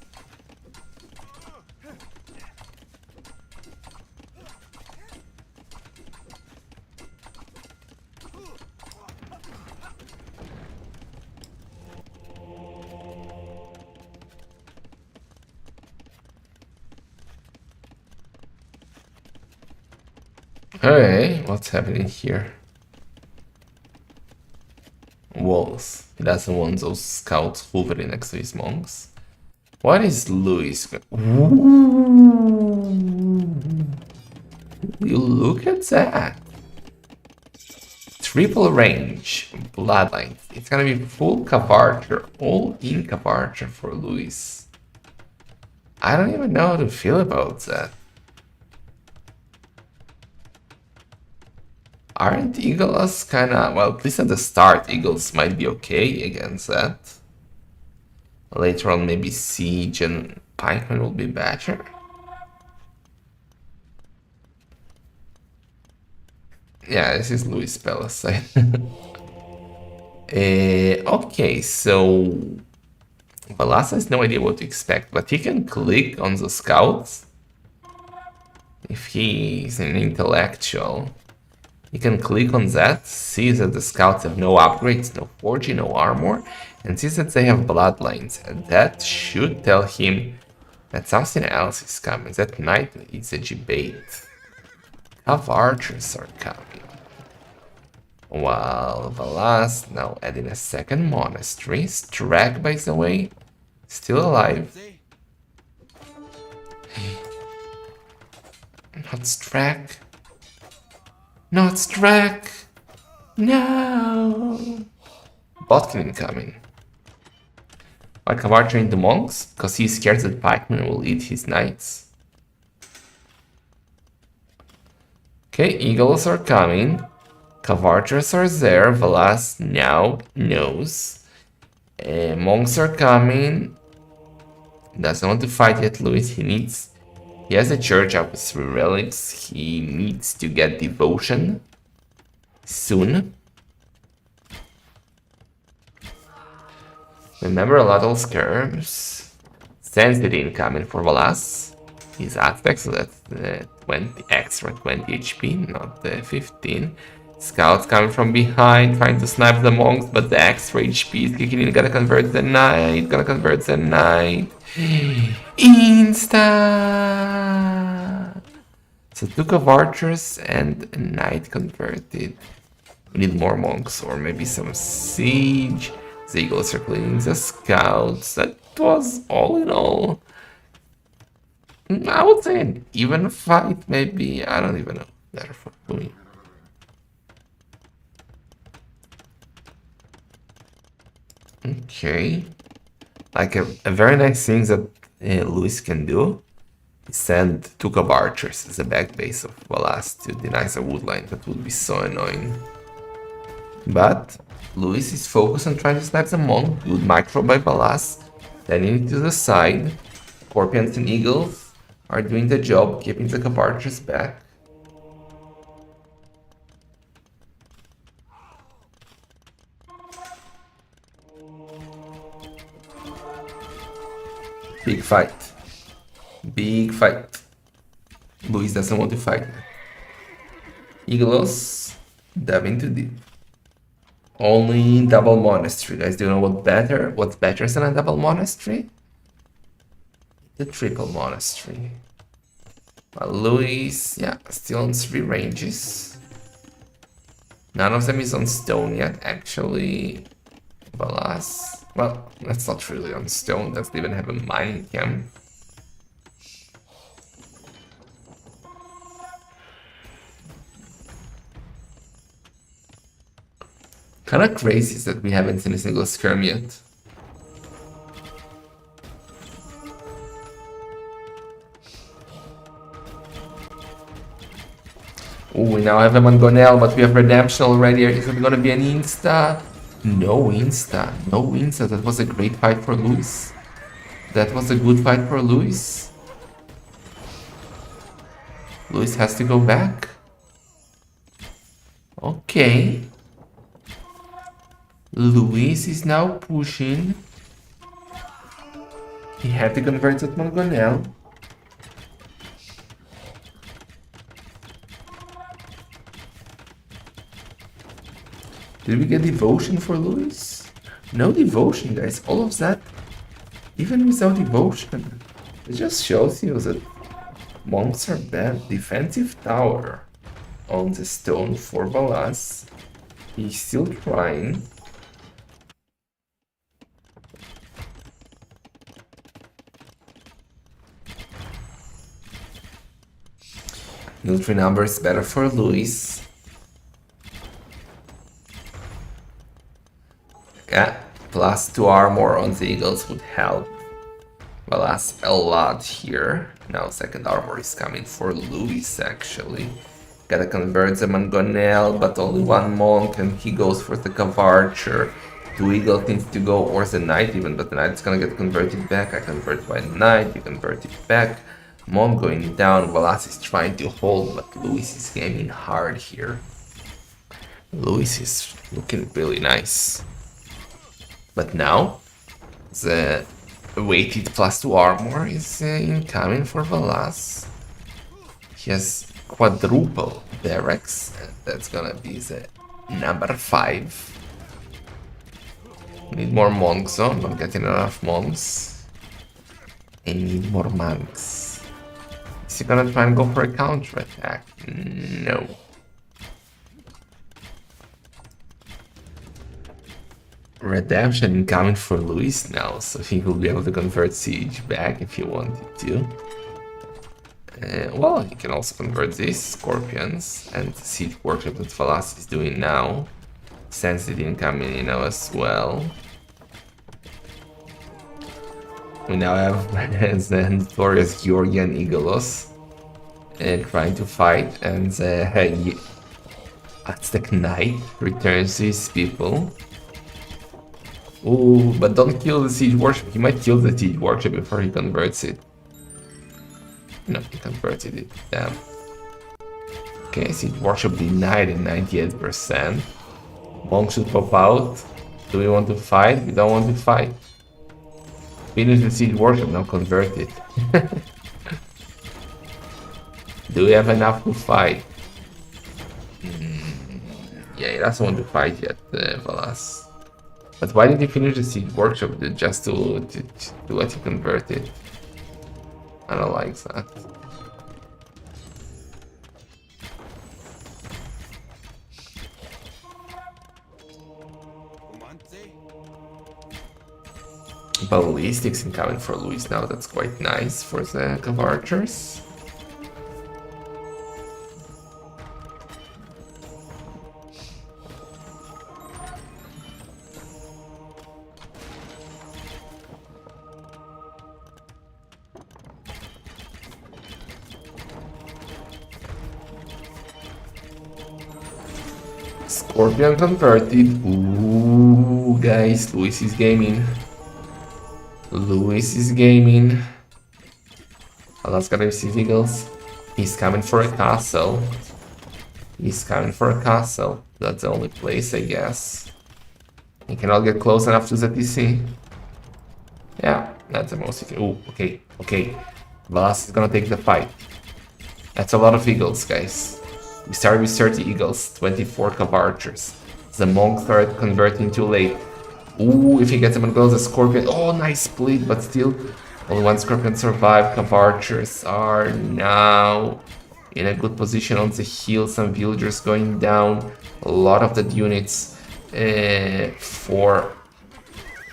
Hey, what's happening here? Walls. He doesn't want those scouts hovering next to his monks. What is Louis? You look at that. Triple range bloodlines. It's gonna be full Cavarger, all in Cavarger for Louis. I don't even know how to feel about that. Aren't Eagles kinda, well, at least at the start, Eagles might be okay against that. Later on, maybe Siege and Pikeman will be better. Yeah, this is Louis Palestine. Okay, so Valas has no idea what to expect, but he can click on the scouts. If he's an intellectual, he can click on that, see that the scouts have no upgrades, no forging, no armor, and sees that they have bloodlines, and that should tell him that something else is coming. That knight is a debate. Half archers are coming. While Valas now adding a second monastery. Strack, by the way, still alive. Say, Not Strack. Not Strack. No. Botkin incoming. Why Kavar trained the monks? Because he's scared that Pikeman will eat his knights. Okay, eagles are coming. Cavargers are there. Valas now knows. Monks are coming. Doesn't want to fight yet, Louis. He has a church up with 3 relics. He needs to get devotion soon. Remember a lot of skirms. Sensitive incoming for Valas. He's Aztec, so that's 20 extra 20 HP, not 15. Scouts coming from behind, trying to snipe the monks, but the extra HP is kicking in. Gonna convert the knight. Insta! So 2 of archers and a knight converted. We need more monks or maybe some siege. The eagles are cleaning the scouts. That was all in all, I would say an even fight, maybe. I don't even know. Better for me. Okay. Like a very nice thing that Louis can do is send 2 of archers as a back base of Valas to deny the woodline. That would be so annoying. But Louis is focused on trying to snipe the monk. Good micro by Valas. Sending it to the side. Scorpions and eagles are doing the job, keeping the Cavargers back. Big fight. Big fight. Louis doesn't want to fight. Eagles diving too deep. Only double monastery. Guys, do you know what's better than a double monastery? The triple monastery. Well, Louis, yeah, still on 3 ranges. None of them is on stone yet, actually. Valas, well, that's not really on stone, doesn't even have a mining camp. Kinda crazy is that we haven't seen a single skirm yet. now have a Mangonel, but we have Redemption already. Is it gonna be an Insta? No Insta. No Insta. That was a great fight for Luis. That was a good fight for Luis. Luis has to go back. Okay. Luis is now pushing. He had to convert that Mangonel. Did we get devotion for Luis? No devotion, guys. All of that, even without devotion, it just shows you that monks are bad. Defensive tower on the stone for Valas. He's still trying. Military numbers better for Luis. Yeah, +2 armor on the eagles would help Valas a lot here. Now second armor is coming for Luis actually. Gotta convert the Mangonel, but only one monk and he goes for the Cav Archer. 2 eagles needs to go, or the knight even, but the knight's gonna get converted back. I convert by knight, you convert it back. Monk going down, Valas is trying to hold, but Luis is gaming hard here. Luis is looking really nice. But now, the weighted +2 armor is incoming for Valas. He has quadruple barracks, and that's gonna be the number 5. Need more monks though, I'm not getting enough monks. I need more monks. Is he gonna try and go for a counter attack? No. Redemption incoming for Luis now, so he will be able to convert Siege back if he wanted to. Well, he can also convert these Scorpions and Siege Workshop that Valas is doing now. Sensitive incoming, you know, as well. We now have the notorious Georgian Eagleos trying to fight, and the Aztec Knight returns to his people. Ooh, but don't kill the Siege Workshop. He might kill the Siege Workshop before he converts it. No, he converted it. Damn. Okay, Siege Workshop denied at 98%. Monk should pop out. Do we want to fight? We don't want to fight. Finish the Siege Workshop, now convert it. Do we have enough to fight? Yeah, he doesn't want to fight yet, Valas. But why did he finish the Siege Workshop? Just to let you convert it? I don't like that. Ballistics incoming for Luis now, that's quite nice for the Cav Archers. Scorpion converted. Ooh, guys, Luis is gaming. Luis is gaming. Alaska receive eagles. He's coming for a castle. He's coming for a castle. That's the only place, I guess. He cannot get close enough to the PC. Yeah, that's the most. Ooh, okay, okay. Valas is gonna take the fight. That's a lot of eagles, guys. We started with 30 eagles, 24 Cav Archers. The monk started converting too late. Ooh, if he gets him and goes, the Scorpion. Oh, nice split, but still, only one Scorpion survived. Cav Archers are now in a good position on the hill. Some villagers going down. A lot of the units for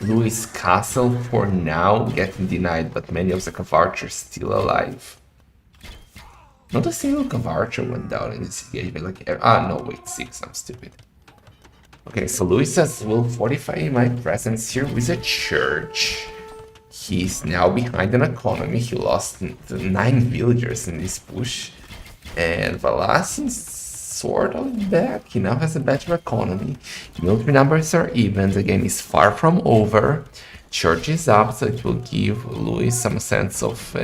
Luis Castle for now getting denied, but many of the Cav Archers still alive. Not a single Cav Archer went down in this engagement. Like, no, wait, 6. I'm stupid. Okay, so Luis says, will fortify my presence here with a church. He's now behind an economy. He lost 9 villagers in this push. And Valas is sort of back. He now has a better economy. Military numbers are even. The game is far from over. Church is up, so it will give Louis some sense of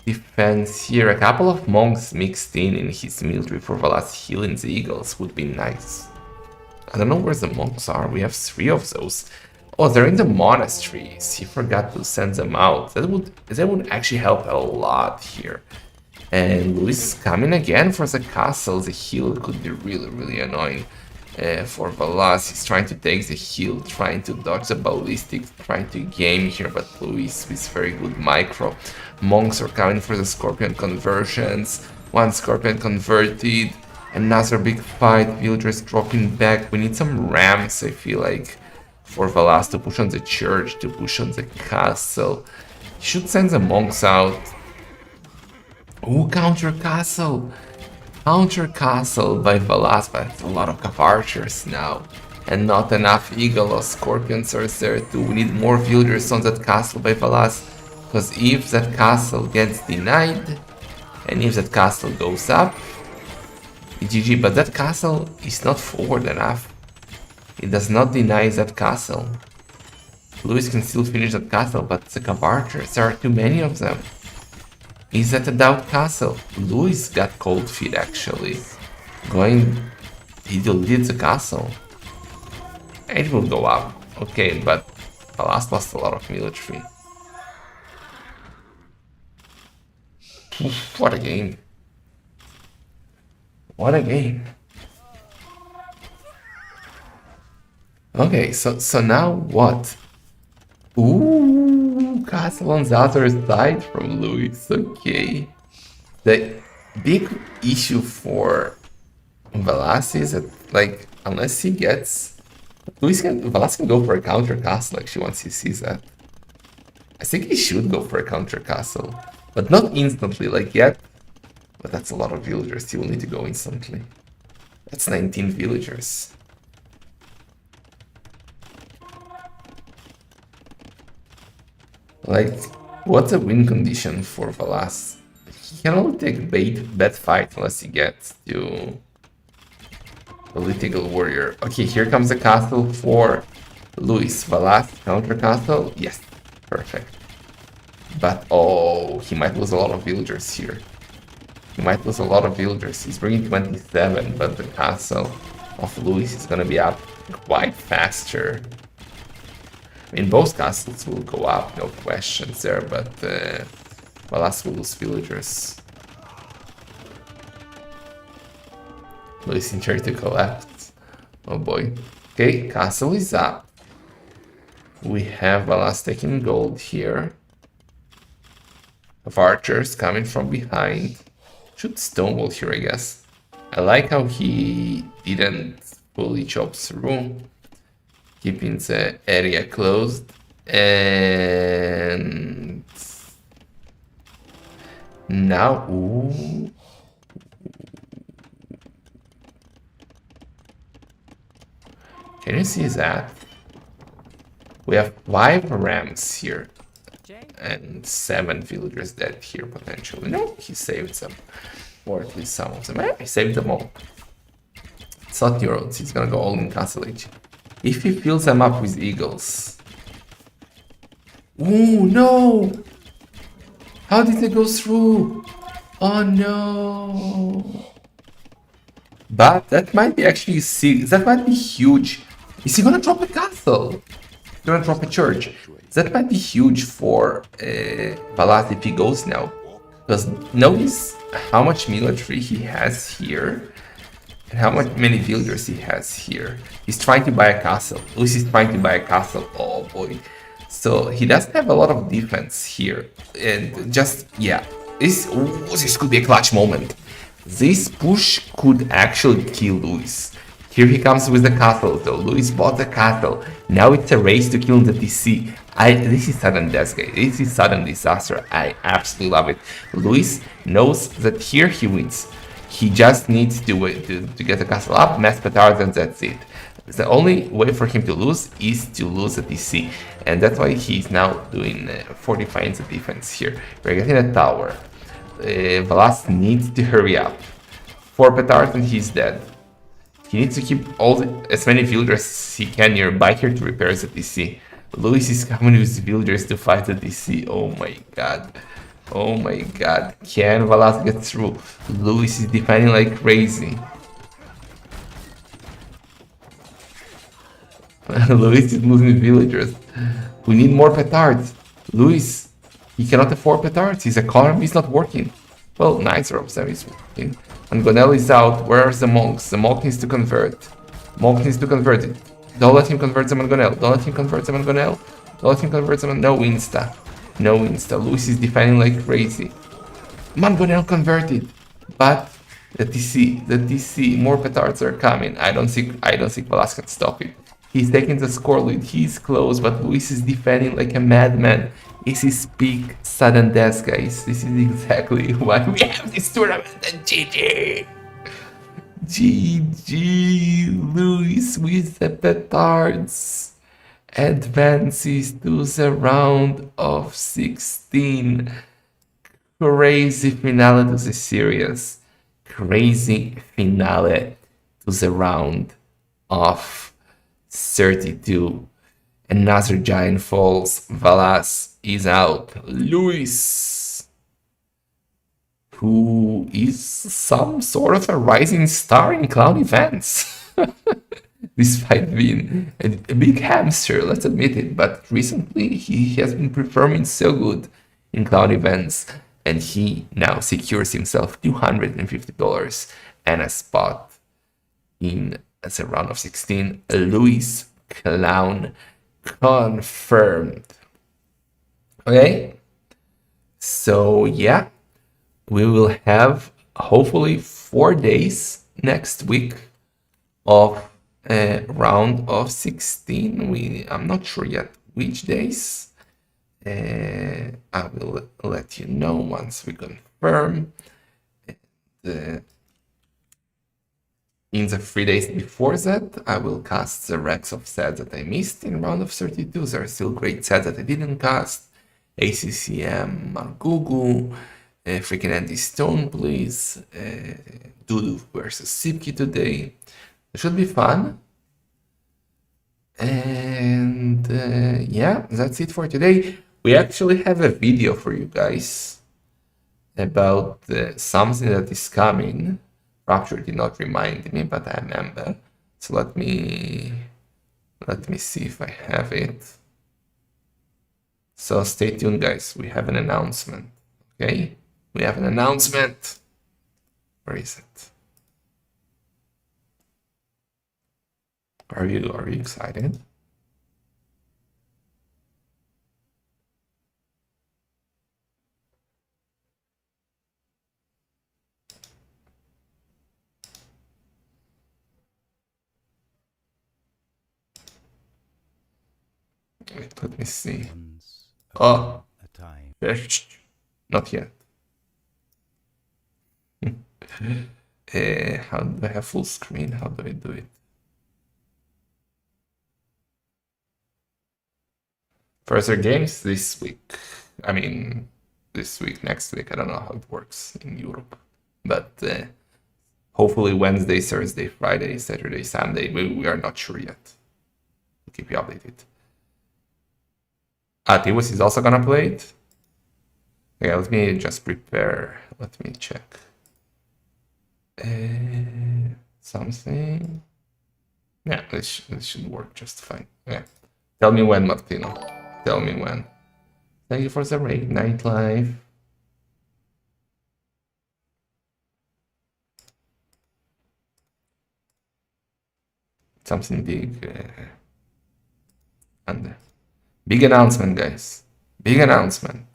defense here. A couple of monks mixed in his military for Valas healing the eagles would be nice. I don't know where the monks are. We have 3 of those. Oh, they're in the monasteries. He forgot to send them out. That would actually help a lot here. And Louis is coming again for the castle. The heal could be really, really annoying for Valas. He's trying to take the heal, trying to dodge the ballistic, trying to game here, but Louis is very good micro. Monks are coming for the scorpion conversions. One scorpion converted. Another big fight. Villagers dropping back. We need some rams, I feel like, for Valas to push on the church, to push on the castle. He should send the monks out. Ooh, counter castle! Counter castle by Valas, but it's a lot of archers now. And not enough eagle or scorpions are there too. We need more villagers on that castle by Valas. Because if that castle gets denied, and if that castle goes up, GG, but that castle is not forward enough. It does not deny that castle. Louis can still finish that castle, but the archers, there are too many of them. Is that a doubt castle? Louis got cold feet actually. He deleted the castle. It will go up. Okay, but Valas lost a lot of military. Oof, what a game. What a game. Okay, so now what? Ooh, castle on the other side from Louis. Okay. The big issue for Valas is that, like, unless he gets... Valas can go for a counter castle actually once he sees that. I think he should go for a counter castle. But not instantly, like yet. But that's a lot of villagers. He will need to go instantly. That's 19 villagers. Like, what's a win condition for Valas? He can only take bad fight unless he gets to Political Warrior. Okay, here comes the castle for Louis. Valas, counter castle. Yes, perfect. But, oh, he might lose a lot of villagers here. He might lose a lot of villagers. He's bringing 27, but the castle of Louis is gonna be up quite faster. I mean, both castles will go up, no questions there, but Valas will lose villagers. Louis in turn to collapse. Oh boy. Okay, castle is up. We have Valas taking gold here. Of archers coming from behind. Should stonewall here, I guess. I like how he didn't fully chop through. Keeping the area closed. And now, ooh. Can you see that? We have 5 rams here. And 7 villagers dead here potentially. No, he saved them. Or at least some of them. He saved them all. It's not Neurods, he's gonna go all in Castle Age. If he fills them up with eagles. Ooh, no! How did they go through? Oh no! But that might be actually that might be huge. Is he gonna drop a castle? He's gonna drop a church. That might be huge for Valas if he goes now. Because notice how much military he has here. And how many villagers he has here. He's trying to buy a castle. Louis is trying to buy a castle. Oh boy. So he does have a lot of defense here. And just, yeah. This could be a clutch moment. This push could actually kill Louis. Here he comes with the castle though. Louis bought the castle. Now it's a race to kill the DC. This is sudden death, guys. This is sudden disaster. I absolutely love it. Louis knows that here he wins. He just needs to wait to get the castle up, mass petards, and that's it. The only way for him to lose is to lose a DC. And that's why he's now doing fortifying the defense here. We're getting a tower. Valas needs to hurry up. 4 petards and he's dead. He needs to keep as many villagers as he can nearby here to repair the DC. Luis is coming with villagers to fight the DC. Oh my god. Oh my god. Can Valas get through? Luis is defending like crazy. Luis is losing villagers. We need more petards. Luis, he cannot afford petards. His economy is not working. Well, neither of them is working. And Gonel is out. Where are the monks? The monk needs to convert. Monk needs to convert it. Don't let him convert them on Gonel. Don't let him convert them on Gonel. Don't let him convert them on... No insta. No insta. Luis is defending like crazy. Gonel converted. But the TC, more petards are coming. I don't think Valas can stop it. He's taking the score lead. He's close, but Luis is defending like a madman. This is peak sudden death, guys. This is exactly why we have this tournament. And GG! GG! Luis with the petards advances to the round of 16. Crazy finale to the series. Crazy finale to the round of 32. Another giant falls. Valas is out. Luis, who is some sort of a rising star in clown events, despite being a big hamster, let's admit it. But recently he has been performing so good in clown events, and he now secures himself $250 and a spot in the round of 16. Luis Clown confirmed. Okay, so yeah, we will have hopefully 4 days next week of a round of 16. I'm not sure yet which days. I will let you know once we confirm. In the 3 days before that, I will cast the racks of sets that I missed in round of 32. There are still great sets that I didn't cast. ACCM, Margugu, freaking Andy Stone, please. Dudu versus Sipki today. It should be fun. And yeah, that's it for today. We actually have a video for you guys about something that is coming. Rapture did not remind me, but I remember. So let me see if I have it. So stay tuned, guys. We have an announcement. Okay? We have an announcement. Where is it? Are you excited? Wait, let me see. Oh, not yet. How do I have full screen? How do I do it? Further games this week. I mean, this week, next week. I don't know how it works in Europe. But hopefully Wednesday, Thursday, Friday, Saturday, Sunday. We are not sure yet. We'll keep you updated. Tiwis is also gonna play it. Okay, let me just prepare. Let me check. Something. Yeah, this should work just fine. Yeah. Tell me when, Martino. Tell me when. Thank you for the raid, Nightlife. Something big. And big announcement, guys. Big announcement.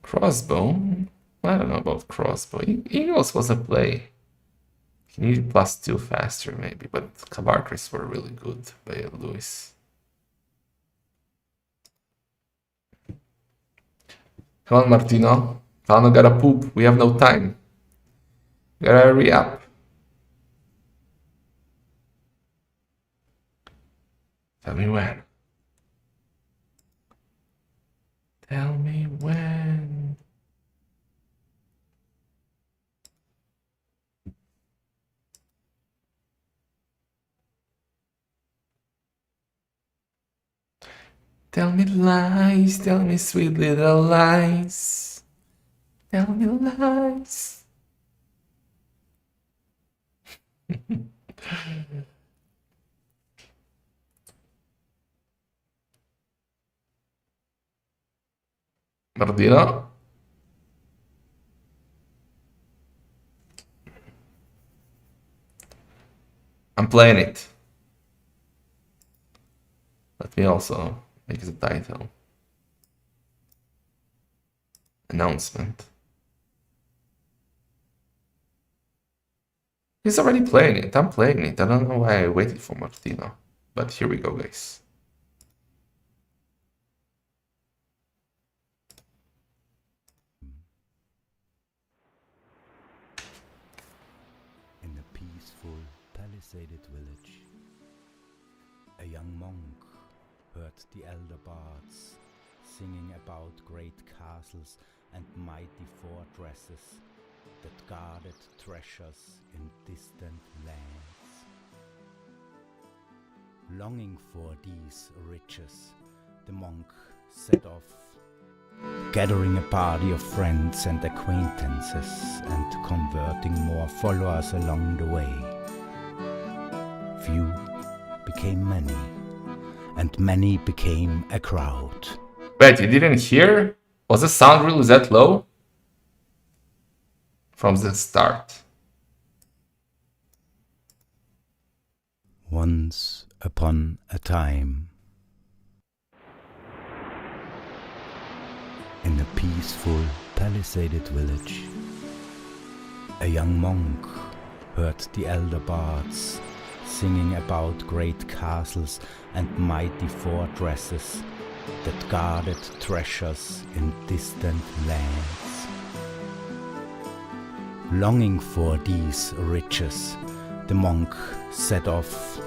Crossbow? I don't know about crossbow. Eagles was a play. He needed +2 faster, maybe, but Kabarkris were really good by Luis. Come on, Martino. Tano gotta poop. We have no time. Gotta hurry up. Tell me when. Tell me when. Tell me sweet little lies. Tell me lies. Martino? I'm playing it. Let me also make the title. Announcement. He's already playing it. I'm playing it. I don't know why I waited for Martino. But here we go, guys. In a peaceful, palisaded village, a young monk heard the elder bards singing about great castles and mighty fortresses that guarded treasures in distant lands. Longing for these riches, the monk set off, gathering a party of friends and acquaintances and converting more followers along the way. Few became many, and many became a crowd. Wait, you didn't hear? Was the sound really that low? From the start. Once upon a time, in a peaceful, palisaded village, a young monk heard the elder bards singing about great castles and mighty fortresses that guarded treasures in distant lands. Longing for these riches, the monk set off,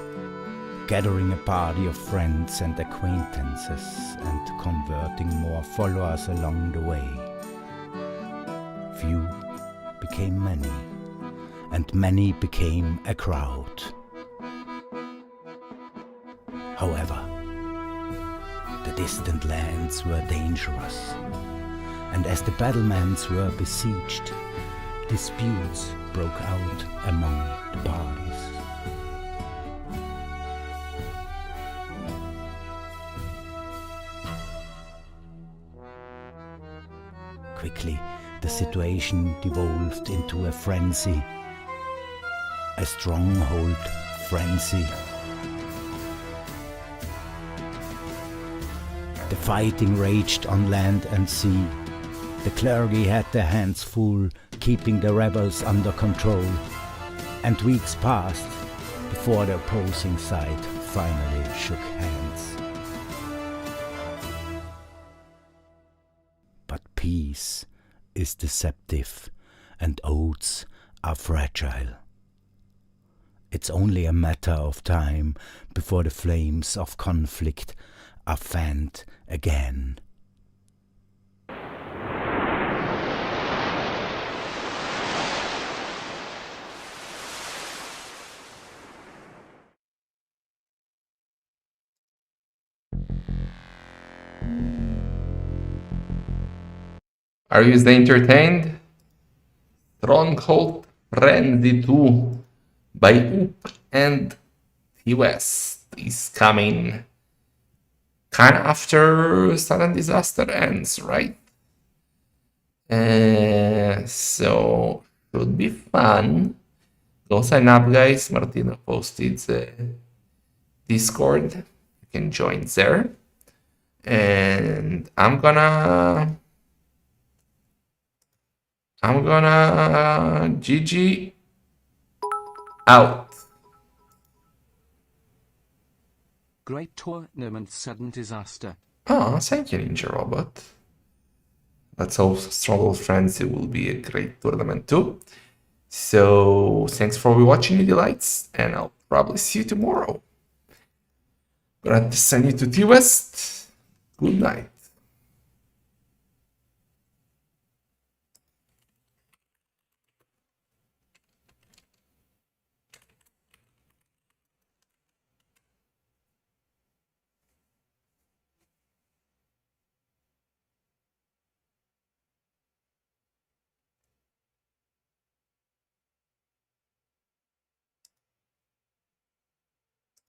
gathering a party of friends and acquaintances and converting more followers along the way. Few became many, and many became a crowd. However, the distant lands were dangerous, and as the battlements were besieged, disputes broke out among the parties. Quickly, the situation devolved into a frenzy, a stronghold frenzy. The fighting raged on land and sea. The clergy had their hands full, keeping the rebels under control, and weeks passed before the opposing side finally shook hands. But peace is deceptive and oaths are fragile. It's only a matter of time before the flames of conflict are fanned again. Are you entertained? Stronghold Frenzy 2 by Oop and T West is coming kind of after Sudden Disaster ends, right? So should be fun. Go sign up, guys. Martino posted the Discord. You can join there. And I'm gonna GG out. Great tournament, Sudden Disaster. Oh, thank you, Ninja Robot. Let's hope Stronghold Frenzy will be a great tournament too. So, thanks for watching, you delights, and I'll probably see you tomorrow. Gonna send you to T West. Good night.